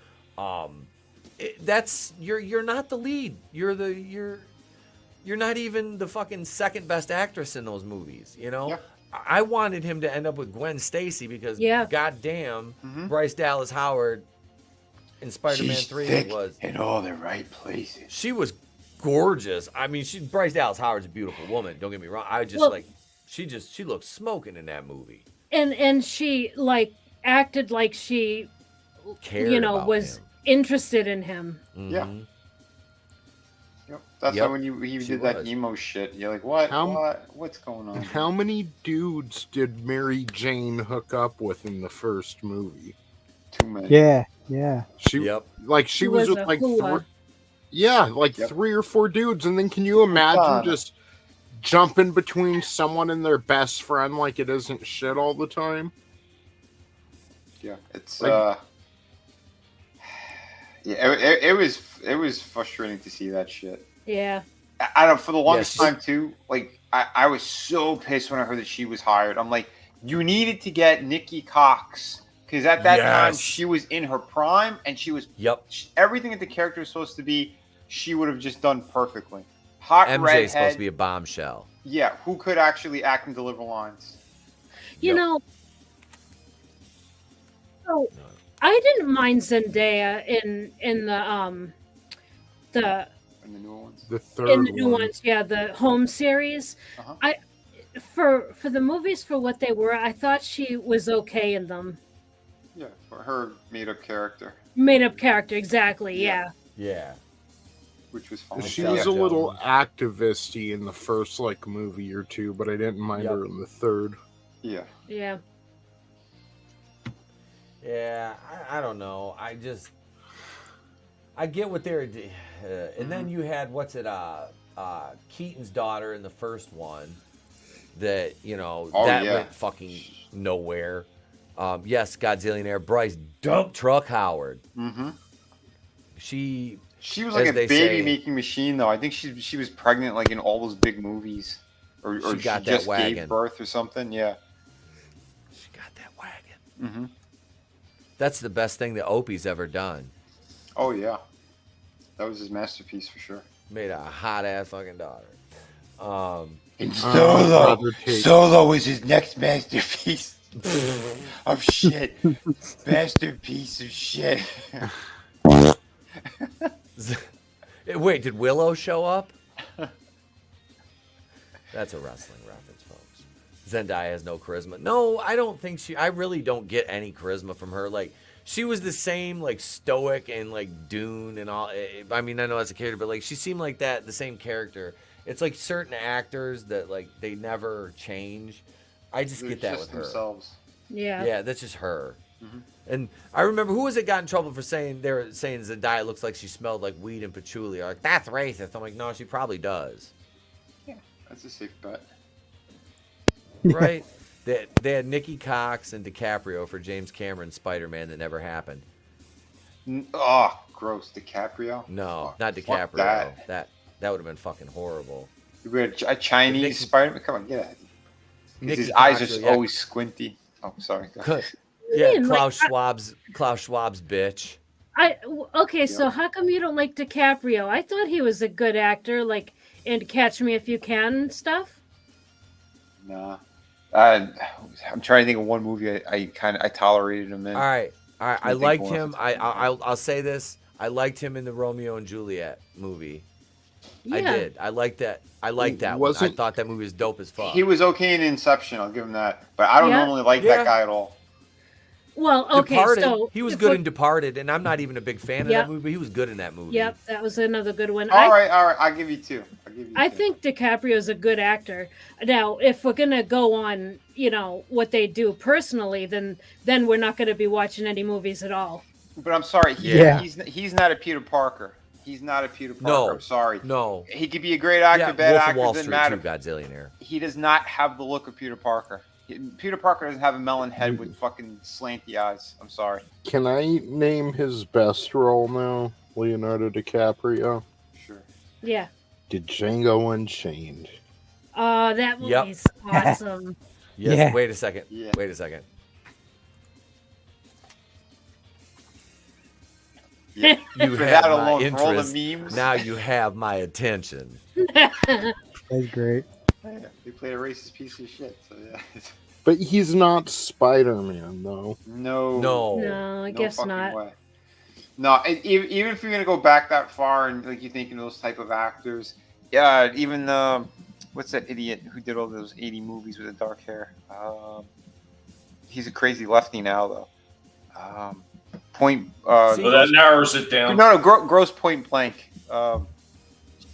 That's you're not the lead. You're not even the fucking second best actress in those movies. You know, I wanted him to end up with Gwen Stacy because goddamn, Bryce Dallas Howard in Spider-Man 3 was in all the right places. She was gorgeous. I mean, Bryce Dallas Howard's a beautiful woman. Don't get me wrong. I just she looked smoking in that movie. And she like acted like she cared was interested in him. Yeah. Yep. That's why when he did that emo shit, you're like, what's going on? How many dudes did Mary Jane hook up with in the first movie? Too many. Yeah. She was with like three or four dudes, and then can you imagine just jumping between someone and their best friend like it isn't shit all the time? Yeah, it's it was frustrating to see that shit. Yeah. I don't for the longest time too. Like I was so pissed when I heard that she was hired. I'm like, You needed to get Nikki Cox because at that time Yes. she was in her prime and she was everything that the character was supposed to be. She would have just done perfectly. Hot MJ redhead. is supposed to be a bombshell. Yeah, who could actually act and deliver lines? You know, so I didn't mind Zendaya in the In the new ones. The third in the new one. ones, yeah, the home series. I for the movies for what they were, I thought she was okay in them. Yeah, for her made-up character, Made up character, exactly. Yeah. Yeah. which was fine. She was a little activist-y in the first movie or two, but I didn't mind her in the third. Yeah. Yeah. Yeah, I don't know. I get what they're, and then you had Keaton's daughter in the first one, that went fucking nowhere. Yes, Godzillionaire Bryce Dump Truck Howard. Mm-hmm. She was like a baby-making machine, though. I think she was pregnant in all those big movies, or She she got that just wagon. gave birth or something. Yeah. She got that wagon. Mm-hmm. That's the best thing that Opie's ever done. Oh yeah, that was his masterpiece for sure. Made a hot ass fucking daughter. And Solo is his next masterpiece of shit. Masterpiece of shit. Wait, did Willow show up? That's a wrestling reference, folks. Zendaya has no charisma. No, I don't think I really don't get any charisma from her. She was the same, stoic and Dune and all. I mean, I know that's a character, but she seemed like that, the same character. It's certain actors that they never change. I just get that with her. Themselves. Yeah. Yeah, that's just her. Mm-hmm. And I remember who was it got in trouble for saying they were saying Zendaya looks like she smelled like weed and patchouli. That's racist. I'm like, no, she probably does. Yeah, that's a safe bet. Right? They had Nikki Cox and DiCaprio for James Cameron's Spider-Man that never happened. Oh, gross. DiCaprio? No, not fuck DiCaprio. that. That would have been fucking horrible. You had a Chinese Spider-Man? Come on, get out of here. 'Cause Nikki his eyes Cox, are yeah. always squinty. Oh, sorry. Go ahead. Yeah, mean? Klaus Schwab's bitch. Okay, so how come you don't like DiCaprio? I thought he was a good actor, in Catch Me If You Can and stuff. Nah. I'm trying to think of one movie I tolerated him in. All right. I think liked one him. I'll say this. I liked him in the Romeo and Juliet movie. I Yeah. did. I liked that. I liked that one. I thought that movie was dope as fuck. He was okay in Inception, I'll give him that. But I don't Yeah. normally like Yeah. that guy at all. Well, okay, Departed. so He was if good we- in Departed, and I'm not even a big fan of Yep. that movie, but he was good in that movie. Yep, that was another good one. All right. I'll give you two. I think DiCaprio's a good actor. Now, if we're gonna go on, what they do personally, then we're not gonna be watching any movies at all. But I'm sorry. He's not a Peter Parker. He's not a Peter Parker. No. I'm sorry. No. He could be a great actor, Yeah, bad Wolf of actor, Wall doesn't Street matter. too, Godzillionaire. He does not have the look of Peter Parker. Peter Parker doesn't have a melon head with fucking slanty eyes. I'm sorry. Can I name his best role now? Leonardo DiCaprio? Sure. Yeah. Django Unchained. Oh, that Yep. movie's awesome. Yes. Yeah. Wait a second. Yeah. Wait a second. Yeah. You For have that my alone, for all the interest. memes. Now you have my attention. That's great. Yeah, they played a racist piece of shit. So yeah. But he's not Spider-Man, though. No. No, I guess fucking not. way. No, even if you're gonna go back that far and you're thinking those type of actors, yeah, even what's that idiot who did all those 80 movies with the dark hair? He's a crazy lefty now though. Well, that narrows it down. No, Gross Point Blank.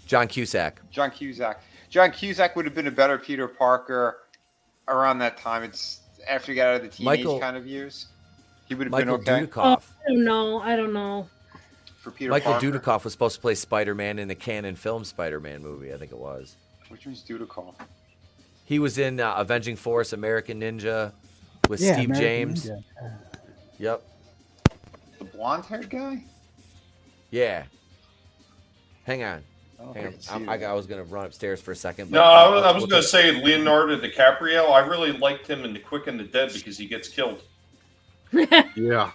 John Cusack. John Cusack would have been a better Peter Parker around that time. It's after he got out of the teenage kind of years. He would have been Michael okay. Dudikoff. I don't know. For Peter Michael Parker. Dudikoff was supposed to play Spider-Man in the canon film Spider-Man movie. I think it was. Which one's Dudikoff? He was in Avenging Force, American Ninja, with Yeah, Steve American James. Ninja. The Yep. blonde-haired guy? Yeah. Hang on. I was gonna run upstairs for a second. No, I was gonna say Leonardo DiCaprio. I really liked him in The Quick and the Dead because he gets killed. Yeah.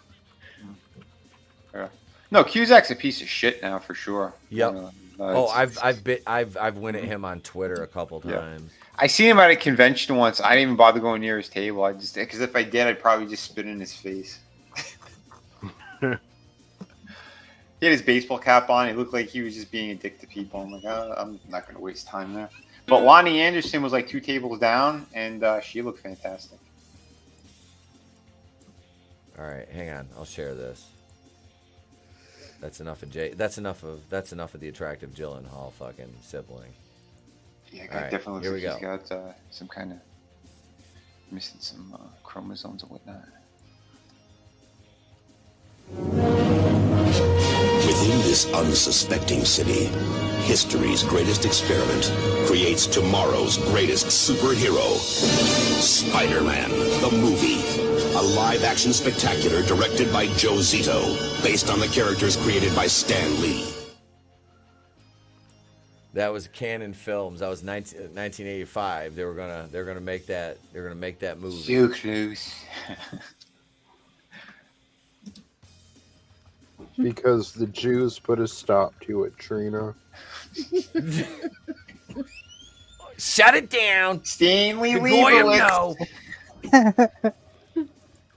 No, Cusack's a piece of shit now for sure. Yep. I've went at him on Twitter a couple times. I seen him at a convention once. I didn't even bother going near his table. Because if I did, I'd probably just spit in his face. He had his baseball cap on. He looked like he was just being a dick to people. I'm like, I'm not going to waste time there. But Lonnie Anderson was like 2 tables down, and she looked fantastic. All right, hang on. I'll share this. That's enough of Jay. That's enough of the attractive Gyllenhaal fucking sibling. Yeah, guy definitely looks like he's got some kind of missing some chromosomes and whatnot. Within this unsuspecting city, history's greatest experiment creates tomorrow's greatest superhero. Spider-Man, the movie. A live-action spectacular directed by Joe Zito, based on the characters created by Stan Lee. That was Canon Films. That was 1985. They're gonna make that movie. So close. Because the Jews put a stop to it, Trina. Shut it down. Stanley Leibowitz.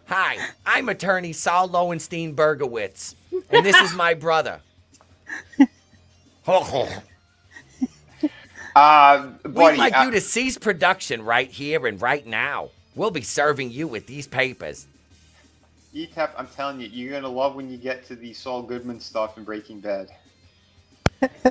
Hi, I'm attorney Saul Lowenstein Bergowitz, and this is my brother. We'd like you to cease production right here and right now. We'll be serving you with these papers. Etep, I'm telling you, you're gonna love when you get to the Saul Goodman stuff in Breaking Bad.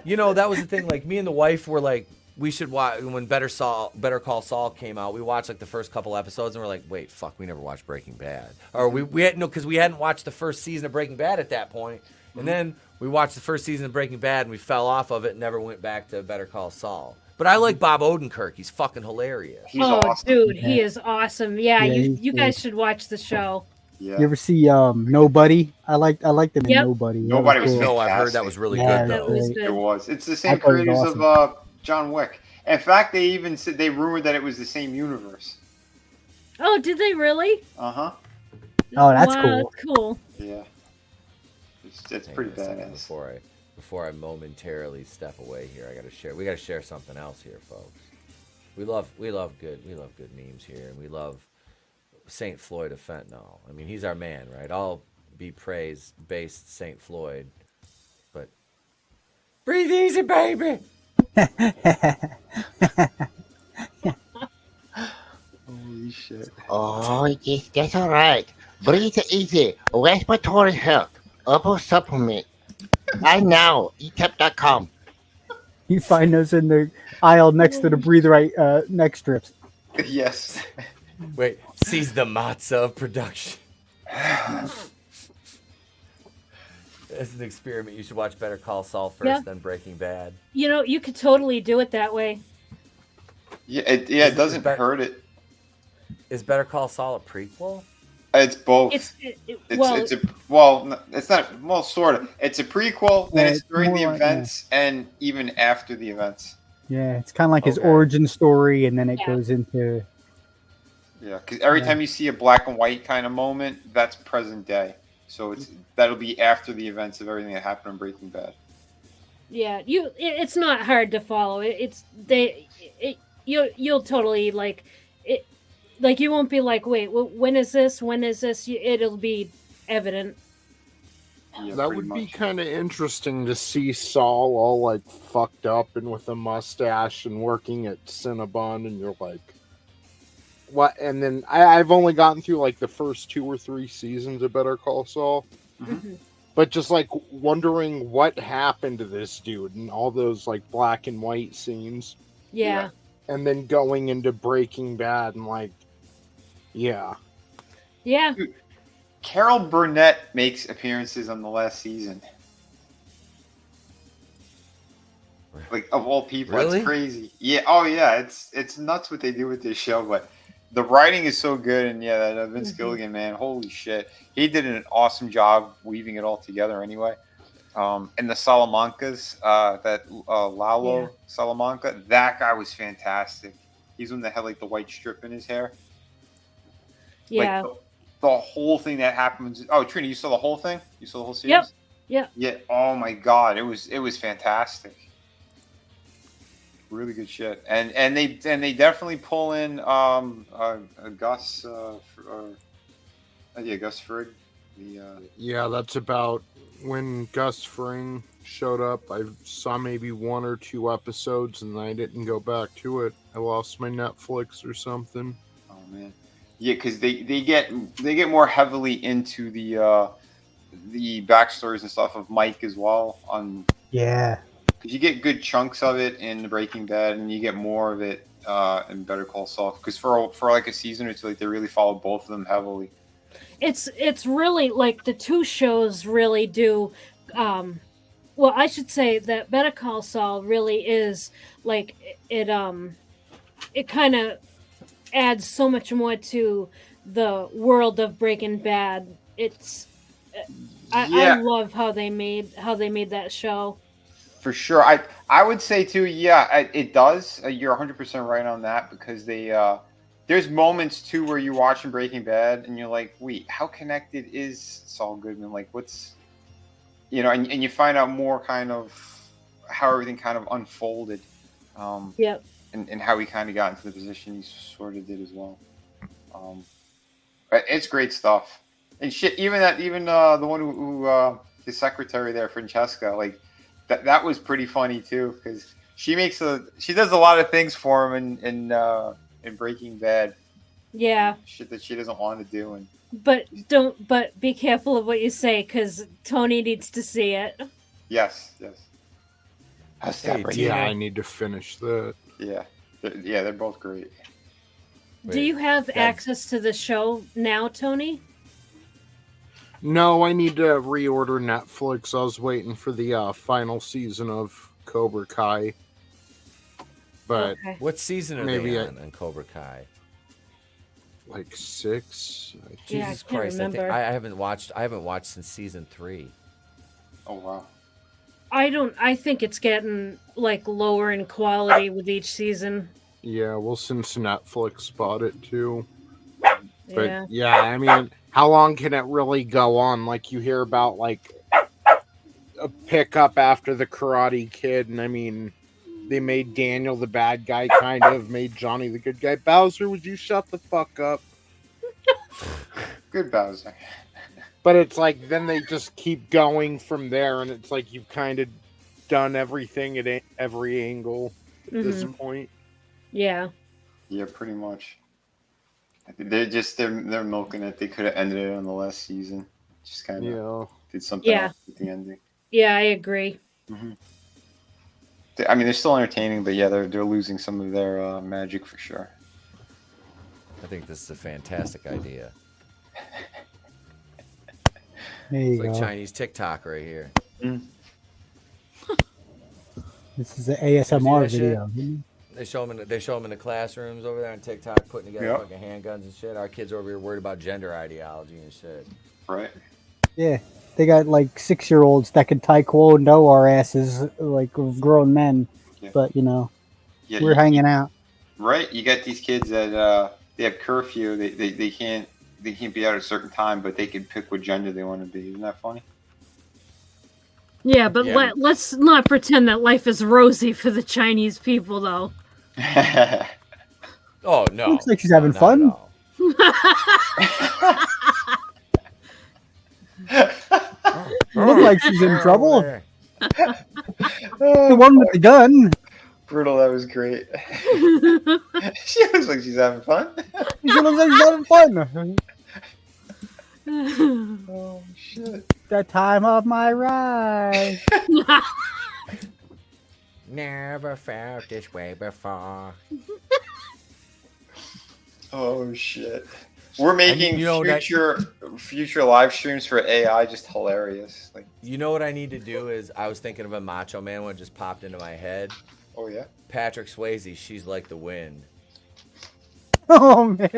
You know, that was the thing. Like, me and the wife were like, we should watch. When Better Call Saul came out, we watched like the first couple episodes, and we're like, wait, fuck, we never watched Breaking Bad, or we had because we hadn't watched the first season of Breaking Bad at that point. And then we watched the first season of Breaking Bad, and we fell off of it and never went back to Better Call Saul. But I like Bob Odenkirk. He's fucking hilarious. He's awesome. Dude, he is awesome. Yeah, you guys should watch the show. Yeah. You ever see Nobody? I liked them in Nobody. Nobody was cool. No, I've heard that was really good, though. It was. It's the same creators of John Wick. In fact, they even said they rumored that it was the same universe. Oh, did they really? Uh-huh. Oh, that's wow, cool. That's cool. Yeah. It's pretty badass. Before I momentarily step away here, we gotta share something else here, folks. We love good memes here, and we love St. Floyd of Fentanyl. I mean, he's our man, right? All be praised based St. Floyd, but breathe easy, baby. Holy shit. Oh, yes, that's all right. Breathe easy. Respiratory health. Herbal supplement. Right now, etep.com. You find those in the aisle next to the Breathe Right neck strips. Yes. Wait, seize the matzah of production. As an experiment, you should watch Better Call Saul first, then Breaking Bad. You know, you could totally do it that way. Yeah, it doesn't hurt it. Is Better Call Saul a prequel? It's both. It's sort of. It's a prequel, then it's during the events, and even after the events. Yeah, it's kind of like his origin story, and then it goes into. Yeah, because every time you see a black and white kind of moment, that's present day. So that'll be after the events of everything that happened in Breaking Bad. Yeah, it's not hard to follow. You'll totally like it. Like, you won't be like, wait, when is this? When is this? It'll be evident. Yeah, that would be kind of interesting to see Saul all like fucked up and with a mustache and working at Cinnabon, and you're like, what? And then I've only gotten through like the first 2 or 3 seasons of Better Call Saul, but just like wondering what happened to this dude and all those like black and white scenes. Yeah. And then going into Breaking Bad and like, yeah. Dude, Carol Burnett makes appearances on the last season. Like, of all people, Really? It's crazy. Yeah. Oh yeah, it's nuts what they do with this show, but the writing is so good, and that Vince Gilligan, man, holy shit, he did an awesome job weaving it all together. Anyway, And the Salamancas, that Lalo Salamanca, that guy was fantastic. He's one that had like the white strip in his hair. Yeah. Like the whole thing that happened. Oh, Trina, you saw the whole thing? You saw the whole series? Yep. Yep. Yeah. Oh my God, it was fantastic. Really good shit. And they definitely pull in Gus Gus Frig. Yeah, that's about when Gus Fring showed up. I saw maybe 1 or 2 episodes, and I didn't go back to it. I lost my Netflix or something. Oh man, yeah, because they get more heavily into the backstories and stuff of Mike as well. Yeah. Because you get good chunks of it in Breaking Bad, and you get more of it in Better Call Saul. Because for like a season or two, like they really follow both of them heavily. It's really like the two shows really do. Well, I should say that Better Call Saul really is like it kind of adds so much more to the world of Breaking Bad. I love how they made that show. For sure, I would say too. Yeah, it does. You're 100% right on that because there's moments too where you're watching Breaking Bad and you're like, wait, how connected is Saul Goodman? Like, what's and you find out more kind of how everything kind of unfolded. Yep. And how he kind of got into the position he sort of did as well. It's great stuff. And shit, even the one who his secretary there, Francesca, like that was pretty funny too because she does a lot of things for him in Breaking Bad. Yeah. Shit that she doesn't want to do and. But be careful of what you say because Tony needs to see it. Yes. I need to finish that. Yeah, they're both great. Do you have access to the show now, Tony? No, I need to reorder Netflix. I was waiting for the final season of Cobra Kai. But what season are they on Cobra Kai? Like 6. Jesus Christ! I haven't watched since season 3. Oh wow! I think it's getting like lower in quality with each season. Yeah, well, since Netflix bought it too. But yeah, I mean, how long can it really go on? Like you hear about like a pickup after the Karate Kid, and I mean, they made Daniel the bad guy, kind of made Johnny the good guy. Bowser, would you shut the fuck up? Good Bowser. But it's like then they just keep going from there, and it's like you've kind of done everything at every angle at this point. Yeah. Yeah, pretty much. They're milking it. They could have ended it on the last season. Just kind of did something else with the ending. Yeah, I agree. Mm-hmm. I mean, they're still entertaining, but yeah, they're losing some of their magic for sure. I think this is a fantastic idea. It's like Chinese TikTok right here. This is an ASMR video. They show them in the classrooms over there on TikTok, putting together fucking handguns and shit. Our kids are over here worried about gender ideology and shit. Right. Yeah, they got like 6-year-olds that can taekwondo our asses like grown men, but we're hanging out. Right, you got these kids that they have curfew. They can't be out at a certain time, but they can pick what gender they want to be. Isn't that funny? Yeah, but let's not pretend that life is rosy for the Chinese people, though. Oh no! Looks like she's having fun. Looks like she's in trouble. The one with the gun. Brutal, that was great. She looks like she's having fun. She looks like she's having fun. Oh shit! The time of my ride. Never felt this way before. Oh shit! We're making future live streams for AI just hilarious. Like, you know what I need to do is I was thinking of a Macho Man one just popped into my head. Oh yeah. Patrick Swayze, She's Like the Wind. Oh man.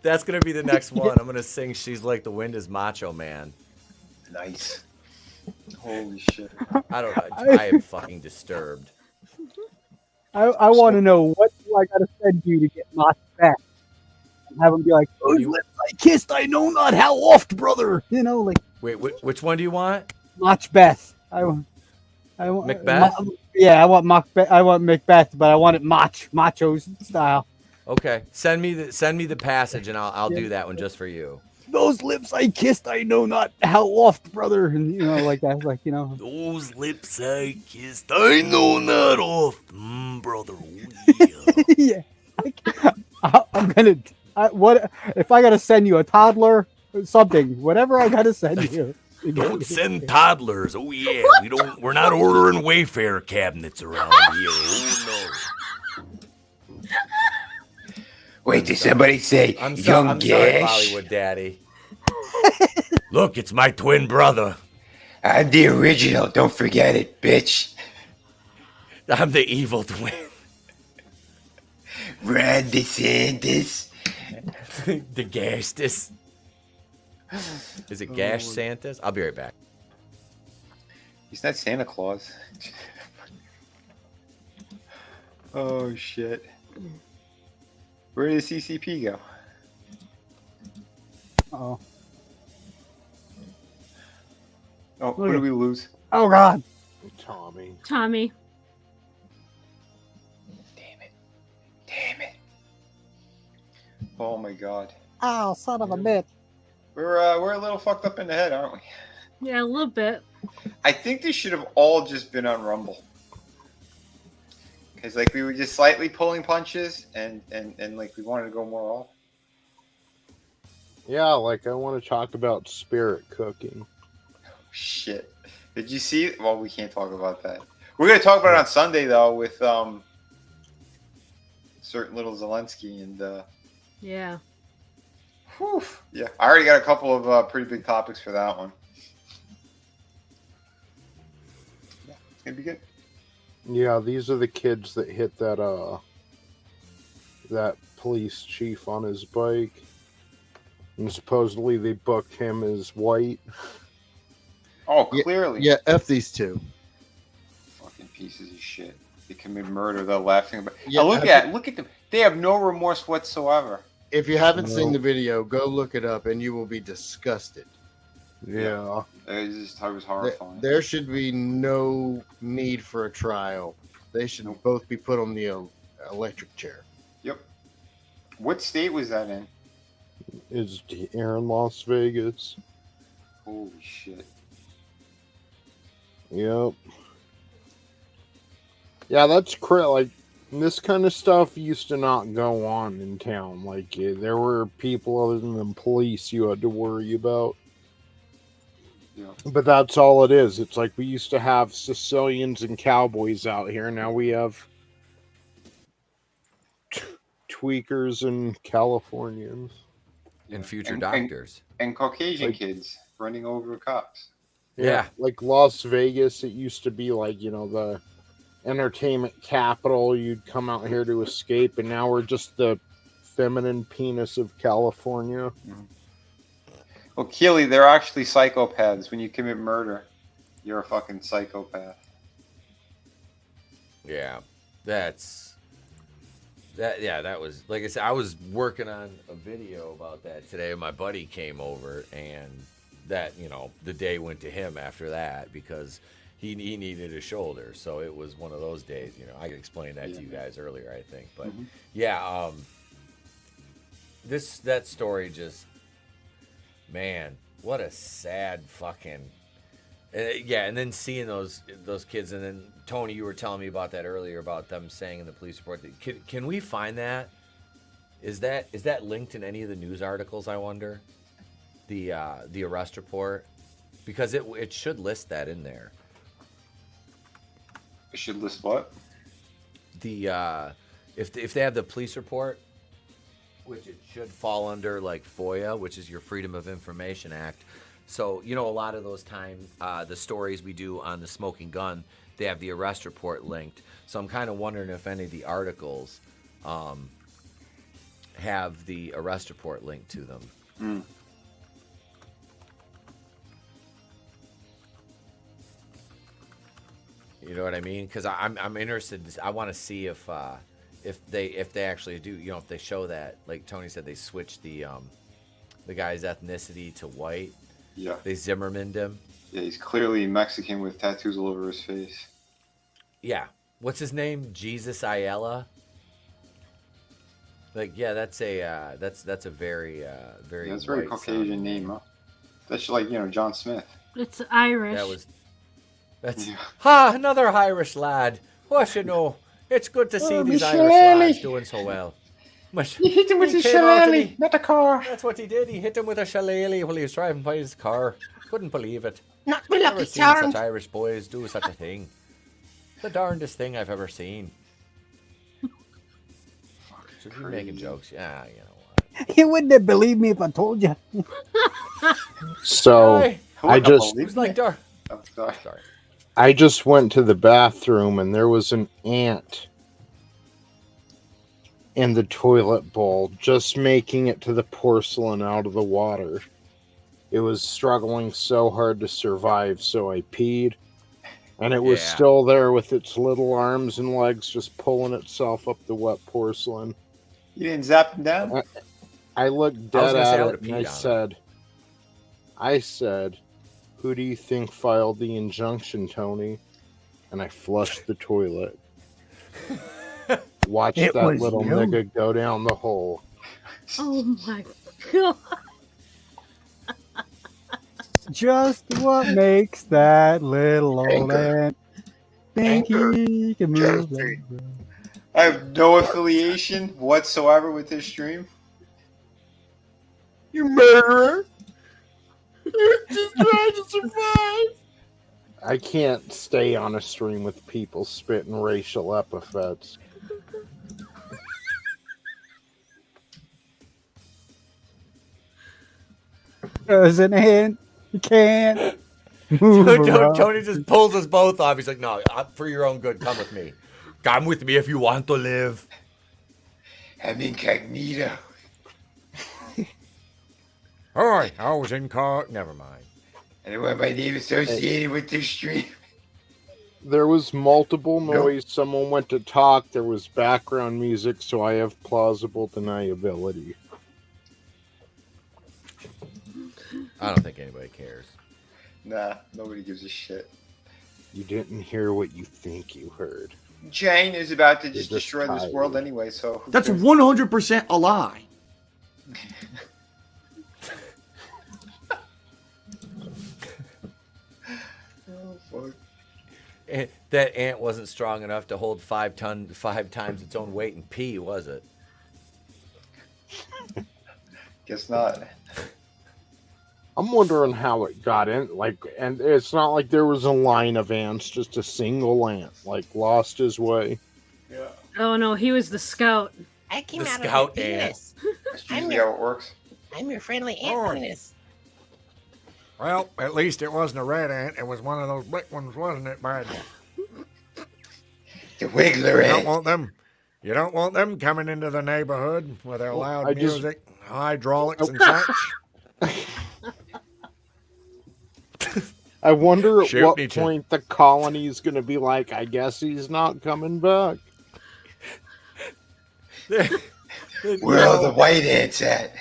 That's gonna be the next one. I'm gonna sing She's Like the Wind as Macho Man. Nice. Holy shit. I don't know. I am fucking disturbed. I want to know what do I gotta send you to get knocked back, and have him be like, "Those lips I kissed, I know not how oft, brother." You know, like. Wait, which one do you want? Macbeth. I want Macbeth? Yeah, I want Macbeth. I want Macbeth, but I want it macho style. Okay, send me the passage, and I'll do that one just for you. Those lips I kissed, I know not how oft, brother, and you know, like that, like you know. Those lips I kissed, I know not oft, brother. Yeah, I'm gonna. What if I gotta send you a toddler, something, whatever I gotta send you. Don't send toddlers. Oh yeah, we're not ordering Wayfair cabinets around here. Oh no. Wait, did somebody say I'm young sorry, Gash? Hollywood Daddy. Look, it's my twin brother. I'm the original. Don't forget it, bitch. I'm the evil twin. Ron DeSantis. The Gastus. Is it Gash Santas? I'll be right back. He's not Santa Claus. Oh shit. Where did the CCP go? Oh. Oh, who did we lose? Oh God. Tommy. Tommy. Damn it. Oh my god. Oh, son of a bitch. We're a little fucked up in the head, aren't we? Yeah, a little bit. I think this should have all just been on Rumble. Because like we were just slightly pulling punches and like we wanted to go more off. Yeah, like I want to talk about spirit cooking. Shit. Did you see it? Well, we can't talk about that. We're gonna talk about it on Sunday though with certain little Zelensky and Yeah. whew, yeah. I already got a couple of pretty big topics for that one. Yeah, it's gonna be good. Yeah, these are the kids that hit that police chief on his bike. And supposedly they booked him as white. Oh, clearly. Yeah, F these two. Fucking pieces of shit. They commit murder. They're laughing about. Yeah, look at them. They have no remorse whatsoever. If you haven't seen the video, go look it up, and you will be disgusted. Yeah. It was horrifying. There should be no need for a trial. They should both be put on the electric chair. Yep. What state was that in? Is here in Las Vegas. Holy shit. Yep. Yeah, that's correct. Like, this kind of stuff used to not go on in town. Like, there were people other than the police you had to worry about. Yeah. But that's all it is. It's like we used to have Sicilians and cowboys out here. Now we have tweakers and Californians. And future doctors. And Caucasian kids running over cops. Yeah. Like Las Vegas, it used to be like, the entertainment capital. You'd come out here to escape, and now we're just the feminine penis of California. Mm-hmm. Well, Keely, they're actually psychopaths. When you commit murder, you're a fucking psychopath. Yeah. That was, like I said, I was working on a video about that today. My buddy came over, and that, the day went to him after that because he needed a shoulder. So it was one of those days, I explained that to you guys earlier, I think. But that story just, man, what a sad fucking, and then seeing those kids, and then Tony, you were telling me about that earlier about them saying in the police report. Can we find that? Is that linked in any of the news articles? I wonder. The arrest report, because it should list that in there. It should list what? The if they have the police report, which it should fall under like FOIA, which is your Freedom of Information Act. So, a lot of those times, the stories we do on the Smoking Gun, they have the arrest report linked. So I'm kind of wondering if any of the articles have the arrest report linked to them. You know what I mean? Because I'm interested. I want to see if they actually do. You know, if they show that, like Tony said, they switched the guy's ethnicity to white. Yeah. They Zimmermaned him. Yeah, he's clearly Mexican with tattoos all over his face. Yeah. What's his name? Jesus Ayala. Like, yeah, that's a very very. Yeah, that's a very Caucasian name, huh? That's like, John Smith. It's Irish. That's another Irish lad. What you know? It's good to see these Irish lads doing so well. He hit him with his shillelagh, not a car. That's what he did. He hit him with a shillelagh while he was driving by his car. Couldn't believe it. Not my Never lucky seen charm. such Irish boys do such a thing. The darndest thing I've ever seen. Should be making jokes. Yeah, you know what. You wouldn't have believed me if I told you. So I just It was like dark. Oh, sorry. I just went to the bathroom and there was an ant in the toilet bowl just making it to the porcelain out of the water. It was struggling so hard to survive, so I peed. And it was still there with its little arms and legs just pulling itself up the wet porcelain. You didn't zap him down? I looked dead at it and I said, who do you think filed the injunction, Tony? And I flushed the toilet. Watch that little nigga go down the hole. Oh my god. Just what makes that little old ant think he can move that. I have no affiliation whatsoever with this stream. You murderer! You're just trying to survive! I can't stay on a stream with people spitting racial epithets. There's an ant. You can't move around. Tony just pulls us both off. He's like, no, for your own good, come with me. Come with me if you want to live. I'm incognito. All right, I was never mind. I don't want my name associated with this stream. There was multiple noise. Someone went to talk. There was background music, so I have plausible deniability. I don't think anybody cares. Nah, nobody gives a shit. You didn't hear what you think you heard. Jane is about to just You're destroy this tired. world anyway, so... who That's cares? 100% a lie. Oh, fuck. That ant wasn't strong enough to hold 5 times its own weight in pee, was it? Guess not. I'm wondering how it got in. And it's not like there was a line of ants, just a single ant, lost his way. Yeah. Oh no, he was the scout. I came The out scout of your penis. That's usually how it works. I'm your friendly ant penis. Well, at least it wasn't a red ant. It was one of those big ones, wasn't it, Bud? The Wiggler ant. You don't want them coming into the neighborhood with their loud I just- music, hydraulics, and such. I wonder at Shoot what me, Chip. point the colony is going to be like, I guess he's not coming back. Where are the white ants at?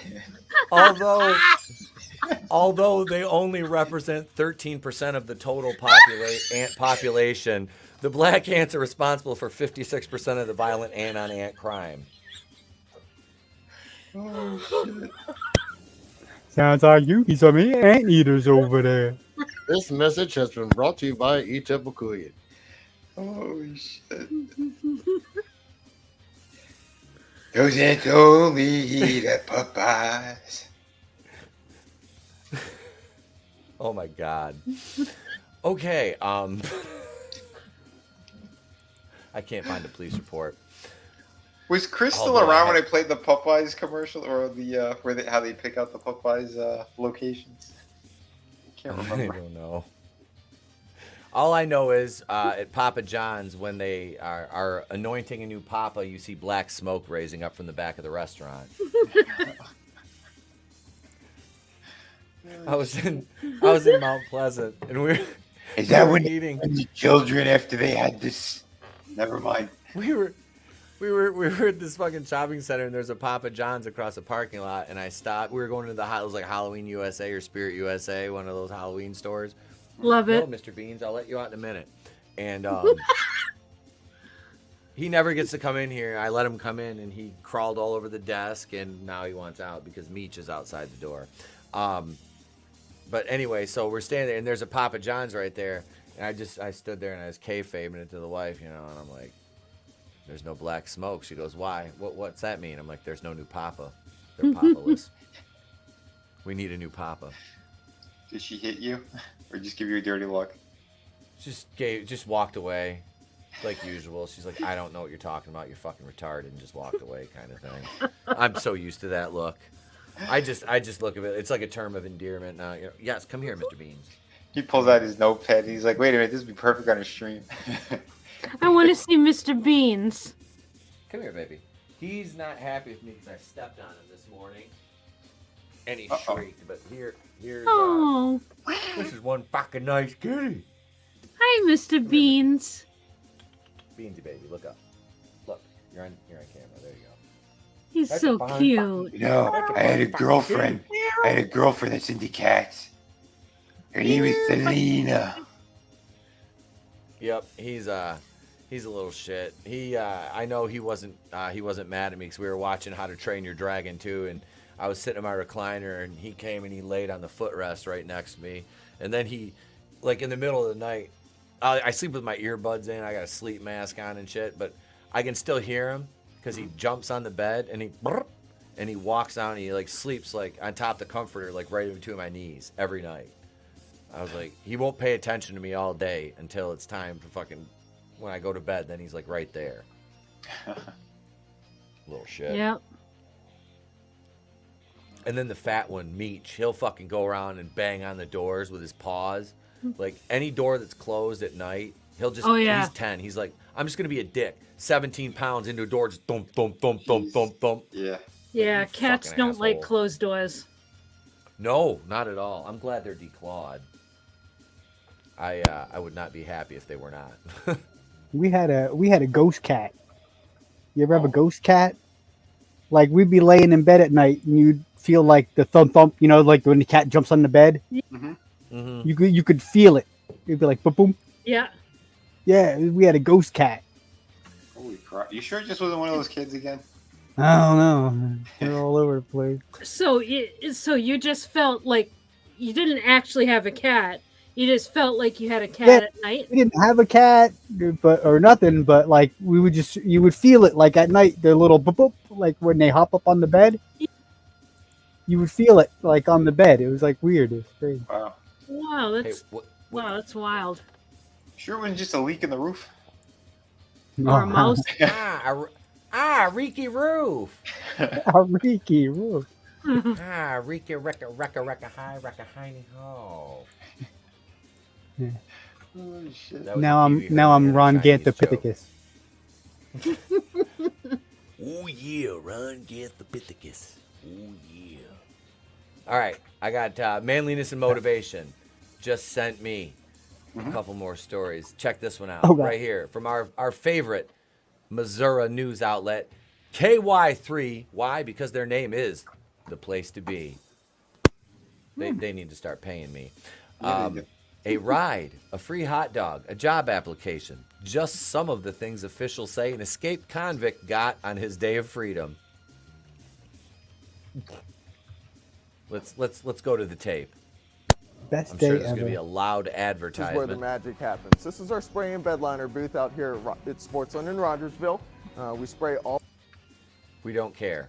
Although they only represent 13% of the total ant population, the black ants are responsible for 56% of the violent ant-on-ant crime. Oh, shit. Sounds like you need some anteaters over there. This message has been brought to you by Etep. Oh, shit. Those ants only eat at Popeyes. Oh my god. Okay, I can't find a police report. Was Chris still Although around when I played the Popeyes commercial, or the how they pick out the Popeyes locations? I can't remember. I don't know. All I know is at Papa John's, when they are anointing a new Papa, you see black smoke raising up from the back of the restaurant. I was in Mount Pleasant, and Is that when eating the children after they had this? Never mind. We were at this fucking shopping center, and there's a Papa John's across the parking lot, and I stopped. We were going to it was like Halloween USA or Spirit USA, one of those Halloween stores. Love it. No, Mr. Beans, I'll let you out in a minute. And he never gets to come in here. I let him come in, and he crawled all over the desk, and now he wants out because Meech is outside the door. But anyway, so we're standing there, and there's a Papa John's right there, and I stood there, and I was kayfabing it to the wife, and I'm like, there's no black smoke. She goes, why? What's that mean? I'm like, there's no new Papa. They're Papa-less. We need a new Papa. Did she hit you? Or just give you a dirty look? Just walked away, like usual. She's like, I don't know what you're talking about. You're fucking retarded, and just walked away, kind of thing. I'm so used to that look. I just look at it. It's like a term of endearment now. Yes, come here, Mr. Beans. He pulls out his notepad. And he's like, wait a minute, this would be perfect on a stream. I want to see Mr. Beans. Come here, baby. He's not happy with me because I stepped on him this morning, and he shrieked. But here's this is one fucking nice kitty. Hi, Mr. Beans. Beansy baby, look up. Look, you're on camera. There you go. He's That's so fine. cute. You know, I had a girlfriend. That's into cats. Her name is Selena. Yep, he's a little shit. I know he wasn't mad at me because we were watching How to Train Your Dragon 2, and I was sitting in my recliner, and he came and he laid on the footrest right next to me, and then he, like in the middle of the night, I sleep with my earbuds in. I got a sleep mask on and shit, but I can still hear him because he jumps on the bed and he walks down and he like sleeps like on top of the comforter, like right in between my knees every night. I was like, he won't pay attention to me all day until it's time to when I go to bed, then he's like right there. Little shit. Yep. And then the fat one, Meech, he'll fucking go around and bang on the doors with his paws. Like any door that's closed at night, he'll just, he's 10. He's like, I'm just going to be a dick. 17 pounds into a door, just thump, thump, thump, thump, thump, thump. Yeah. Yeah, cats don't like closed doors. No, not at all. I'm glad they're declawed. I would not be happy if they were not. We had a ghost cat. You ever have a ghost cat? Like we'd be laying in bed at night and you'd feel like the thump thump, like when the cat jumps on the bed. Mm-hmm. Mm-hmm. You could feel it. It'd be like boom boom. Yeah. Yeah, we had a ghost cat. Holy crap. You sure it just wasn't one of those kids again? I don't know. They're all over the place. So you just felt like you didn't actually have a cat. You just felt like you had a cat at night. We didn't have a cat, or nothing. But like you would feel it like at night. Their little boop boop, like when they hop up on the bed. You would feel it like on the bed. It was like weird. It was crazy. Wow. Wow, that's wild. Sure it wasn't just a leak in the roof? Or a mouse. Reeky roof. Reeky roof. Reeky recka hi hiney ho. Yeah. Oh, shit. Now I'm Ron Gantapithecus. Oh yeah, Ron Gantapithecus. Oh yeah. All right, I got Manliness and Motivation. Just sent me a couple more stories. Check this one out right here from our favorite Missouri news outlet, KY3. Why? Because their name is the place to be. They need to start paying me. A ride, a free hot dog, a job application. Just some of the things officials say an escaped convict got on his day of freedom. Let's go to the tape. Best I'm day sure there's ever. going to be a loud This advertisement. is where the magic happens. This is our spray and bedliner booth out here at Sportsland in Rogersville. We spray all. We don't care.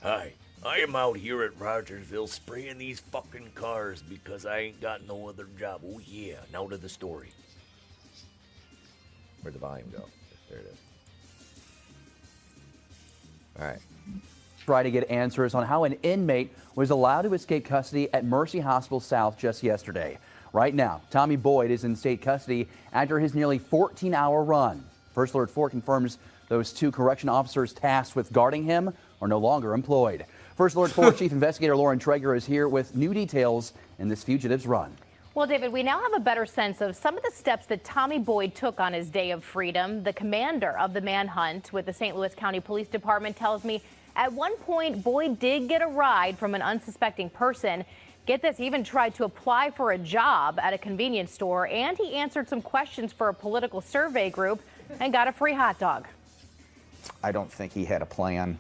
Hi, I am out here at Rogersville spraying these fucking cars because I ain't got no other job. Oh yeah, now to the story. Where'd the volume go? There it is. All right. Try to get answers on how an inmate was allowed to escape custody at Mercy Hospital South just yesterday. Right now, Tommy Boyd is in state custody after his nearly 14-hour run. First Alert 4 confirms those two correction officers tasked with guarding him are no longer employed. First Alert 4 Chief Investigator Lauren Traeger is here with new details in this fugitive's run. Well, David, we now have a better sense of some of the steps that Tommy Boyd took on his day of freedom. The commander of the manhunt with the St. Louis County Police Department tells me at one point Boyd did get a ride from an unsuspecting person. Get this, he even tried to apply for a job at a convenience store, and he answered some questions for a political survey group and got a free hot dog. I don't think he had a plan.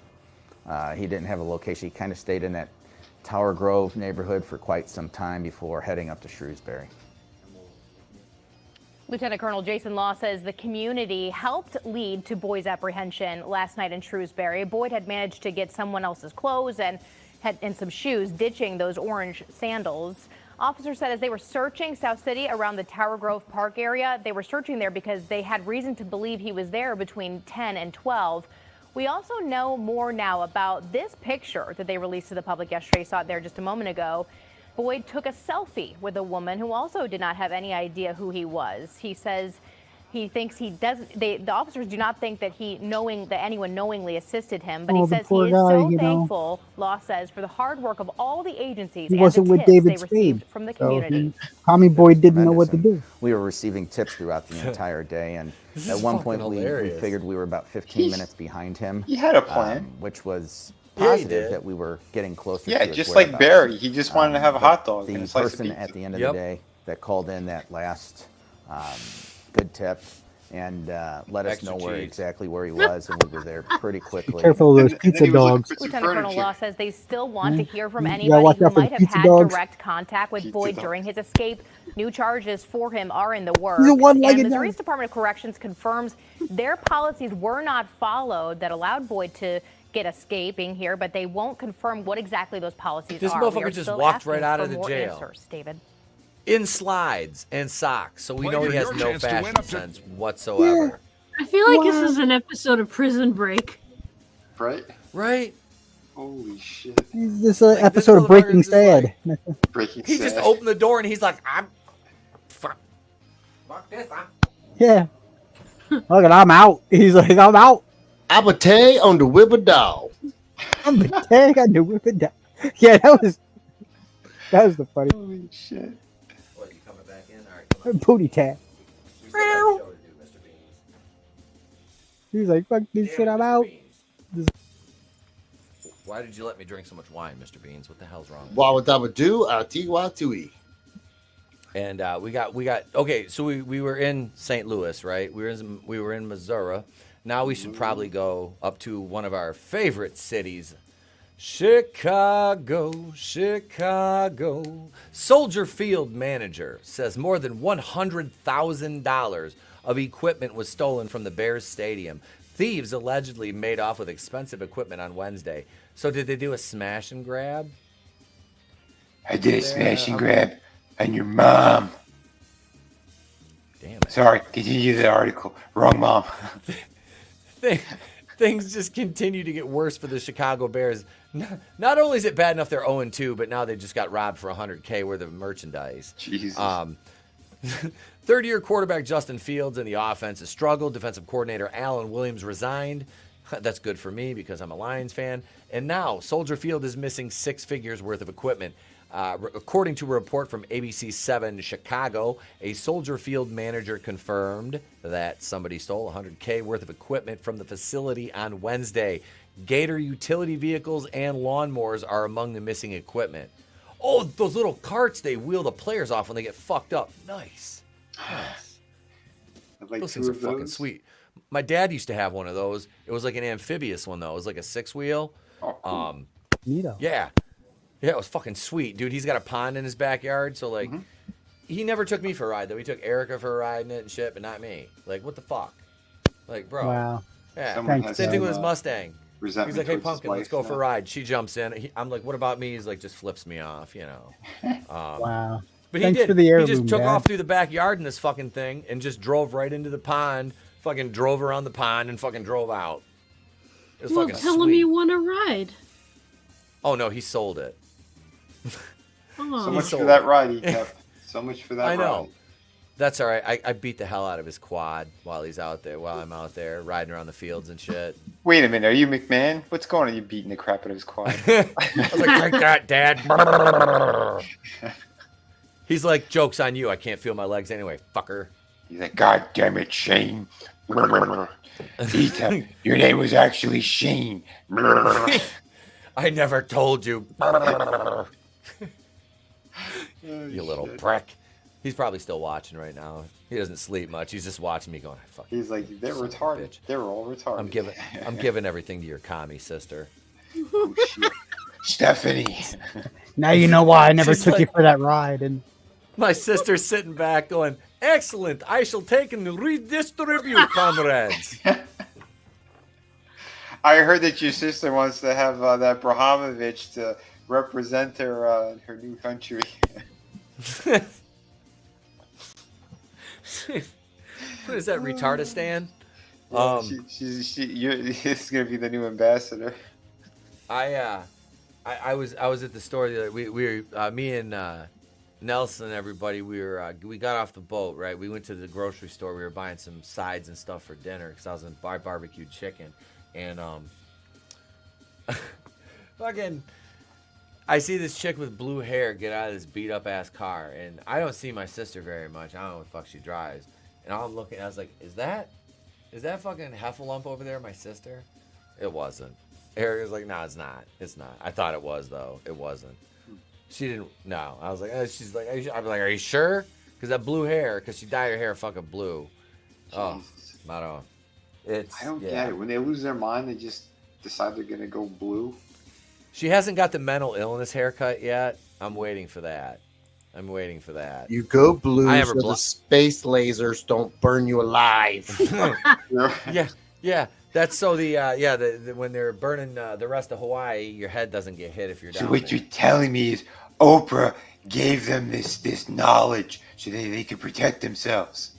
He didn't have a location. He kind of stayed in that Tower Grove neighborhood for quite some time before heading up to Shrewsbury. Lieutenant Colonel Jason Law says the community helped lead to Boyd's apprehension last night in Shrewsbury. Boyd had managed to get someone else's clothes and some shoes, ditching those orange sandals. Officers said as they were searching South City around the Tower Grove Park area, they were searching there because they had reason to believe he was there between 10 and 12. We also know more now about this picture that they released to the public yesterday. You saw it there just a moment ago. Boyd took a selfie with a woman who also did not have any idea who he was. He says he thinks he doesn't. The officers do not think that anyone knowingly assisted him, but he says he is so thankful. Law says for the hard work of all the agencies He and wasn't the with tips David they received from the community. Tommy Boyd didn't know what to do. We were receiving tips throughout the entire day, and This at is one fucking point we hilarious. figured we were about 15 minutes behind him. He had a plan. Which was Yeah, he positive did. that we were getting closer Yeah, to his just like whereabouts. Barry. He just wanted to have a but hot dog The and a slice of person pizza. at the end of Yep. the day that called in that last good tip and let us Extra know cheese. exactly where he was, and we were there pretty quickly. Be careful of those pizza dogs. Lieutenant Colonel Law says they still want to hear from Yeah, anybody watch who out for might the have pizza had dogs. direct contact with Pizza Boyd dogs. during his escape. New charges for him are in the works. He's a And one-legged Missouri's dog. Department of Corrections confirms their policies were not followed that allowed Boyd to get escaping here, but they won't confirm what exactly those policies This are. We are motherfucker just still walked asking right out for of the more jail. answers, David. In slides and socks, so we know Play he for has your no chance to win fashion up to- sense whatsoever. I feel like this is an episode of Prison Break. Right? Right? Holy shit. This episode of Breaking Sad. Breaking He just opened the door and he's like, "I'm fuck this, Yeah. Look, I'm out. He's like, I'm out. I'm a tag on the whipper dog. I'm a tag on the whipper dog. Yeah, that was the funny. Holy shit. What, you coming back in? All right, Booty tag. He's like, fuck this shit, I'm out. Why did you let me drink so much wine, Mr. Beans? What the hell's wrong? What would I do? Ati-wa-tui. And we got okay. So we were in St. Louis, right? We were in Missouri. Now we should probably go up to one of our favorite cities, Chicago. Soldier Field manager says more than $100,000 of equipment was stolen from the Bears stadium. Thieves allegedly made off with expensive equipment on Wednesday. So did they do a smash and grab? I did a smash and grab on your mom. Damn it. Sorry, continue the article. Wrong mom. Things just continue to get worse for the Chicago Bears. Not only is it bad enough they're 0-2, but now they just got robbed for $100K worth of merchandise. Jesus. Third-year quarterback Justin Fields and the offense has struggled. Defensive coordinator Alan Williams resigned. That's good for me because I'm a Lions fan. And now Soldier Field is missing 6 figures worth of equipment. According to a report from ABC 7 Chicago, a Soldier Field manager confirmed that somebody stole $100K worth of equipment from the facility on Wednesday. Gator utility vehicles and lawnmowers are among the missing equipment. Oh, those little carts they wheel the players off when they get fucked up. Nice. I'd like Those two things are of fucking those. sweet. My dad used to have one of those. It was like an amphibious one, though. It was like a 6-wheel. Oh, cool. Neato. Yeah. Yeah, it was fucking sweet. Dude, he's got a pond in his backyard, so, like, he never took me for a ride, though. He took Erica for a ride in it and shit, but not me. Like, what the fuck? Like, bro. Wow. Yeah. Someone has Same thing with his some, Mustang. He's resentment like, hey, towards his Pumpkin, let's wife go for a now. ride. She jumps in. I'm like, what about me? He's like, just flips me off, you know. Wow. But Thanks he did. for the He heirloom, just took Dad. off through the backyard in this fucking thing and just drove right into the pond. Fucking drove around the pond and fucking drove out. It was Well, fucking tell him sweet. you want to ride. Oh no, he sold it. Oh. So much sold for that it. ride, Etep. So much for that I know. ride. That's all right. I beat the hell out of his quad while he's out there, while I'm out there riding around the fields and shit. Wait a minute, are you McMahon? What's going on? You beating the crap out of his quad? I was like, take that, Dad. He's like, joke's on you. I can't feel my legs anyway, fucker. He's like, God damn it, Shane. Etep, your name was actually Shane. I never told you. You little prick. He's probably still watching right now. He doesn't sleep much. He's just watching me going, I fucking. He's like, they're retarded. Bitch. They're all retarded. I'm giving everything to your commie sister. Oh, shit. Stephanie. Now you know why I never She's took you like- for that ride. And My sister's sitting back going, excellent. I shall take and redistribute, comrades. I heard that your sister wants to have that Brahamovich to represent her her new country. What is that, retardistan? It's gonna be the new ambassador. I was at the store the other. We were me and Nelson and everybody. We got off the boat, right? We went to the grocery store. We were buying some sides and stuff for dinner because I was in barbecued chicken, and fucking. I see this chick with blue hair get out of this beat up ass car, and I don't see my sister very much. I don't know what the fuck she drives, and I'm looking. I was like, is that fucking Heffalump over there, my sister? It wasn't. Eric was like, no, it's not. It's not. I thought it was, though. It wasn't. She didn't. No. I was like, she's like, I was like, are you sure? Because that blue hair, because she dyed her hair fucking blue. Oh, I don't. I don't get it. When they lose their mind, they just decide they're gonna go blue. She hasn't got the mental illness haircut yet. I'm waiting for that. You go blue I have so her the space lasers don't burn you alive. Yeah. That's so the when they're burning the rest of Hawaii, your head doesn't get hit if you're down So what there. you're telling me is Oprah gave them this knowledge so they could protect themselves.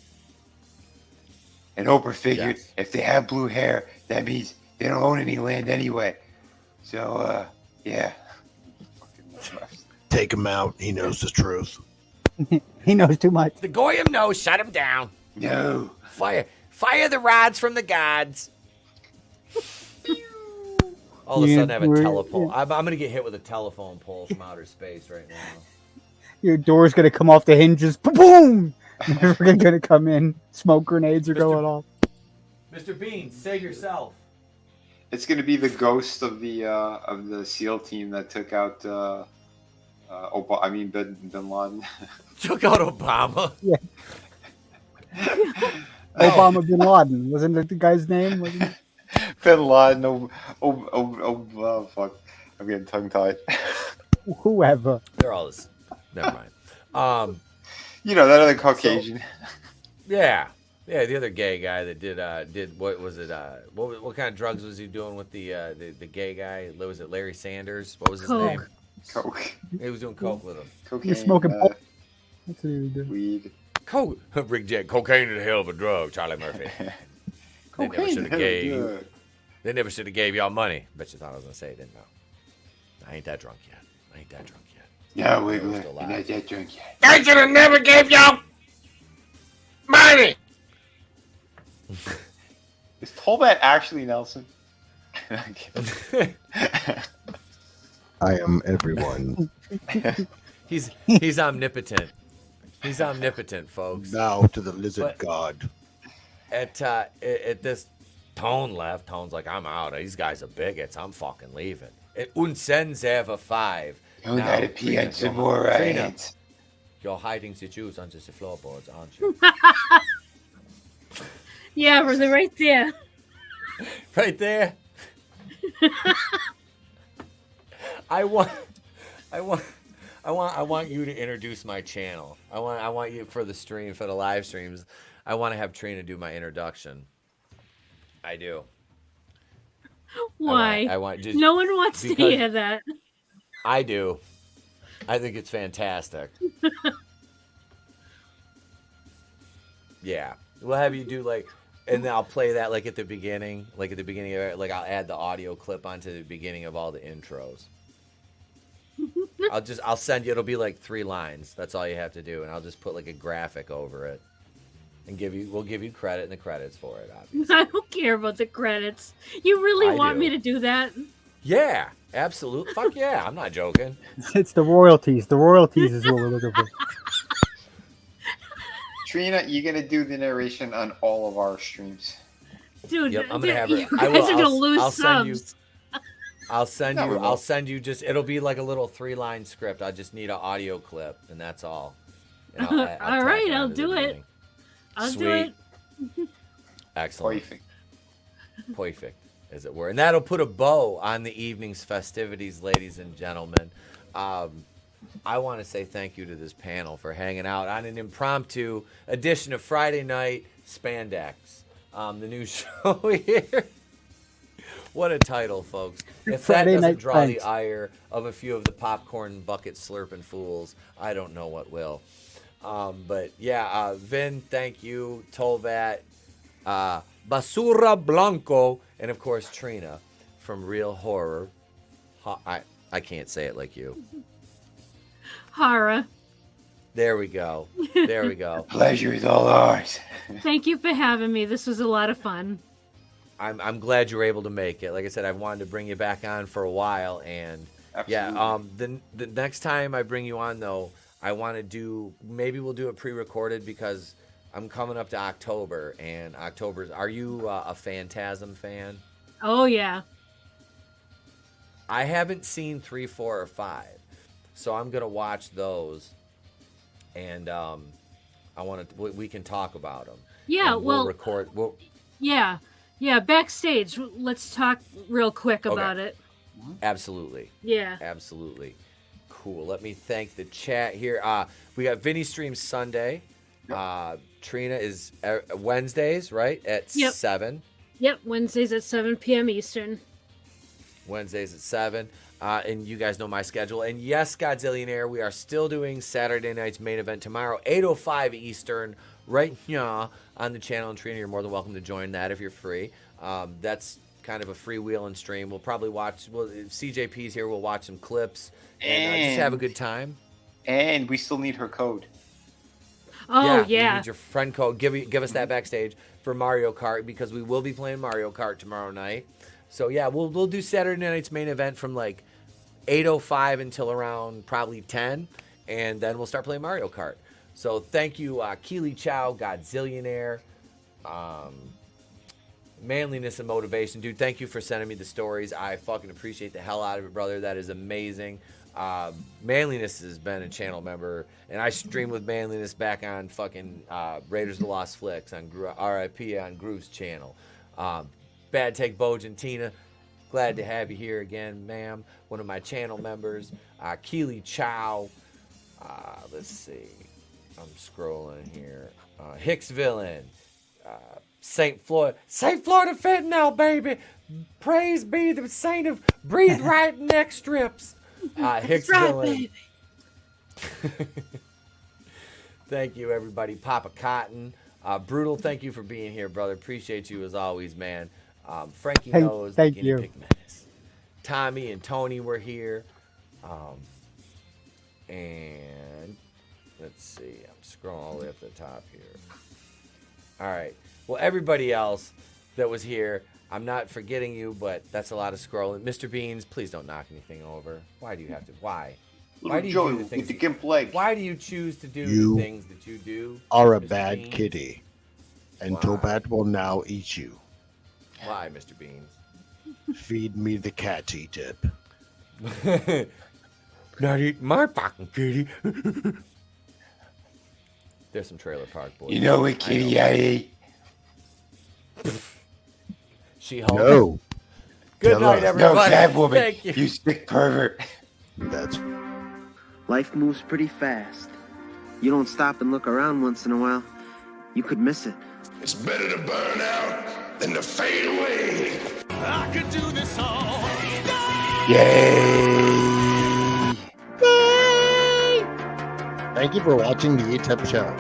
And Oprah figured if they have blue hair, that means they don't own any land anyway. So, yeah. Take him out. He knows the truth. he knows too much. The Goyim knows. Shut him down. No. Fire the rods from the gods. All of a sudden, I have a telephone. I'm gonna get hit with a telephone pole from outer space right now. Your door's gonna come off the hinges. Boom! You're gonna come in. Smoke grenades are going off. Mr. Bean, save yourself. It's gonna be the ghost of the SEAL team that took out Bin Laden. Took out Obama. Yeah. Obama bin Laden wasn't that the guy's name? Wasn't it? Bin Laden. Fuck! I'm getting tongue tied. Whoever. They're all this. Never mind. You know that other Caucasian. Yeah, the other gay guy that did what was it? What kind of drugs was he doing with the gay guy? Was it Larry Sanders? What was his Coke. name? Coke. He was doing coke with him. Cocaine. You're smoking pot. That's what he was doing. Weed. Coke. Rick Jack. Cocaine is a hell of a drug, Charlie Murphy. They never should have gave you. They never should have gave y'all money. Bet you thought I was gonna say it, didn't know. I ain't that drunk yet. No, Wiggler, you're not that drunk yet. I should have never gave y'all money. Is Tolbat actually Nelson? I am everyone. He's omnipotent. He's omnipotent, folks. Bow to the lizard god. At this, Tone left. Tone's like, I'm out. These guys are bigots. I'm fucking leaving. Unsens have a 5. You gotta pee on some more ants. You're hiding the Jews under the floorboards, aren't you? Yeah, they're right there. Right there. I want you to introduce my channel. I want you for the stream, for the live streams. I want to have Trina do my introduction. I do. Why? I want just no one wants to because hear that. I do. I think it's fantastic. Yeah. We'll have you do and then I'll play that at the beginning. At the beginning of it, I'll add the audio clip onto the beginning of all the intros. I'll send you, it'll be 3 lines. That's all you have to do. And I'll just put a graphic over it. And we'll give you credit in the credits for it, obviously. I don't care about the credits. You really I want do. me to do that? Yeah, absolutely. Fuck yeah, I'm not joking. It's the royalties. The royalties is what we're looking for. Trina, you're gonna do the narration on all of our streams. Dude, Yep, I'm gonna have her. you guys are gonna lose subs. I'll send No, we you. won't. I'll send you. Just it'll be like a little 3-line script. I just need an audio clip, and that's all. And I'll All tack right, it I'll onto the do it. beginning. I'll do Sweet. it. Excellent. Perfect, as it were. And that'll put a bow on the evening's festivities, ladies and gentlemen. I want to say thank you to this panel for hanging out on an impromptu edition of Friday Night Spandex, the new show here. What a title, folks. If Friday that doesn't Night draw the Spanks. ire of a few of the popcorn bucket slurping fools, I don't know what will. But yeah, Vin, thank you. Tolvat, Basura Blanco, and of course Trina from Real Horror. I can't say it like you. Hara. There we go. There we go. Pleasure is all ours. Thank you for having me. This was a lot of fun. I'm glad you were able to make it. Like I said, I've wanted to bring you back on for a while, and yeah, the next time I bring you on though, I want to do, maybe we'll do it pre-recorded because I'm coming up to October, and are you a Phantasm fan? Oh yeah. I haven't seen 3, 4, or 5, so I'm gonna watch those, and I want to. We can talk about them. Yeah, we'll record. Yeah, backstage. Let's talk real quick about it. Absolutely. Yeah. Absolutely. Cool. Let me thank the chat here. We got Vinny streams Sunday. Trina is Wednesdays, right? At 7. Yep, Wednesdays at 7 p.m. Eastern. Wednesdays at 7. And you guys know my schedule. And yes, Godzillionaire, we are still doing Saturday night's main event tomorrow, 8:05 Eastern, right here on the channel. And Trina, you're more than welcome to join that if you're free. That's kind of a freewheeling stream. We'll probably watch, if CJP's here, we'll watch some clips and just have a good time. And we still need her code. Oh, You yeah. need your friend code. Give us that backstage for Mario Kart, because we will be playing Mario Kart tomorrow night. So yeah, we'll do Saturday night's main event from like 8:05 until around probably 10, and then we'll start playing Mario Kart. So thank you, Keely Chow, Godzillionaire, Manliness and Motivation. Dude, thank you for sending me the stories. I fucking appreciate the hell out of it, brother. That is amazing. Manliness has been a channel member, and I streamed with Manliness back on fucking Raiders of the Lost Flicks on RIP on Groove's channel. Bad Take Bojan, Tina, glad to have you here again, ma'am. One of my channel members. Keely Chow. Let's see. I'm scrolling here. Hicks Villain. St. Florida Fentanyl, baby. Praise be the saint of breathe right neck strips. Hicks Villain. Thank you, everybody. Papa Cotton. Brutal, thank you for being here, brother. Appreciate you as always, man. Frankie knows. Thank the you. Guinea Pig Menace. Tommy and Tony were here. And let's see. I'm scrolling all the way up to the top here. All right. Well, everybody else that was here, I'm not forgetting you, but that's a lot of scrolling. Mr. Beans, please don't knock anything over. Why do you have to? Why? Why do you do the things? With the gimp leg. Why do you choose to do You the things that you do? Are a Mr. bad Beans? kitty, and Tobat will now eat you. Why, Mr. Beans? Feed me the cat, Etep. Not eat my fucking kitty. There's some Trailer Park Boys. You know what kitty I ate? She-Hulk. No. Good night, everybody. No, that woman. Thank you. You sick pervert. That's. Life moves pretty fast. You don't stop and look around once in a while, you could miss it. It's better to burn out than to fade away. I could do this all Yay! Thank you for watching the Etep show.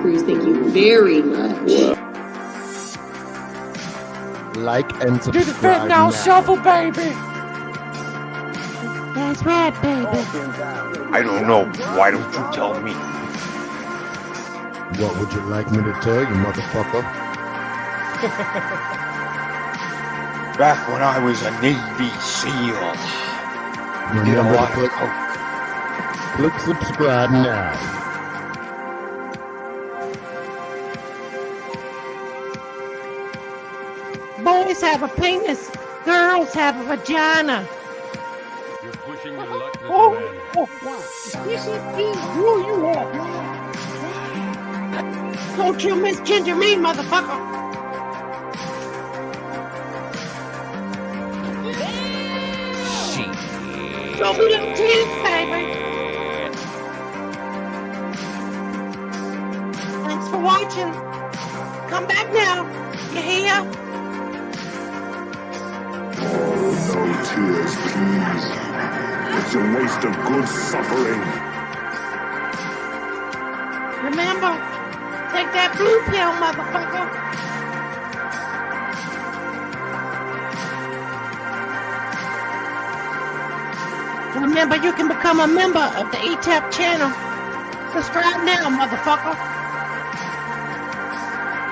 Cruz, thank you very much. Like and Do the subscribe fentanyl now. shuffle, baby. That's right, baby. I don't know. Why don't you tell me? What would you like me to tell you, motherfucker? Back when I was a Navy SEAL, we did a Remember lot to of put coke. Click subscribe now. Boys have a penis, girls have a vagina. You're pushing your luck, little Oh, man. wow. This is who you are, man. Don't you misgender me, motherfucker. Show me them titties, baby. Thanks for watching. Come back now. You hear? Oh, no tears, please. It's a waste of good suffering. Remember, take that blue pill, motherfucker. Remember, you can become a member of the Etep channel. Subscribe now, motherfucker.